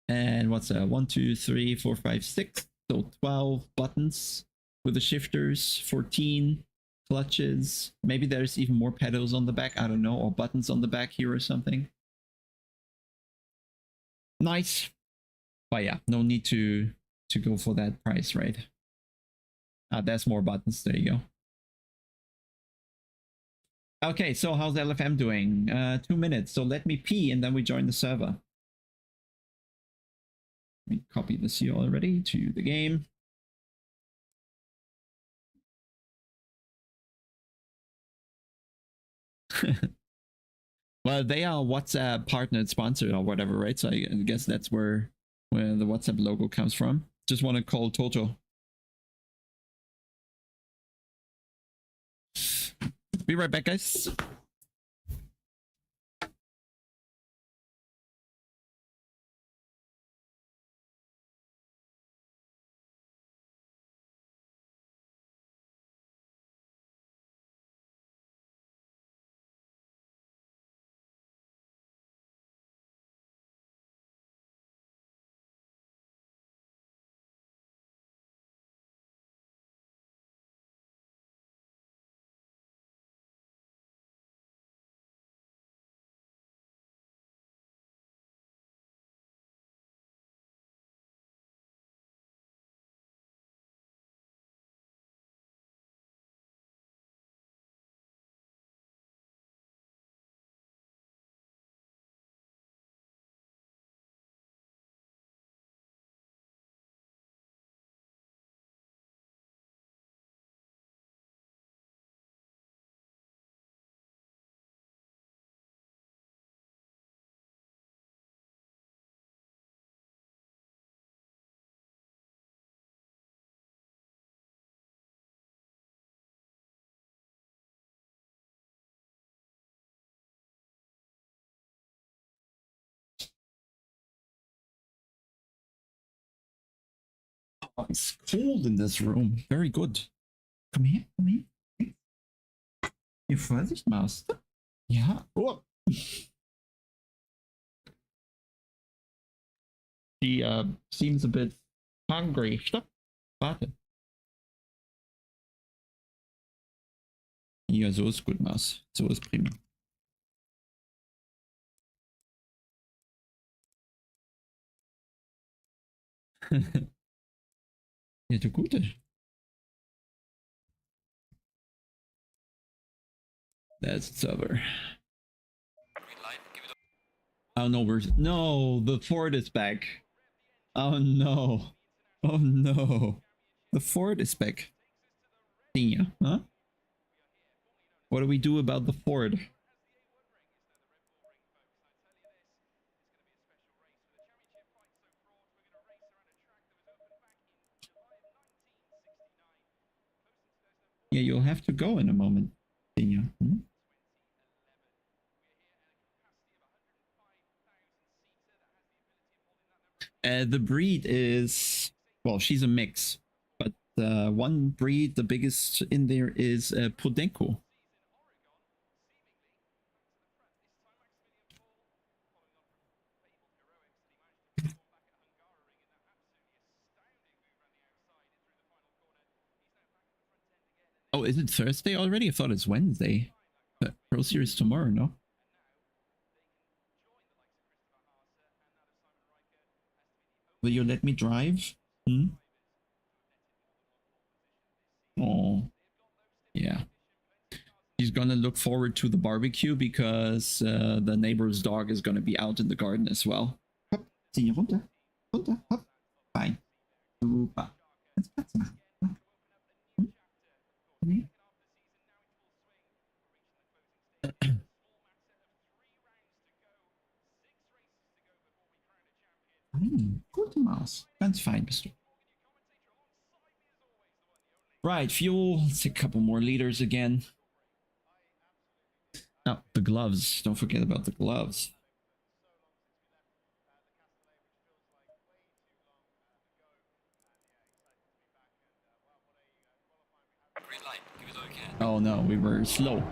And what's 1, 2, 3, 4, 5, 6? So 12 buttons with the shifters, 14. clutches. Maybe there's even more pedals on the back, I don't know, or buttons on the back here or something. Nice. But yeah, no need to go for that price, right? There's more buttons. There you go. Okay, so how's LFM doing? 2 minutes. So let me pee and then we join the server. Let me copy this here already to the game. Well, they are WhatsApp partnered sponsor or whatever, right? So I guess that's where the WhatsApp logo comes from. Just want to call Toto. Be right back, guys. Oh, it's cold in this room. Very good. Komm her, komm her. Ihr Vorsicht, Master. Ja. Oh. She seems a bit hungry. Stop. Warte. Ja, so ist gut, Maus. So ist prima. Ja, du Gute. That's the server. Oh no, no, the Ford is back. Oh no. Oh no. The Ford is back. Yeah, huh? What do we do about the Ford? Yeah, you'll have to go in a moment. Yeah. Hmm? The breed is, well, she's a mix, but one breed, the biggest in there is Podenco. Oh, is it Thursday already? I thought it's Wednesday. Pro Series tomorrow, no? Will you let me drive? Hmm? Oh, yeah. He's gonna look forward to the barbecue because the neighbor's dog is gonna be out in the garden as well. Hopp, zieh runter. Runter, hopp. Fein. Super. Jetzt Platz machen. Hm? Nee? Fein. Gute Maus. Ganz fein bist du. Right, fuel. Let's take a couple more liters again. Oh, the gloves. Don't forget about the gloves. Green light, give it a look at. Oh no, we were slow.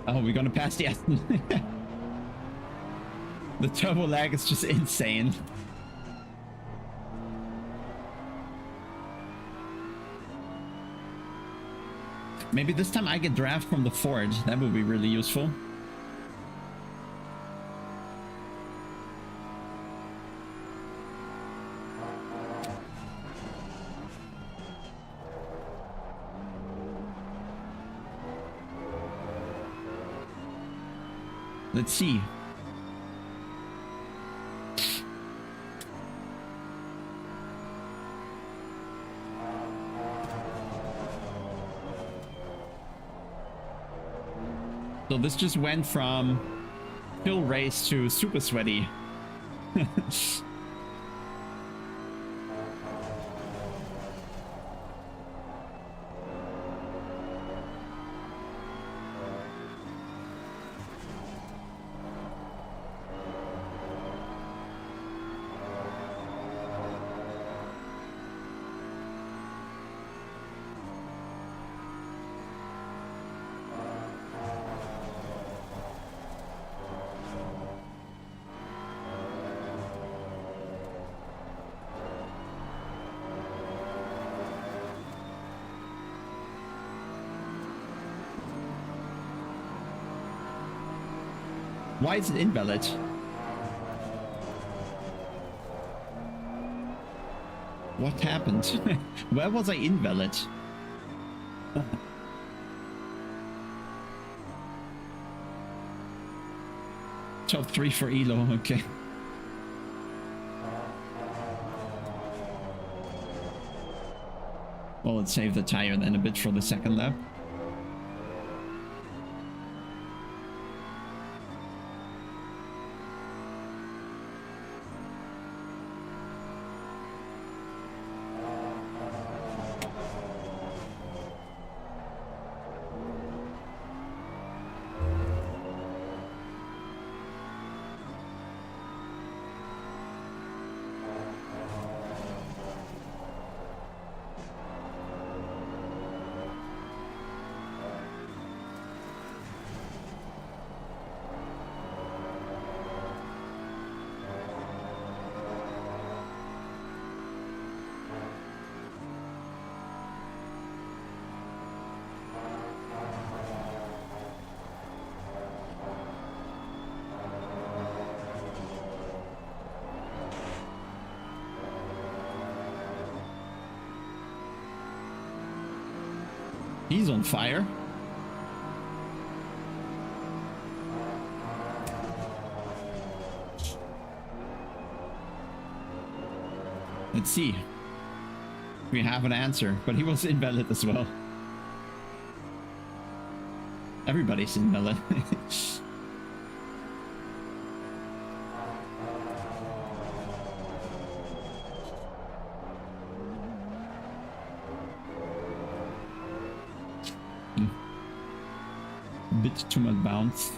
Oh, we're gonna pass the Aston. The turbo lag is just insane. Maybe this time I get draft from the Ford. That would be really useful. Let's see. So this just went from chill race to super sweaty. Why is it invalid? What happened? Where was I invalid? Top 3 for Elo, okay. Well, let's save the tire then a bit for the second lap. He's on fire. Let's see. We have an answer, but he was invalid as well. Everybody's invalid. Bit too much bounce.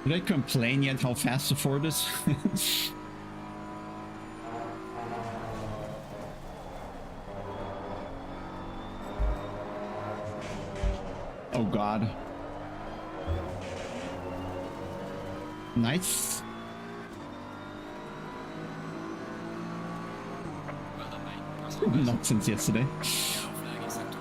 Did I complain yet how fast the Ford is? Oh god. Nice. Well done, mate. Not since yesterday. Yellow flag, exactement.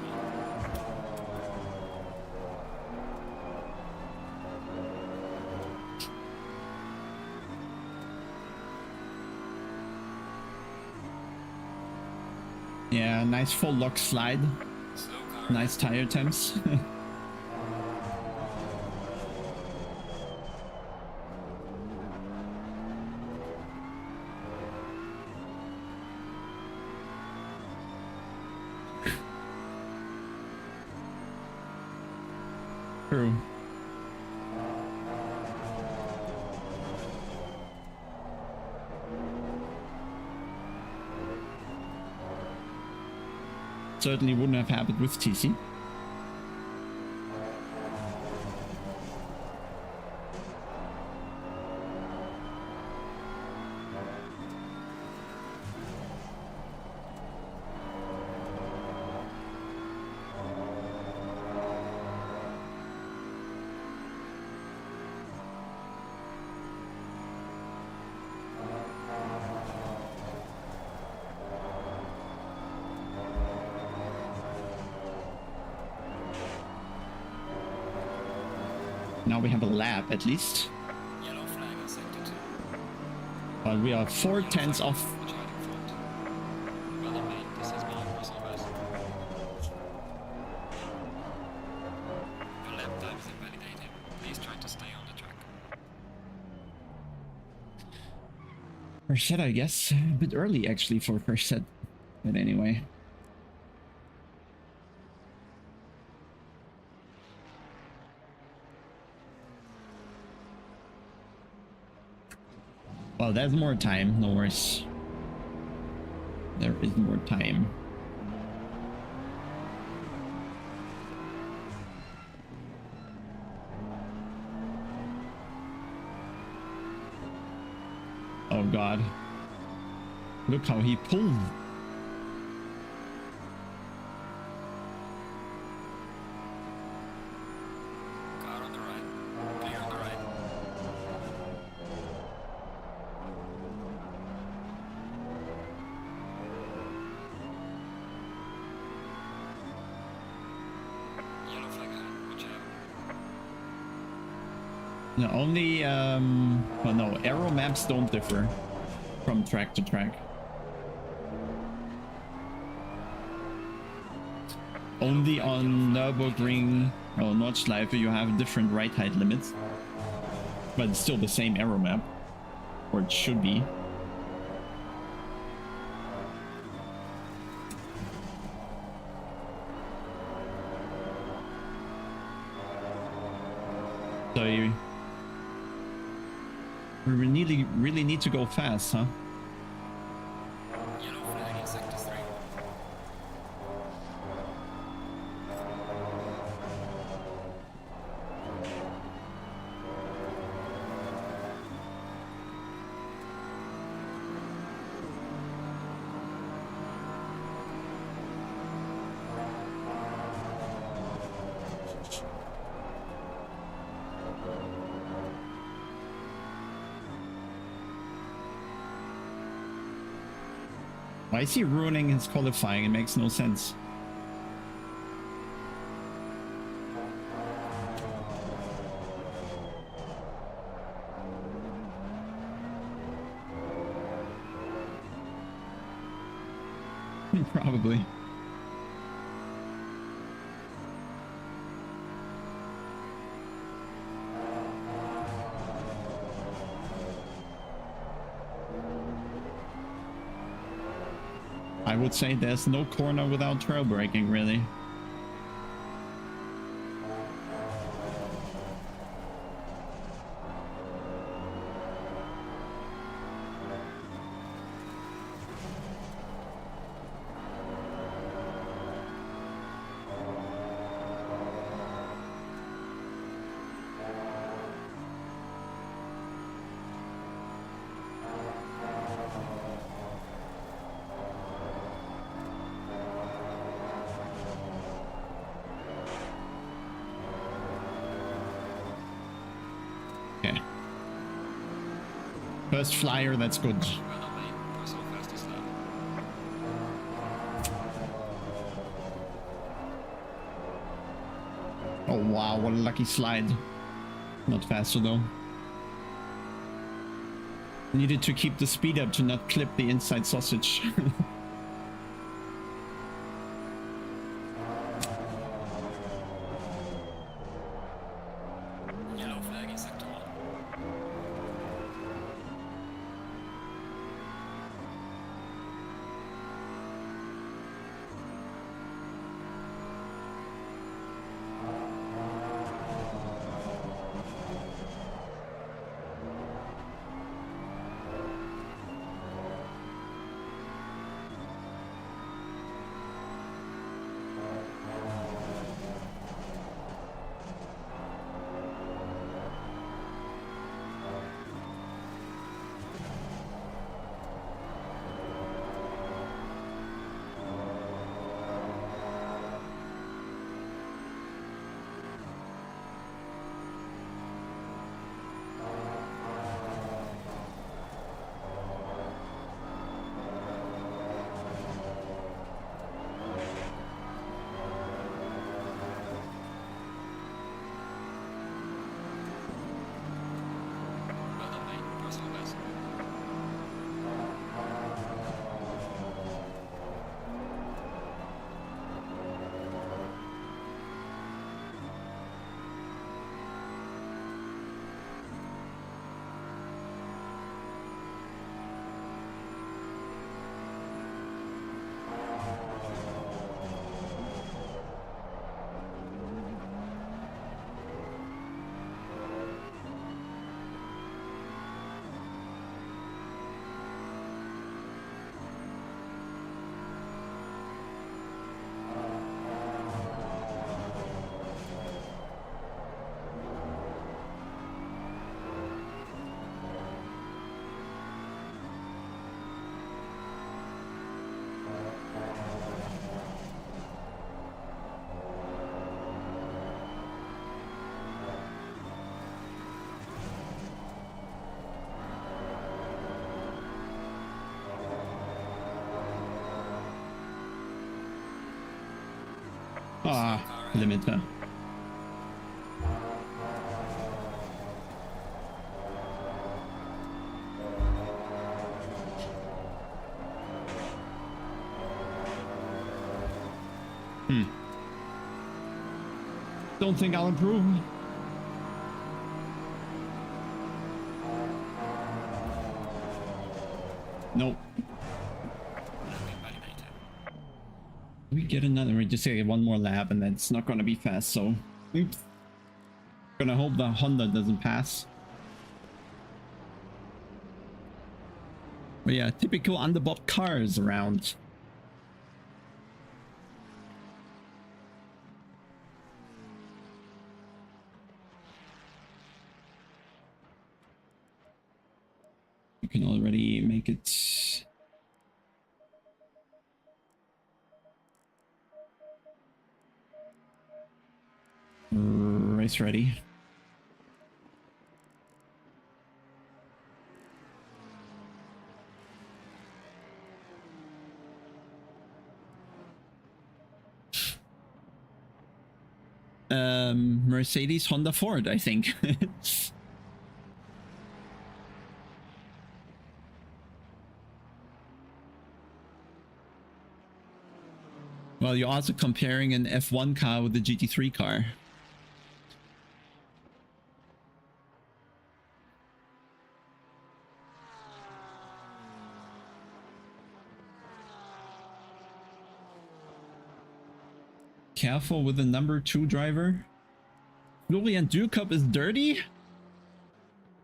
Yeah, nice full lock slide. Slow car. Nice tire temps. True. certainly wouldn't have happened with TC. Now we have a lap at least. Yellow flag in sector 2. But we are 4/10 off. Which are in front. Well done, mate. This has been impressive, guys. Your lap time is invalidating. Please try to stay on the track. First set, I guess. A bit early actually for first set. But anyway. Well, there's more time, no worries. There is more time. Oh god. Look how he pulled. Car on the right. Clear on the right. Yellow flag ahead. Watch out. No, only, well, no, aero maps don't differ from track to track. Only on Nürburgring or Nordschleife you have different ride height limits, but it's still the same aero map, or it should be. So you we really need to go fast, huh? Yellow flag in sector 3. Why is he ruining his qualifying? It makes no sense. Probably. I would say there's no corner without trail braking, really. First flyer, that's good. Well done, mate. Personal fastest lap. Oh wow, what a lucky slide. Not faster though. Needed to keep the speed up to not clip the inside sausage. Yellow flag in sector 1. Ah, slow car. limiter. Don't think I'll improve. Nope. We get another. We just get one more lap, and then it's not gonna be fast. So, oops. Gonna hope the Honda doesn't pass. But yeah, typical underbought cars around. You can already make it. Race ready. Mercedes, Honda, Ford, I think. Well, you're also comparing an F1 car with a GT3 car. Careful with the number 2 driver. Florian Ducup is dirty?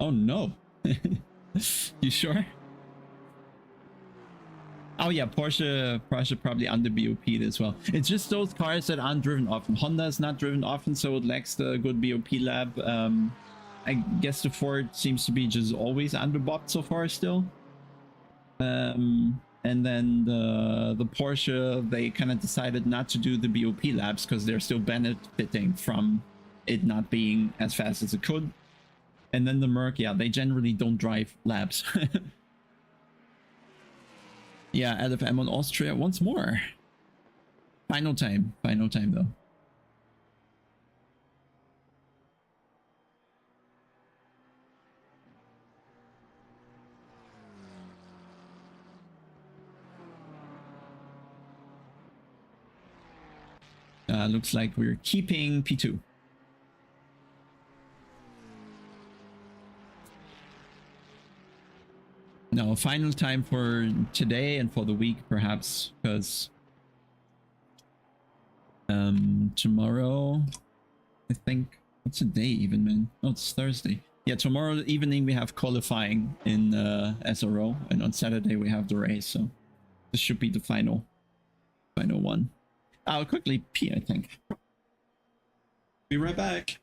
Oh no. You sure? Oh yeah, Porsche probably under BOP'd as well. It's just those cars that aren't driven often. Honda is not driven often, so it lacks the good BOP lab. I guess the Ford seems to be just always underbopped so far still. And then the Porsche, they kind of decided not to do the BOP labs because they're still benefiting from it not being as fast as it could. And then the Merc, yeah, they generally don't drive labs. Yeah, LFM on Austria once more. Final time though. Looks like we're keeping P2. No, final time for today and for the week, perhaps, because tomorrow, I think, what's the day even, man? Oh, it's Thursday. Yeah, tomorrow evening we have qualifying in SRO, and on Saturday we have the race, so this should be the final one. I'll quickly pee, I think. Be right back.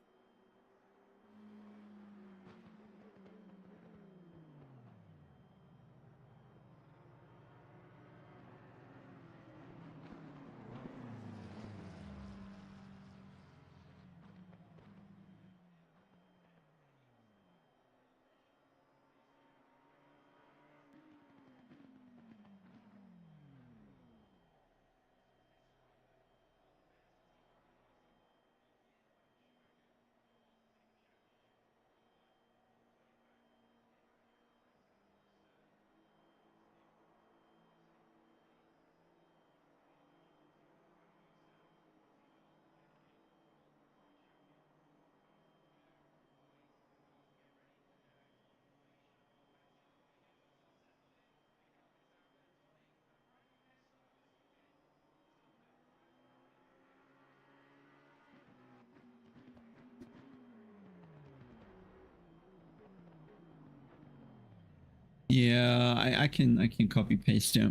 Yeah, I can copy paste, yeah.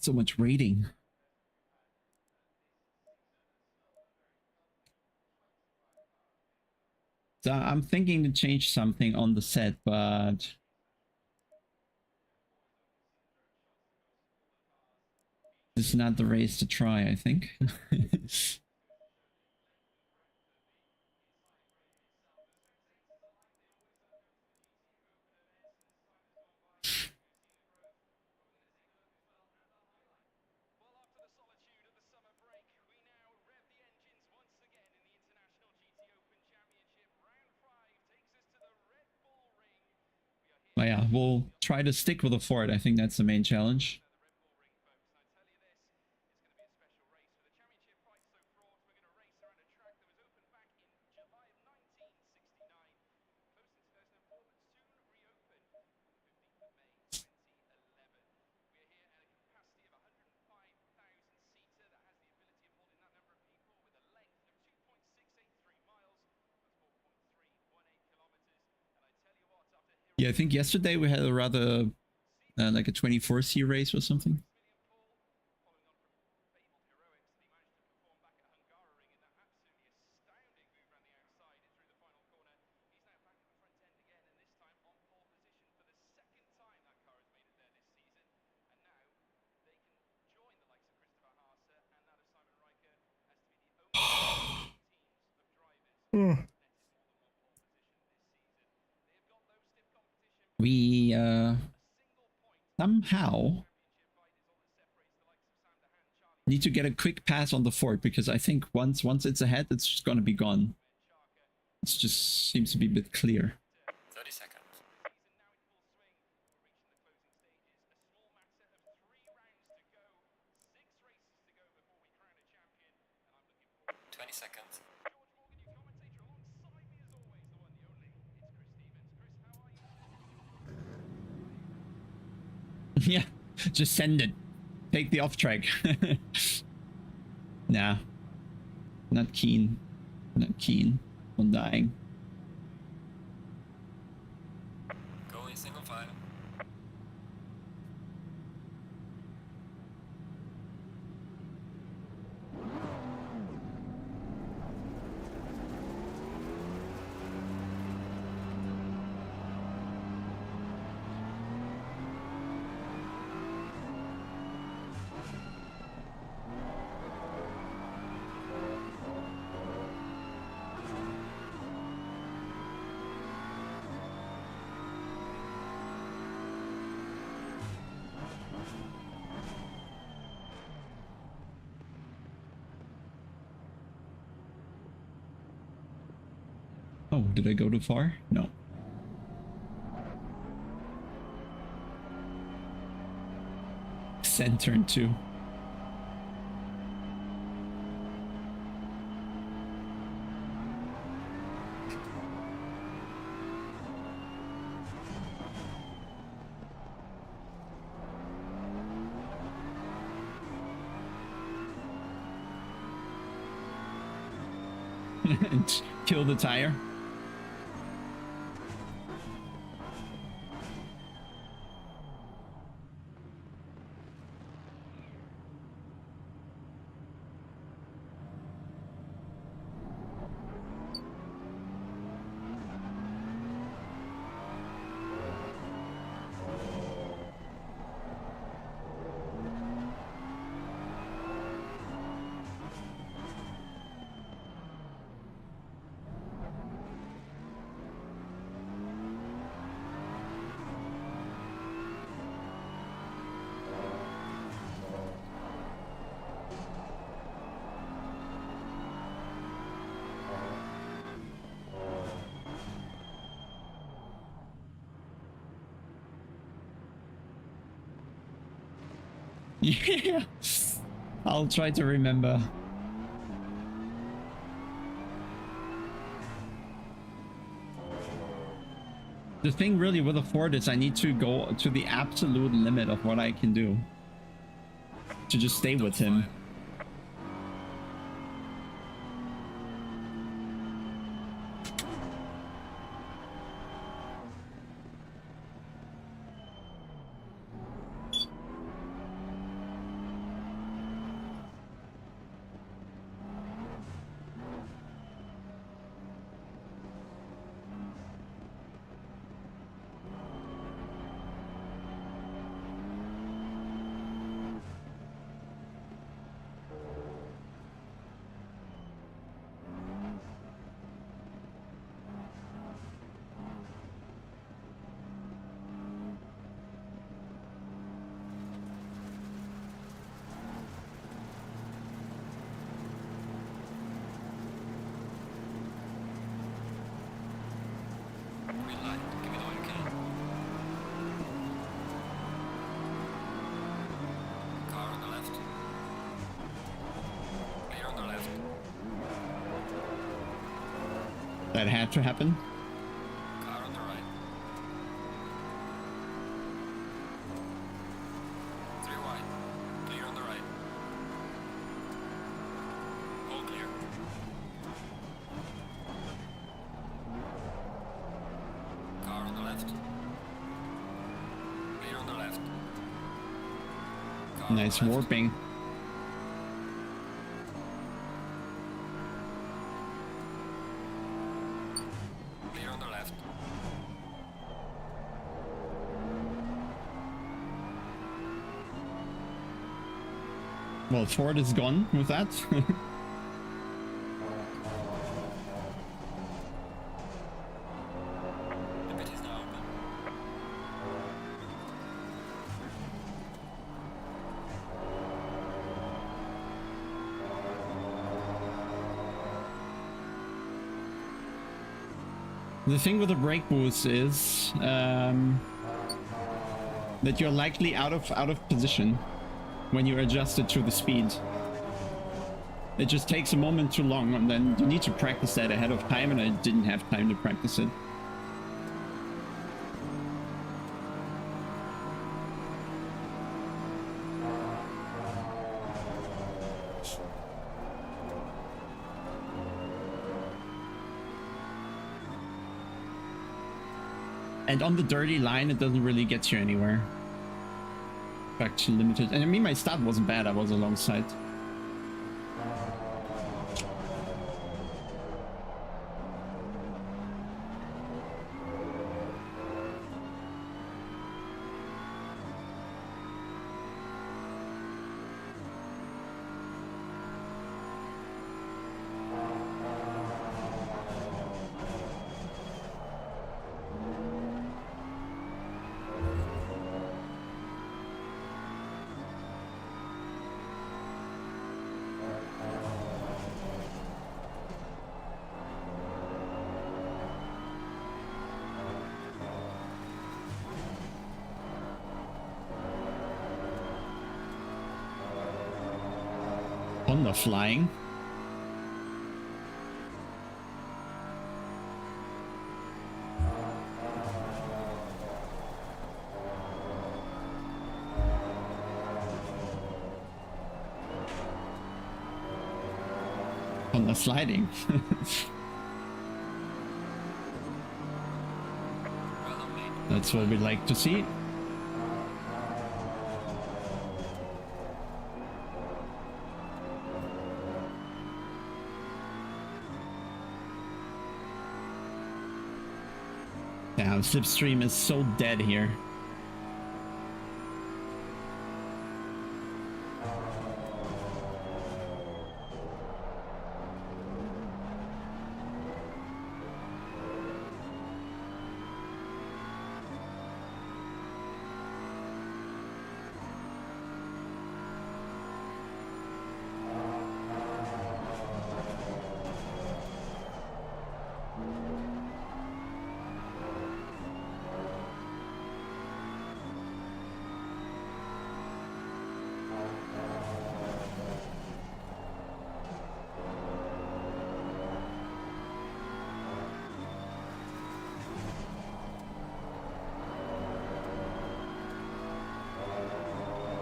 So much rating. So I'm thinking to change something on the set, but this is not the race to try, I think. yeah, we'll try to stick with the Ford. I think that's the main challenge. Yeah, I think yesterday we had a rather like a 24C race or something. We somehow need to get a quick pass on the Ford, because I think once it's ahead, it's just gonna be gone. It just seems to be a bit clear. 30 seconds. Seconds. Yeah, just send it. Take the off track. Nah, not keen. Not keen on dying. Go in single file. Oh, did I go too far? No. Send turn 2. And kill the tire. Yeah, I'll try to remember. The thing really with a Ford is I need to go to the absolute limit of what I can do to just stay with him. That had to happen. Car on the right. 3 wide. Clear on the right. All clear. Car on the left. Clear on the left. Car Nice on the left. warping. Clear on the left. Well, Ford is gone with that. The pit is now open. The thing with the brake boost is that you're likely out of position when you adjust it to the speed. It just takes a moment too long, and then you need to practice that ahead of time, and I didn't have time to practice it. And on the dirty line, it doesn't really get you anywhere. Back to limited. And I mean, my start wasn't bad. I was alongside. Honda flying. Honda sliding. Well done, mate. That's what we like to see. Damn, slipstream is so dead here.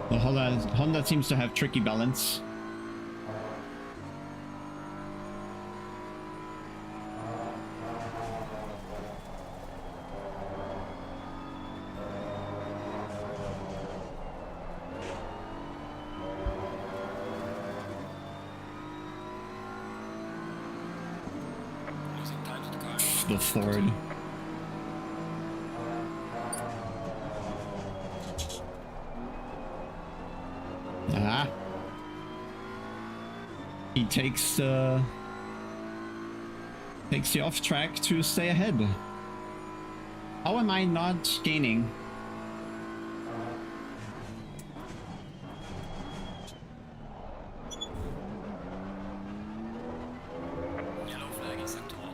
The Honda seems to have tricky balance. Losing time to the car. The Ford. Ah. He takes the off track to stay ahead. How am I not gaining? Yellow flag in sector 1.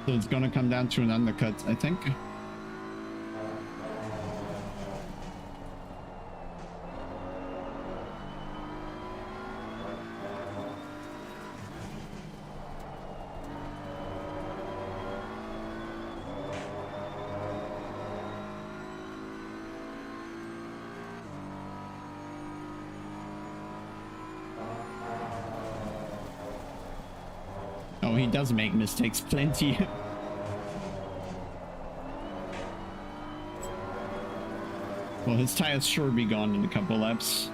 So it's gonna come down to an undercut, I think. Oh, he does make mistakes, plenty. Well, his tires sure be gone in a couple laps.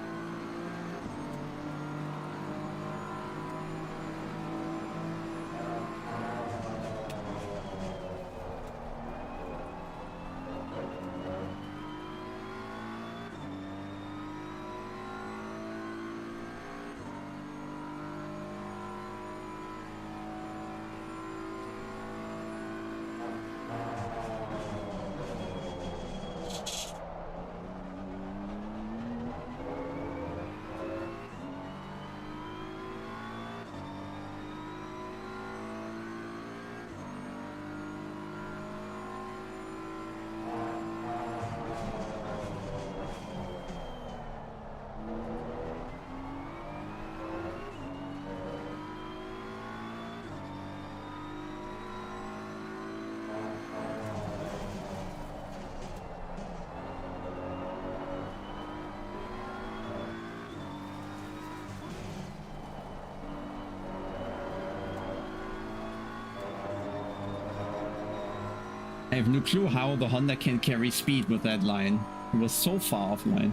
I have no clue how the Honda can carry speed with that line. It was so far offline.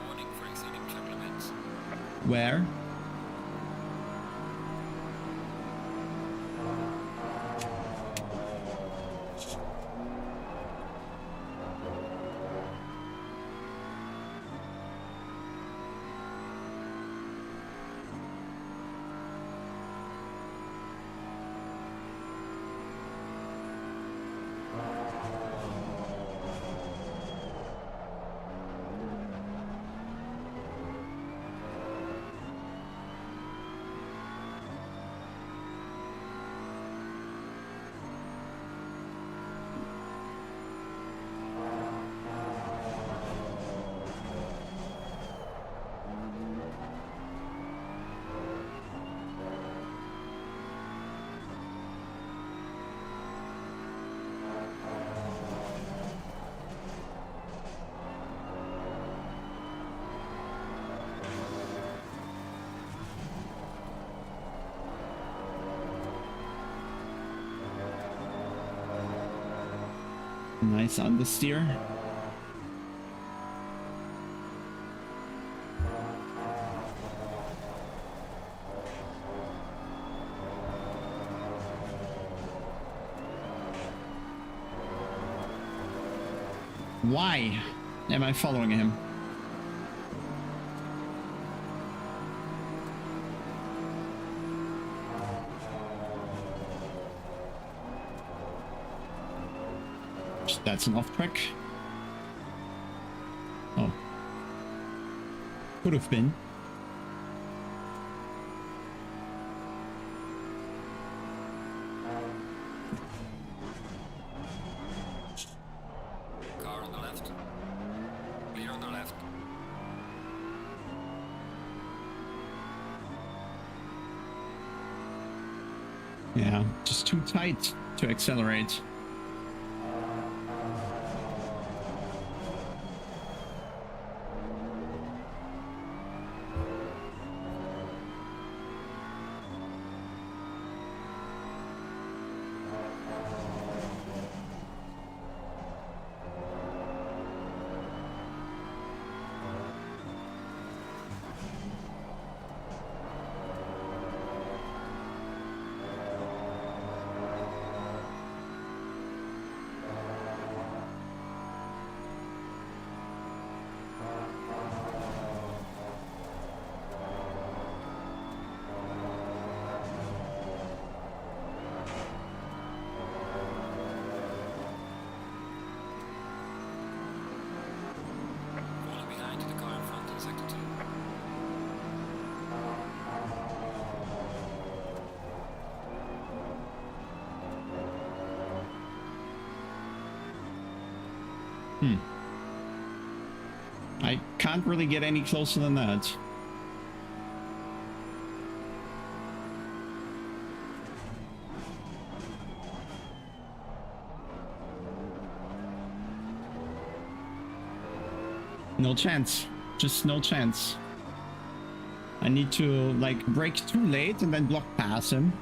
Warning for exceeding track limits. Where? Nice understeer. Why am I following him? That's an off track. Oh. Could have been. Car on the left. Clear on the left. Yeah, just too tight to accelerate. I can't really get any closer than that. No chance. Just no chance. I need to, like, brake too late and then block pass him.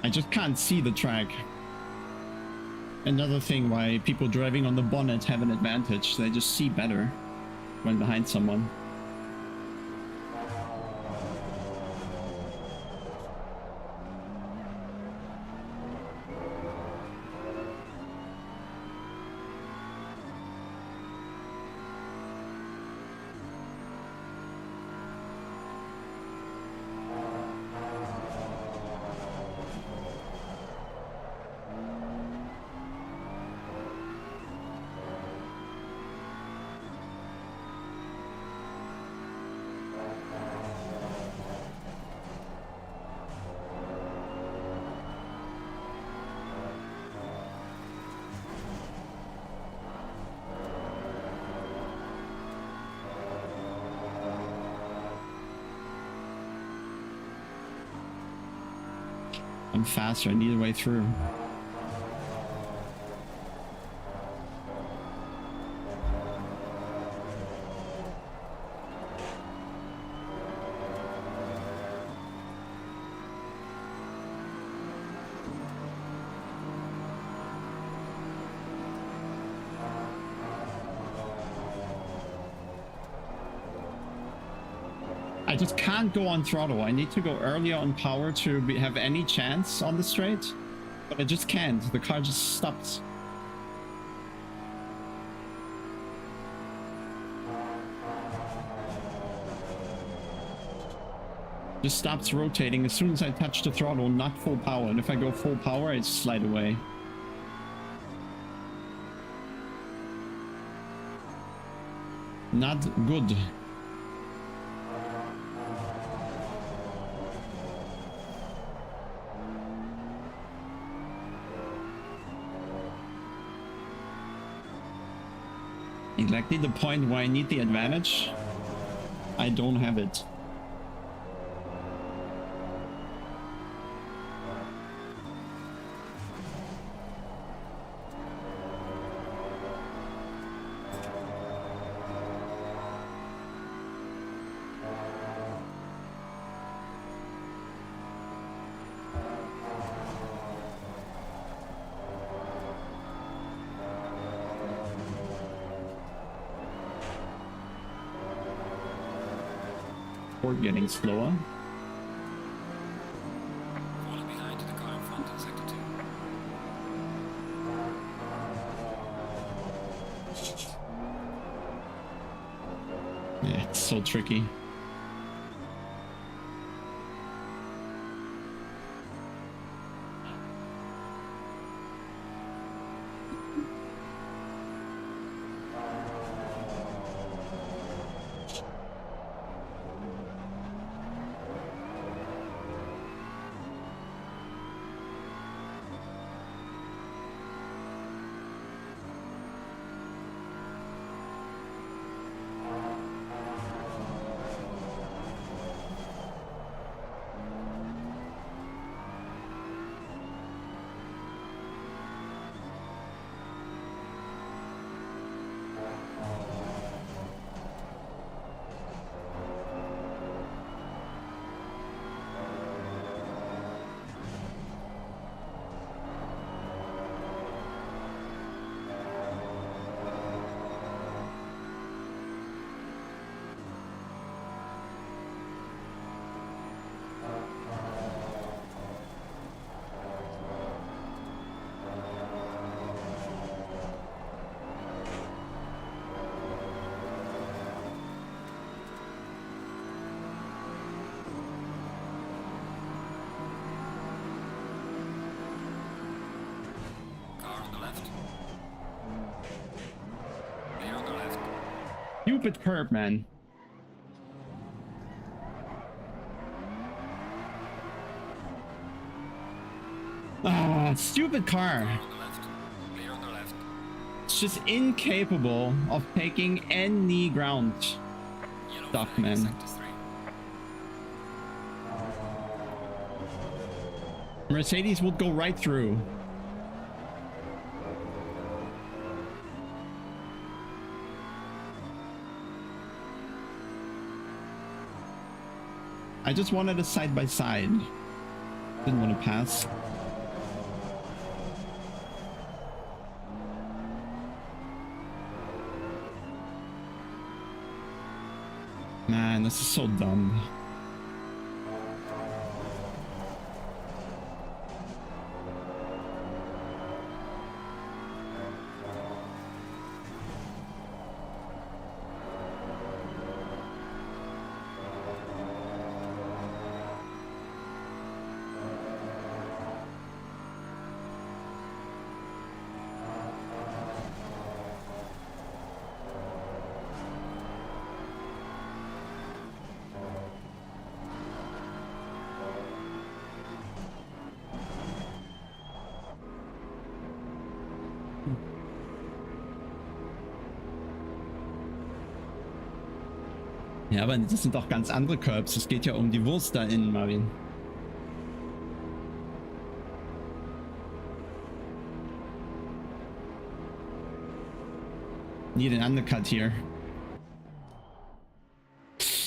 I just can't see the track. Another thing why people driving on the bonnet have an advantage. They just see better when behind someone. I'm faster, I need a way through. I just can't go on throttle. I need to go earlier on power to have any chance on the straight, but I just can't. The car just stops. Just stops rotating as soon as I touch the throttle, not full power. And if I go full power, I just slide away. Not good. Exactly the point where I need the advantage, I don't have it. We're getting slower. Falling behind the car in front in sector 2. Yeah, it's so tricky. stupid curb, man. Ah, stupid car. Clear on the left. Clear on the left. It's just incapable of taking any ground. Yellow Stuff, flag, man. sector 3. Mercedes would go right through. I just wanted a side by side. Didn't want to pass. Man, this is so dumb. Ja, aber das sind doch ganz andere Curbs. Es geht ja um die Wurst da innen, Marvin. Need an undercut here.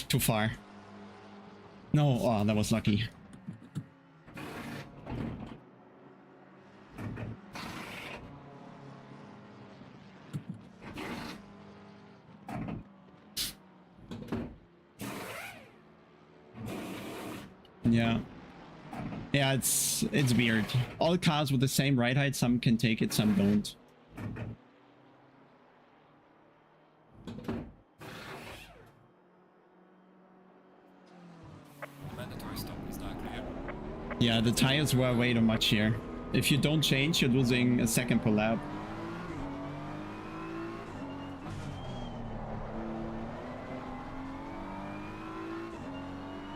Too far. No, oh, that was lucky. Yeah. Yeah, it's weird. All cars with the same ride height, some can take it, some don't. Mandatory stop is now clear. Yeah, the tires were way too much here. If you don't change, you're losing a second per lap.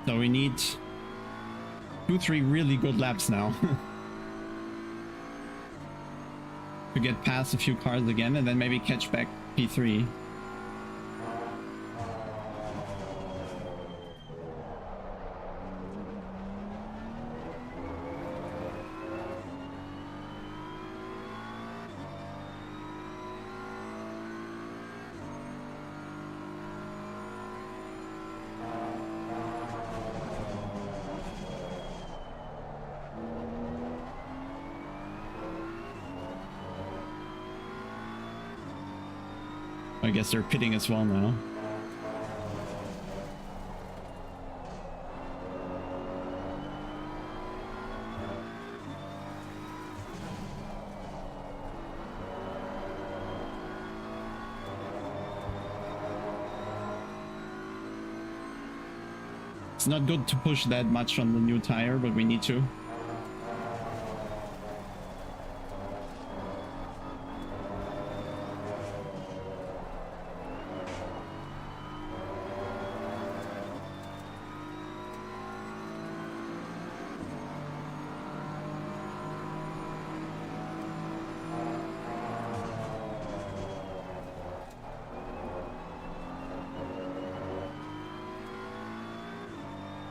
So we need 2-3 really good laps now to get past a few cars again and then maybe catch back P3. I guess they're pitting as well now. It's not good to push that much on the new tire, but we need to.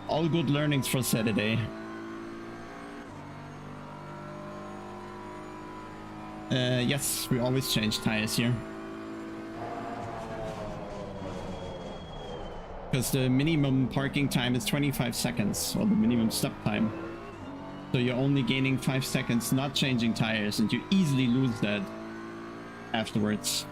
All good learnings for Saturday. Yes, we always change tires here. Because the minimum parking time is 25 seconds, or the minimum stop time. So you're only gaining 5 seconds not changing tires, and you easily lose that afterwards.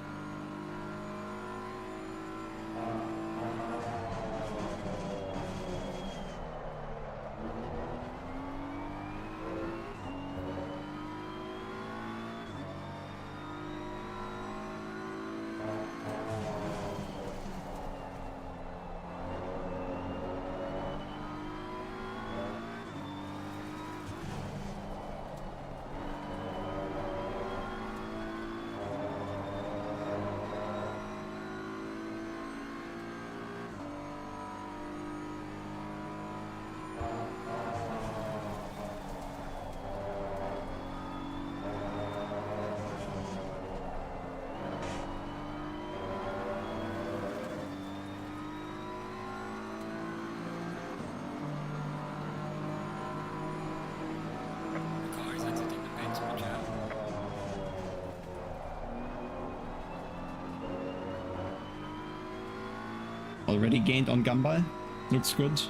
Already gained on Gumball. Looks good.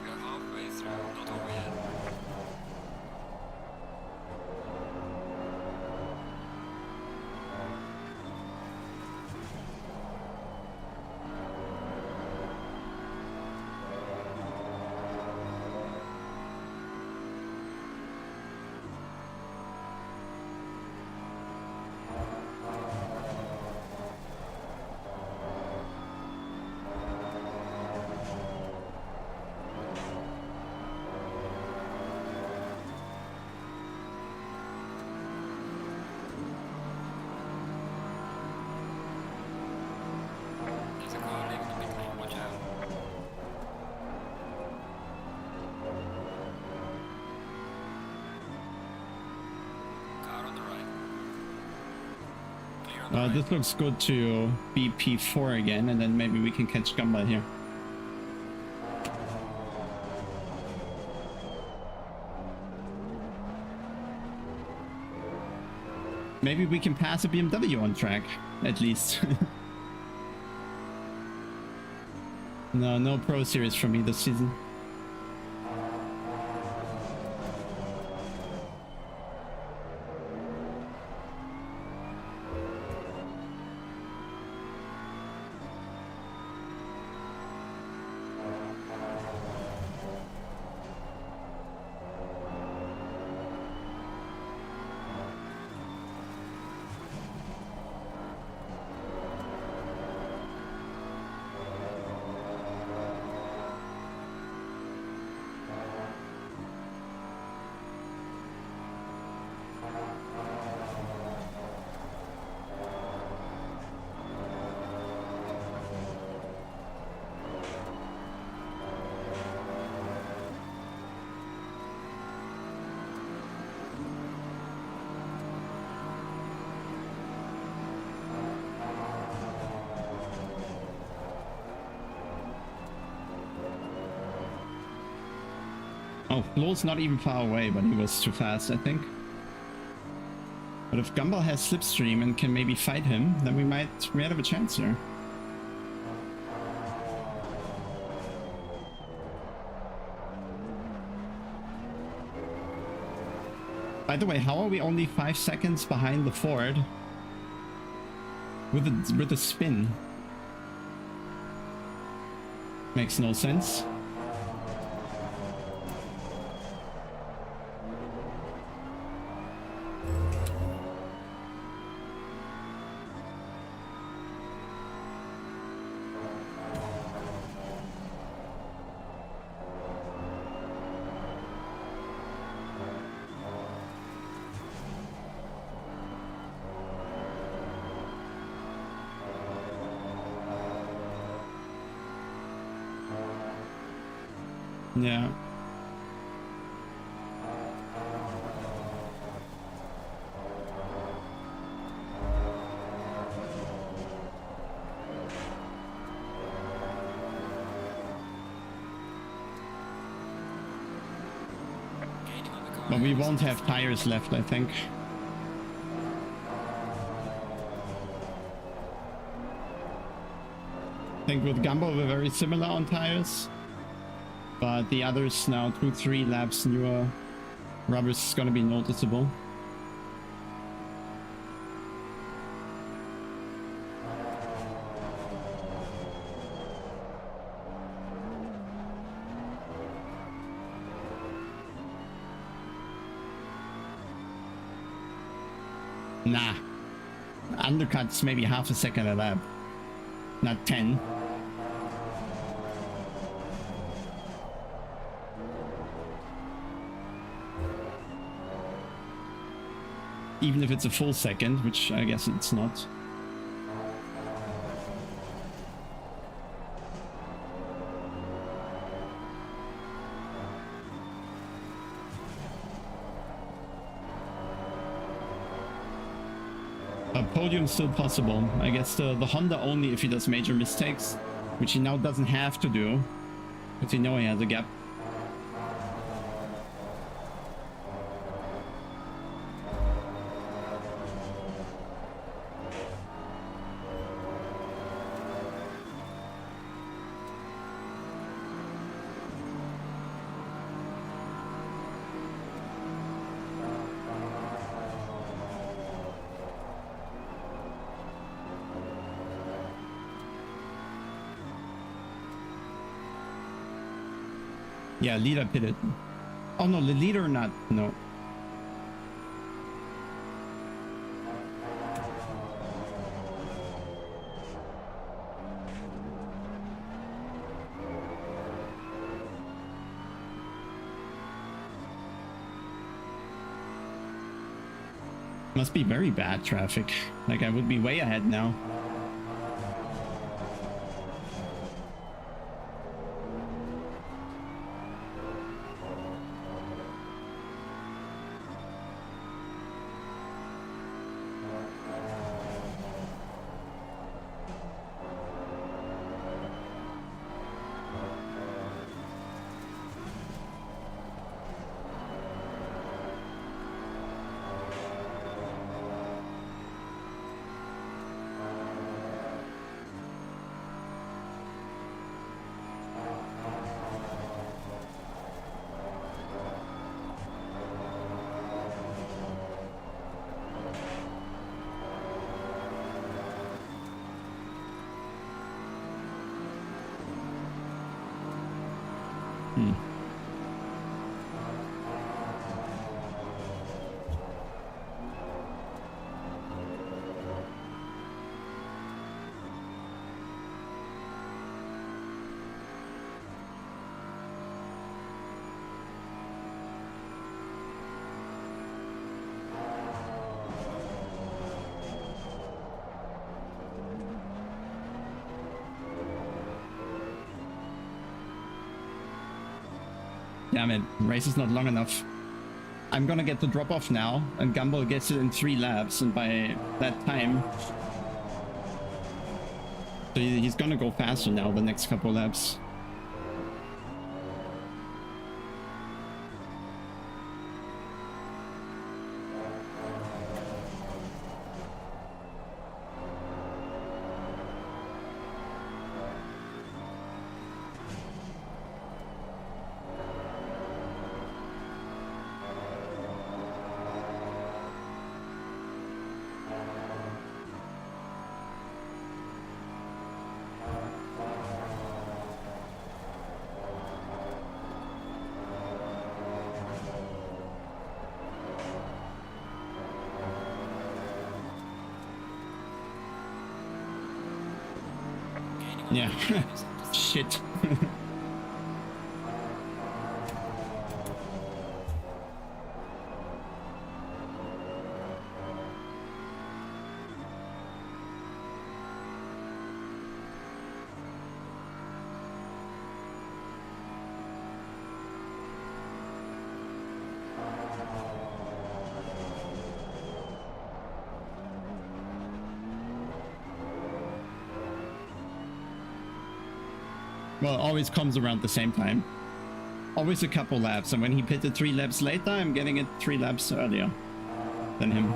We're halfway through, not over yet. There's a car leaving the pit lane, watch out. Car on the right. Clear on the right. This looks good to be P4 again, and then maybe we can catch Gumball here. Maybe we can pass a BMW on track, at least. No Pro Series for me this season. Oh, Lowell's not even far away, but he was too fast, I think. But if Gumball has Slipstream and can maybe fight him, then we might have a chance here. By the way, how are we only 5 seconds behind the Ford with the spin? Makes no sense. Yeah. Gaining on the car. But we won't have tires left, I think. I think with Gumball we're very similar on tires. But the others now, 2-3 laps newer rubbers is gonna be noticeable. Nah. Undercuts maybe half a second a lap. Not 10. Even if it's a full second, which I guess it's not. A podium's still possible. I guess the Honda only if he does major mistakes, which he now doesn't have to do, because he know he has a gap. Yeah, leader pitted. Oh no, the leader not. No. Must be very bad traffic. Like I would be way ahead now. Damn it, race is not long enough. I'm gonna get the drop off now, and Gumball gets it in 3 laps, and by that time... So he's gonna go faster now the next couple laps. Yeah. Shit. Well, it always comes around the same time. Always a couple laps, and when he pitted 3 laps later, I'm getting it 3 laps earlier than him.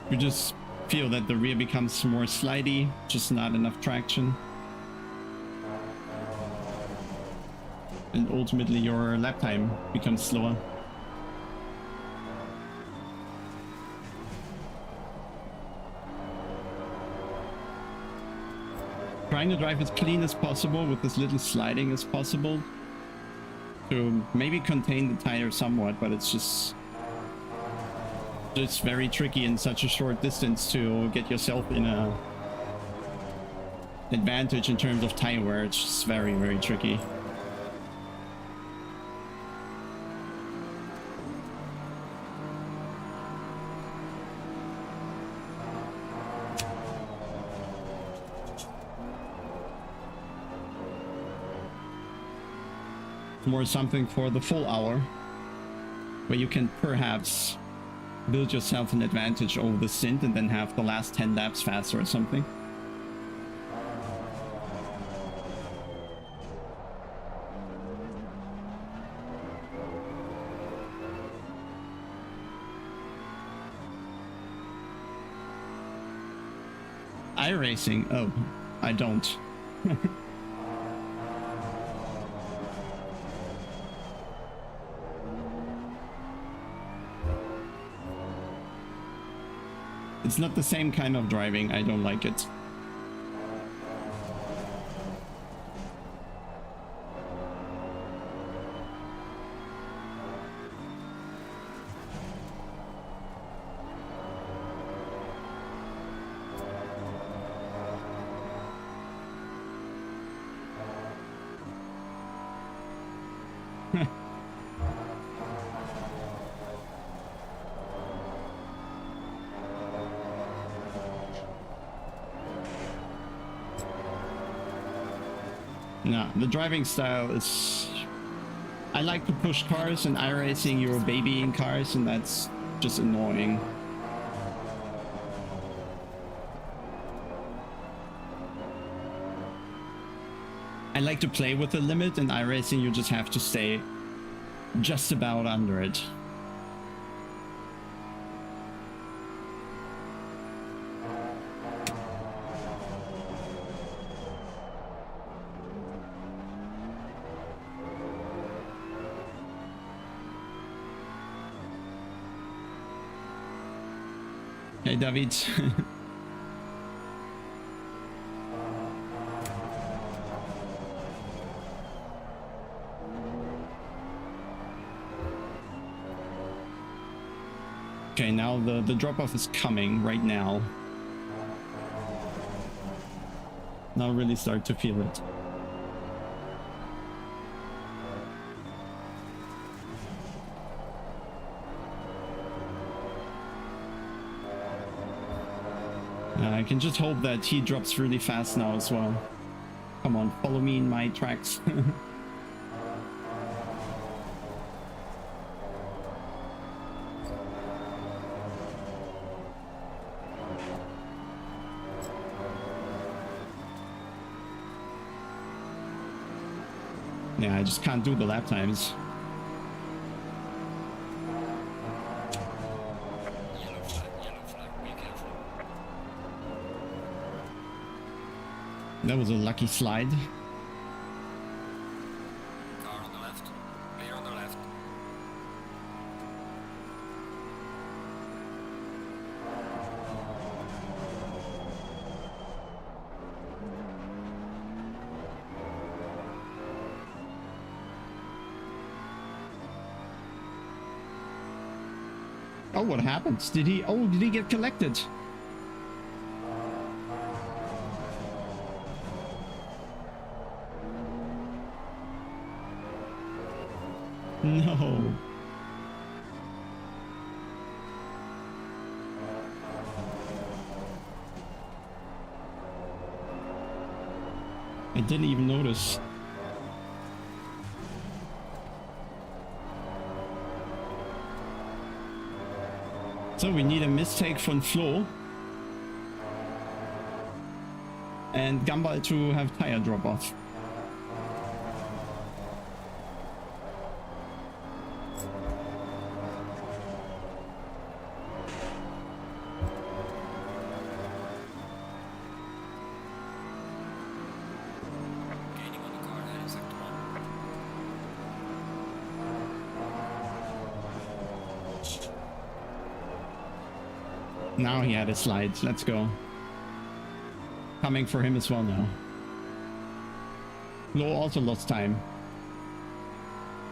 You just feel that the rear becomes more slidey, just not enough traction. And ultimately your lap time becomes slower. Trying to drive as clean as possible with as little sliding as possible to maybe contain the tire somewhat, but it's just very tricky in such a short distance to get yourself in a advantage in terms of tire wear. It's just very, very tricky. more something for the full hour, where you can perhaps build yourself an advantage over the stint and then have the last 10 laps faster or something. iRacing? Oh, I don't. It's not the same kind of driving. I don't like it. No, the driving style is... I like to push cars, and iRacing you're babying cars, and that's just annoying. I like to play with the limit, and iRacing you just have to stay just about under it. Hey, David. Okay, now the drop-off is coming right now. Now really start to feel it. I can just hope that he drops really fast now as well. Come on, follow me in my tracks. Yeah, I just can't do the lap times. That was a lucky slide. Car on the left. Clear on the left. Oh, what happened? Did he get collected? No. I didn't even notice. So we need a mistake from Flo and Gumball to have tire drop off. Now he had a slide. Let's go. Coming for him as well now. Lo also lost time.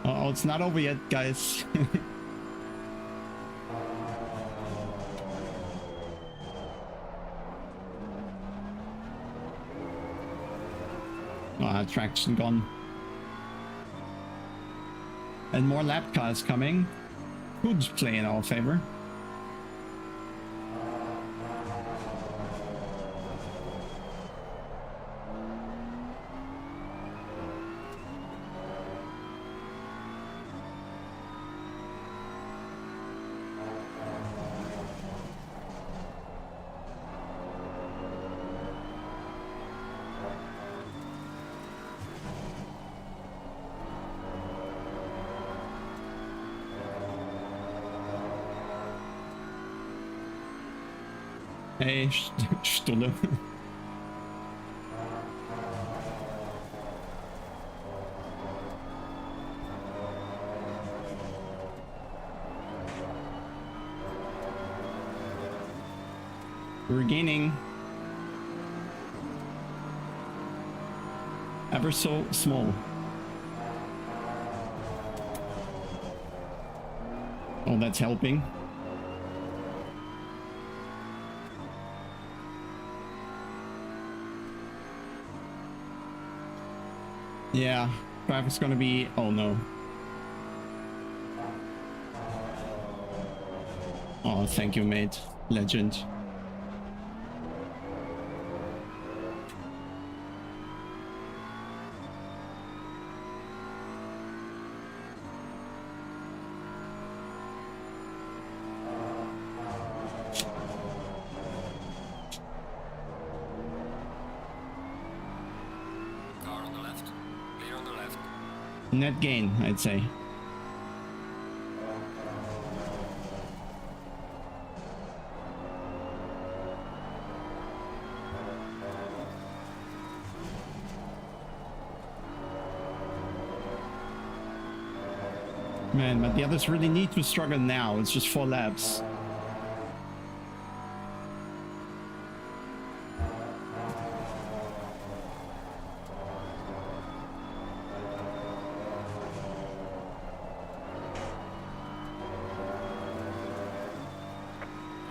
Uh-oh, it's not over yet, guys. Traction gone. And more lap cars coming. Could play in our favor. Hey, Stulle. We're gaining. Ever so small. Oh, that's helping. Yeah, traffic's gonna be... Oh no. Oh, thank you, mate. Legend. Car on the left. Clear on the left. Net gain, I'd say. Man, but the others really need to struggle now. It's just 4 laps.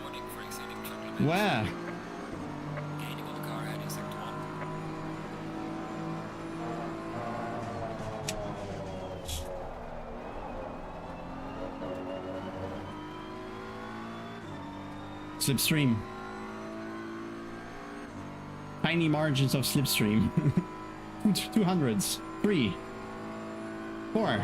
Warning for exceeding track limits. Where? Gaining on the car heading sector 1. Slipstream. Tiny margins of slipstream. 200s. 3. 4.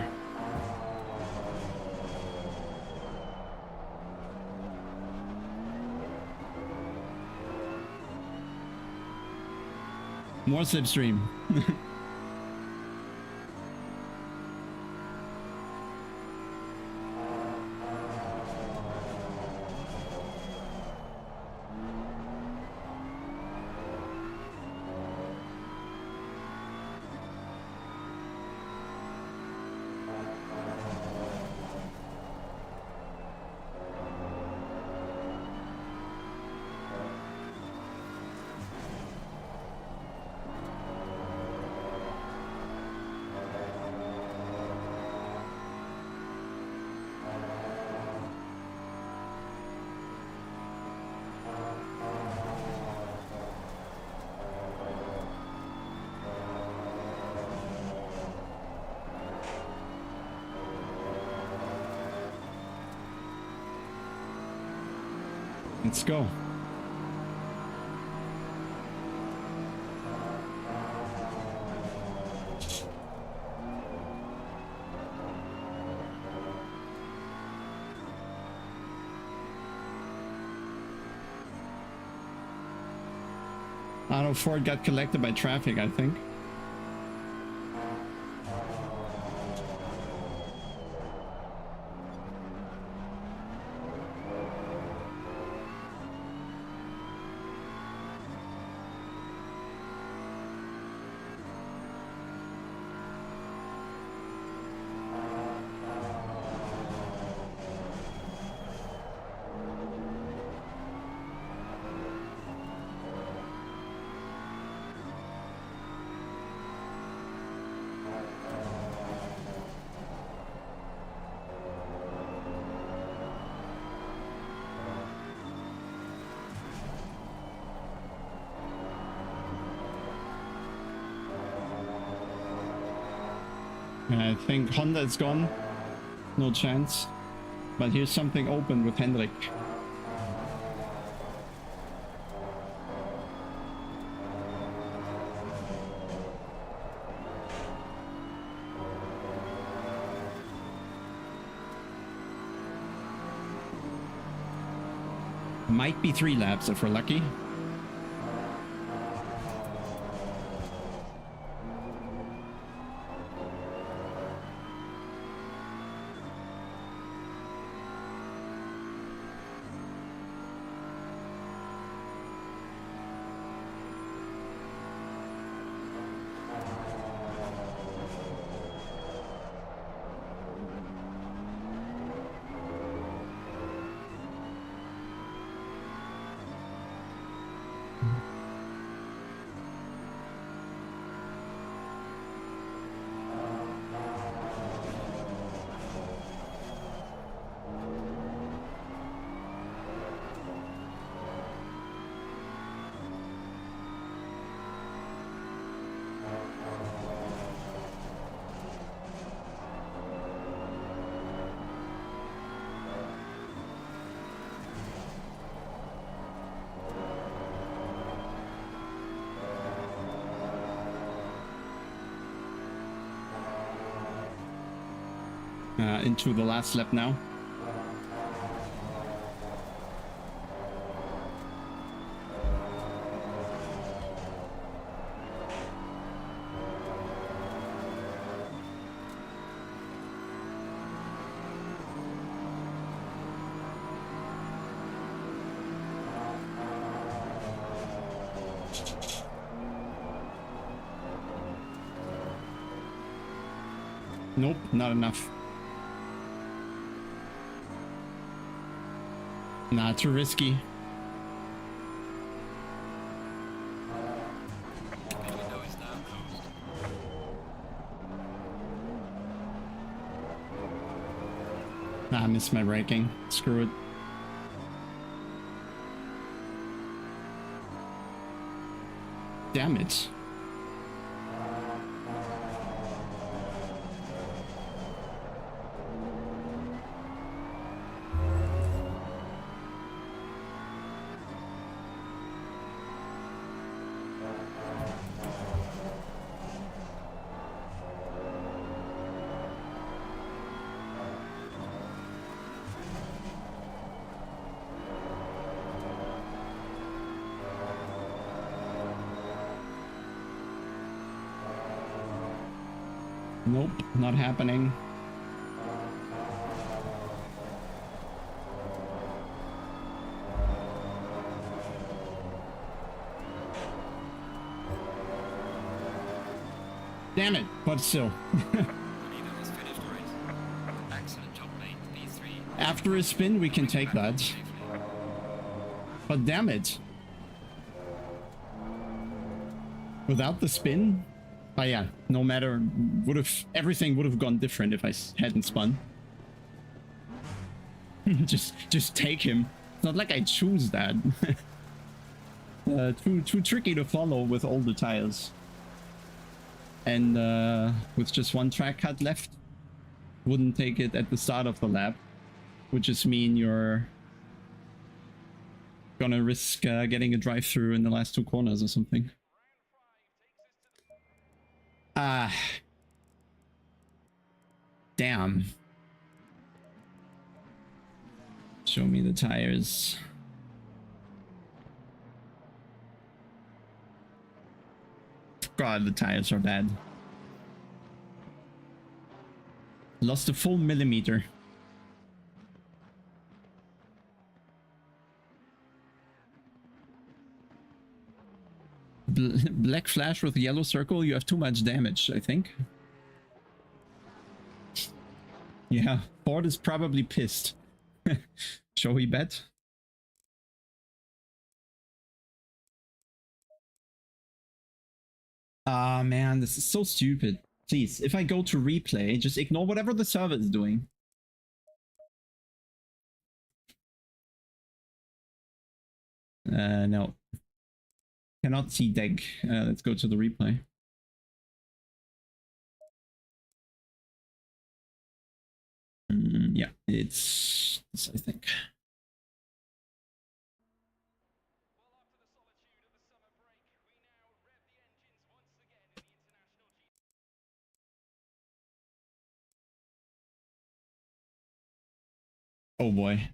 More slipstream. Let's go. I don't know, Ford got collected by traffic, I think. I think Honda is gone. No chance. But here's something open with Hendrik. Might be 3 laps if we're lucky. into the last lap now. Nope, not enough. Nah, too risky. Pit window is now closed. Nah, I missed my braking. Screw it. Damn it. Nope, not happening. Damn it, but still. Leader has finished the race. Excellent job, mate. P3. After a spin, we can take that. Safely. But damn it. Without the spin? Oh yeah, no matter, everything would have gone different if I hadn't spun. just take him. It's not like I choose that. Too tricky to follow with all the tires. And with just one track cut left, wouldn't take it at the start of the lap, would just mean you're gonna risk getting a drive-through in the last two corners or something. Ah. Damn. Show me the tires. God, the tires are bad. Lost a full millimeter. Black flash with yellow circle, you have too much damage, I think. Yeah, Ford is probably pissed. Shall we bet? Ah, man, this is so stupid. Please, if I go to replay, just ignore whatever the server is doing. No. Cannot see deck. Let's go to the replay. Yeah, it's this, I think. Oh boy.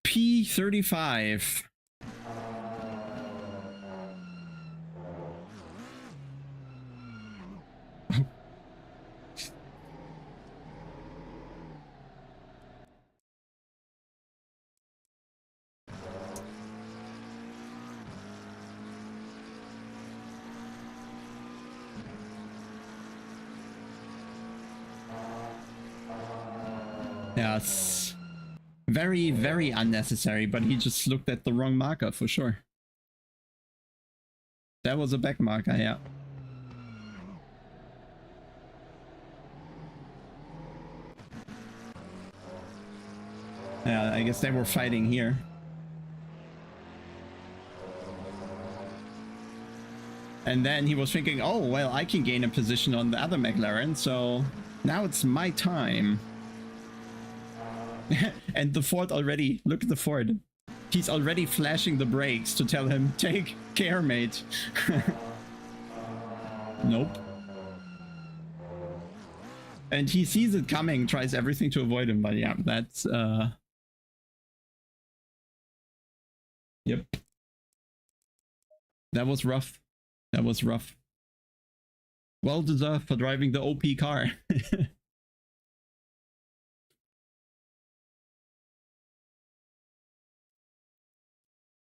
P35. Yes. Very, very unnecessary, but he just looked at the wrong marker for sure. That was a back marker, yeah. Yeah, I guess they were fighting here. And then he was thinking, oh, well, I can gain a position on the other McLaren, so now it's my time. And the Ford already, look at the Ford. He's already flashing the brakes to tell him, take care, mate. Nope. And he sees it coming, tries everything to avoid him, but yeah, that's, yep. That was rough. That was rough. Well deserved for driving the OP car.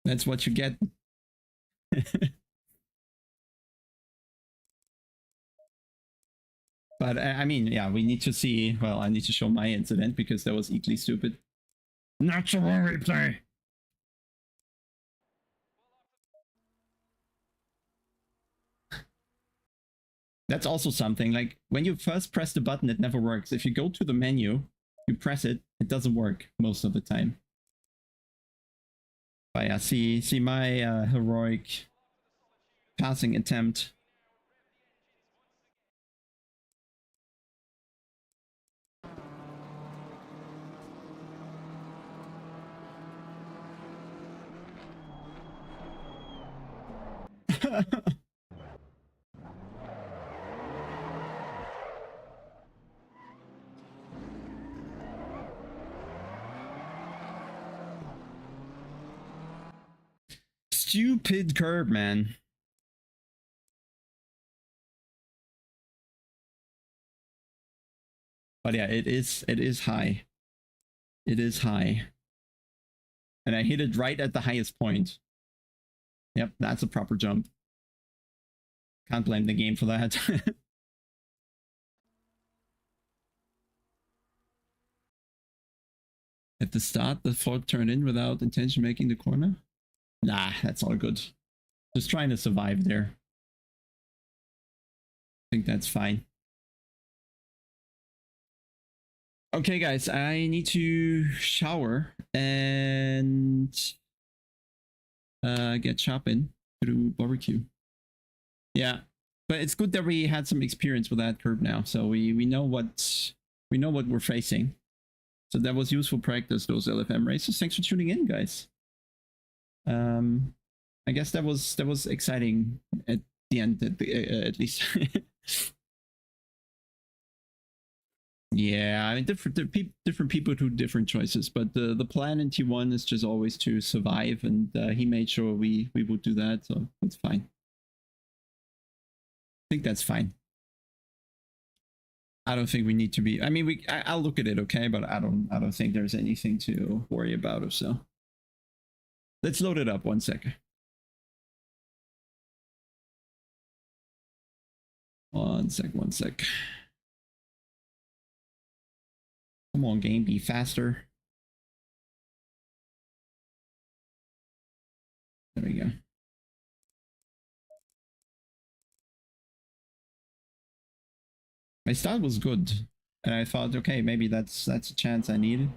That's what you get. But I mean, yeah, we need to see, well, I need to show my incident because that was equally stupid. Natural replay. That's also something, like when you first press the button, it never works. If you go to the menu, you press it, it doesn't work most of the time. But yeah, see my heroic passing attempt. Stupid curb, man. But yeah, it is high. It is high. And I hit it right at the highest point. Yep, that's a proper jump. Can't blame the game for that. At the start, the Ford turned in without intention making the corner? Nah, that's all good. Just trying to survive there. I think that's fine. Okay, guys, I need to shower and get shopping to do barbecue. Yeah, but it's good that we had some experience with that curve now, so we know what we're facing. So that was useful practice, those LFM races. Thanks for tuning in, guys. I guess that was exciting at the end, at least. Yeah, I mean, different people do different choices, but the plan in T1 is just always to survive, and he made sure we would do that, so it's fine. I think that's fine. I don't think we need to be. I mean, I'll look at it, okay, but I don't think there's anything to worry about or so. Let's load it up 1 second. 1 sec. Come on, game, be faster. There we go. My start was good, and I thought, okay, maybe that's a chance I needed.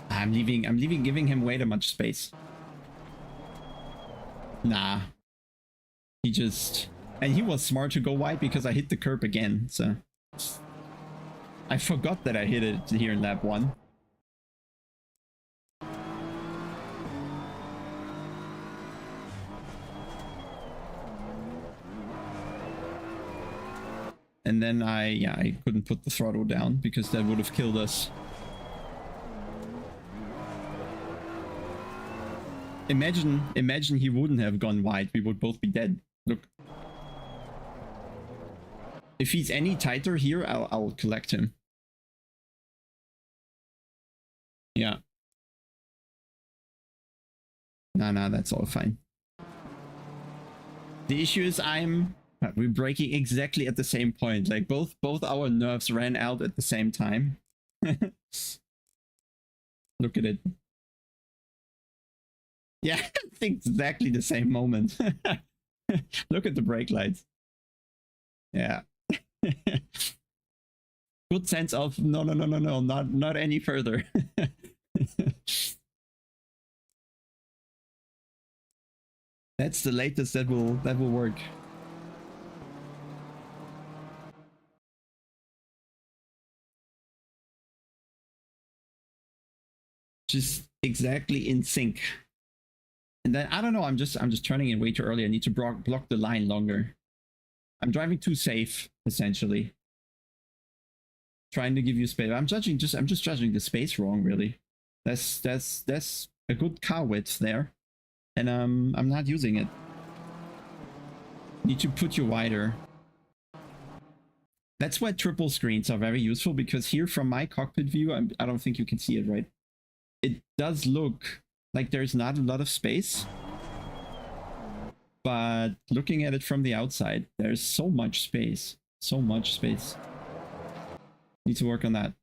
I'm giving him way too much space. Nah. He just... And he was smart to go wide because I hit the curb again, so... I forgot that I hit it here in lap 1. And then I couldn't put the throttle down because that would have killed us. Imagine he wouldn't have gone wide. We would both be dead. Look. If he's any tighter here, I'll collect him. Yeah. Nah, that's all fine. The issue is we're braking exactly at the same point. Like both our nerves ran out at the same time. Look at it. Yeah, I think exactly the same moment. Look at the brake lights. Yeah. good sense of no, not any further. That's the latest that will work. Just exactly in sync. And then I don't know, I'm just turning in way too early. I need to block the line longer. I'm driving too safe, essentially. Trying to give you space. I'm just judging the space wrong, really. That's a good car width there. And I'm not using it. Need to put you wider. That's why triple screens are very useful, because here from my cockpit view, I don't think you can see it, right? It does look like there's not a lot of space. But looking at it from the outside, there's so much space. So much space. Need to work on that.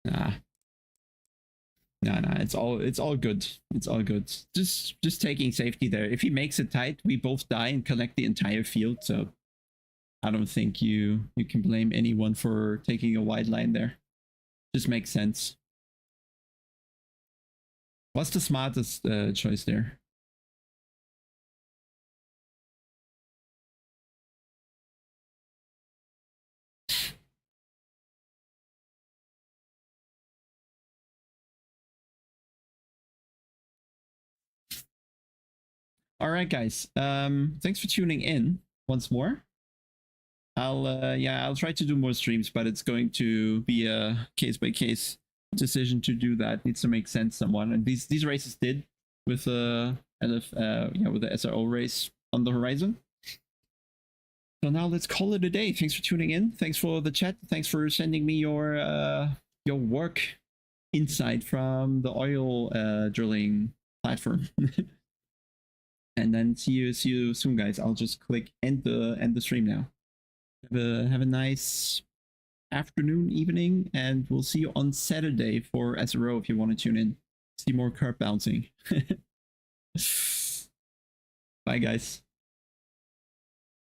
Nah. Nah, it's all good. It's all good. Just taking safety there. If he makes it tight, we both die and collect the entire field, so I don't think you can blame anyone for taking a wide line there. Just makes sense. What's the smartest choice there? All right, guys. Thanks for tuning in once more. I'll try to do more streams, but it's going to be a case-by-case decision to do that. Needs to make sense somewhat. And these races did with with the SRO race on the horizon. So now let's call it a day. Thanks for tuning in. Thanks for the chat. Thanks for sending me your work insight from the oil drilling platform. And then see you soon, guys. I'll just click end the stream now. Have a nice afternoon, evening, and we'll see you on Saturday for SRO if you want to tune in. See more curb bouncing. Bye, guys.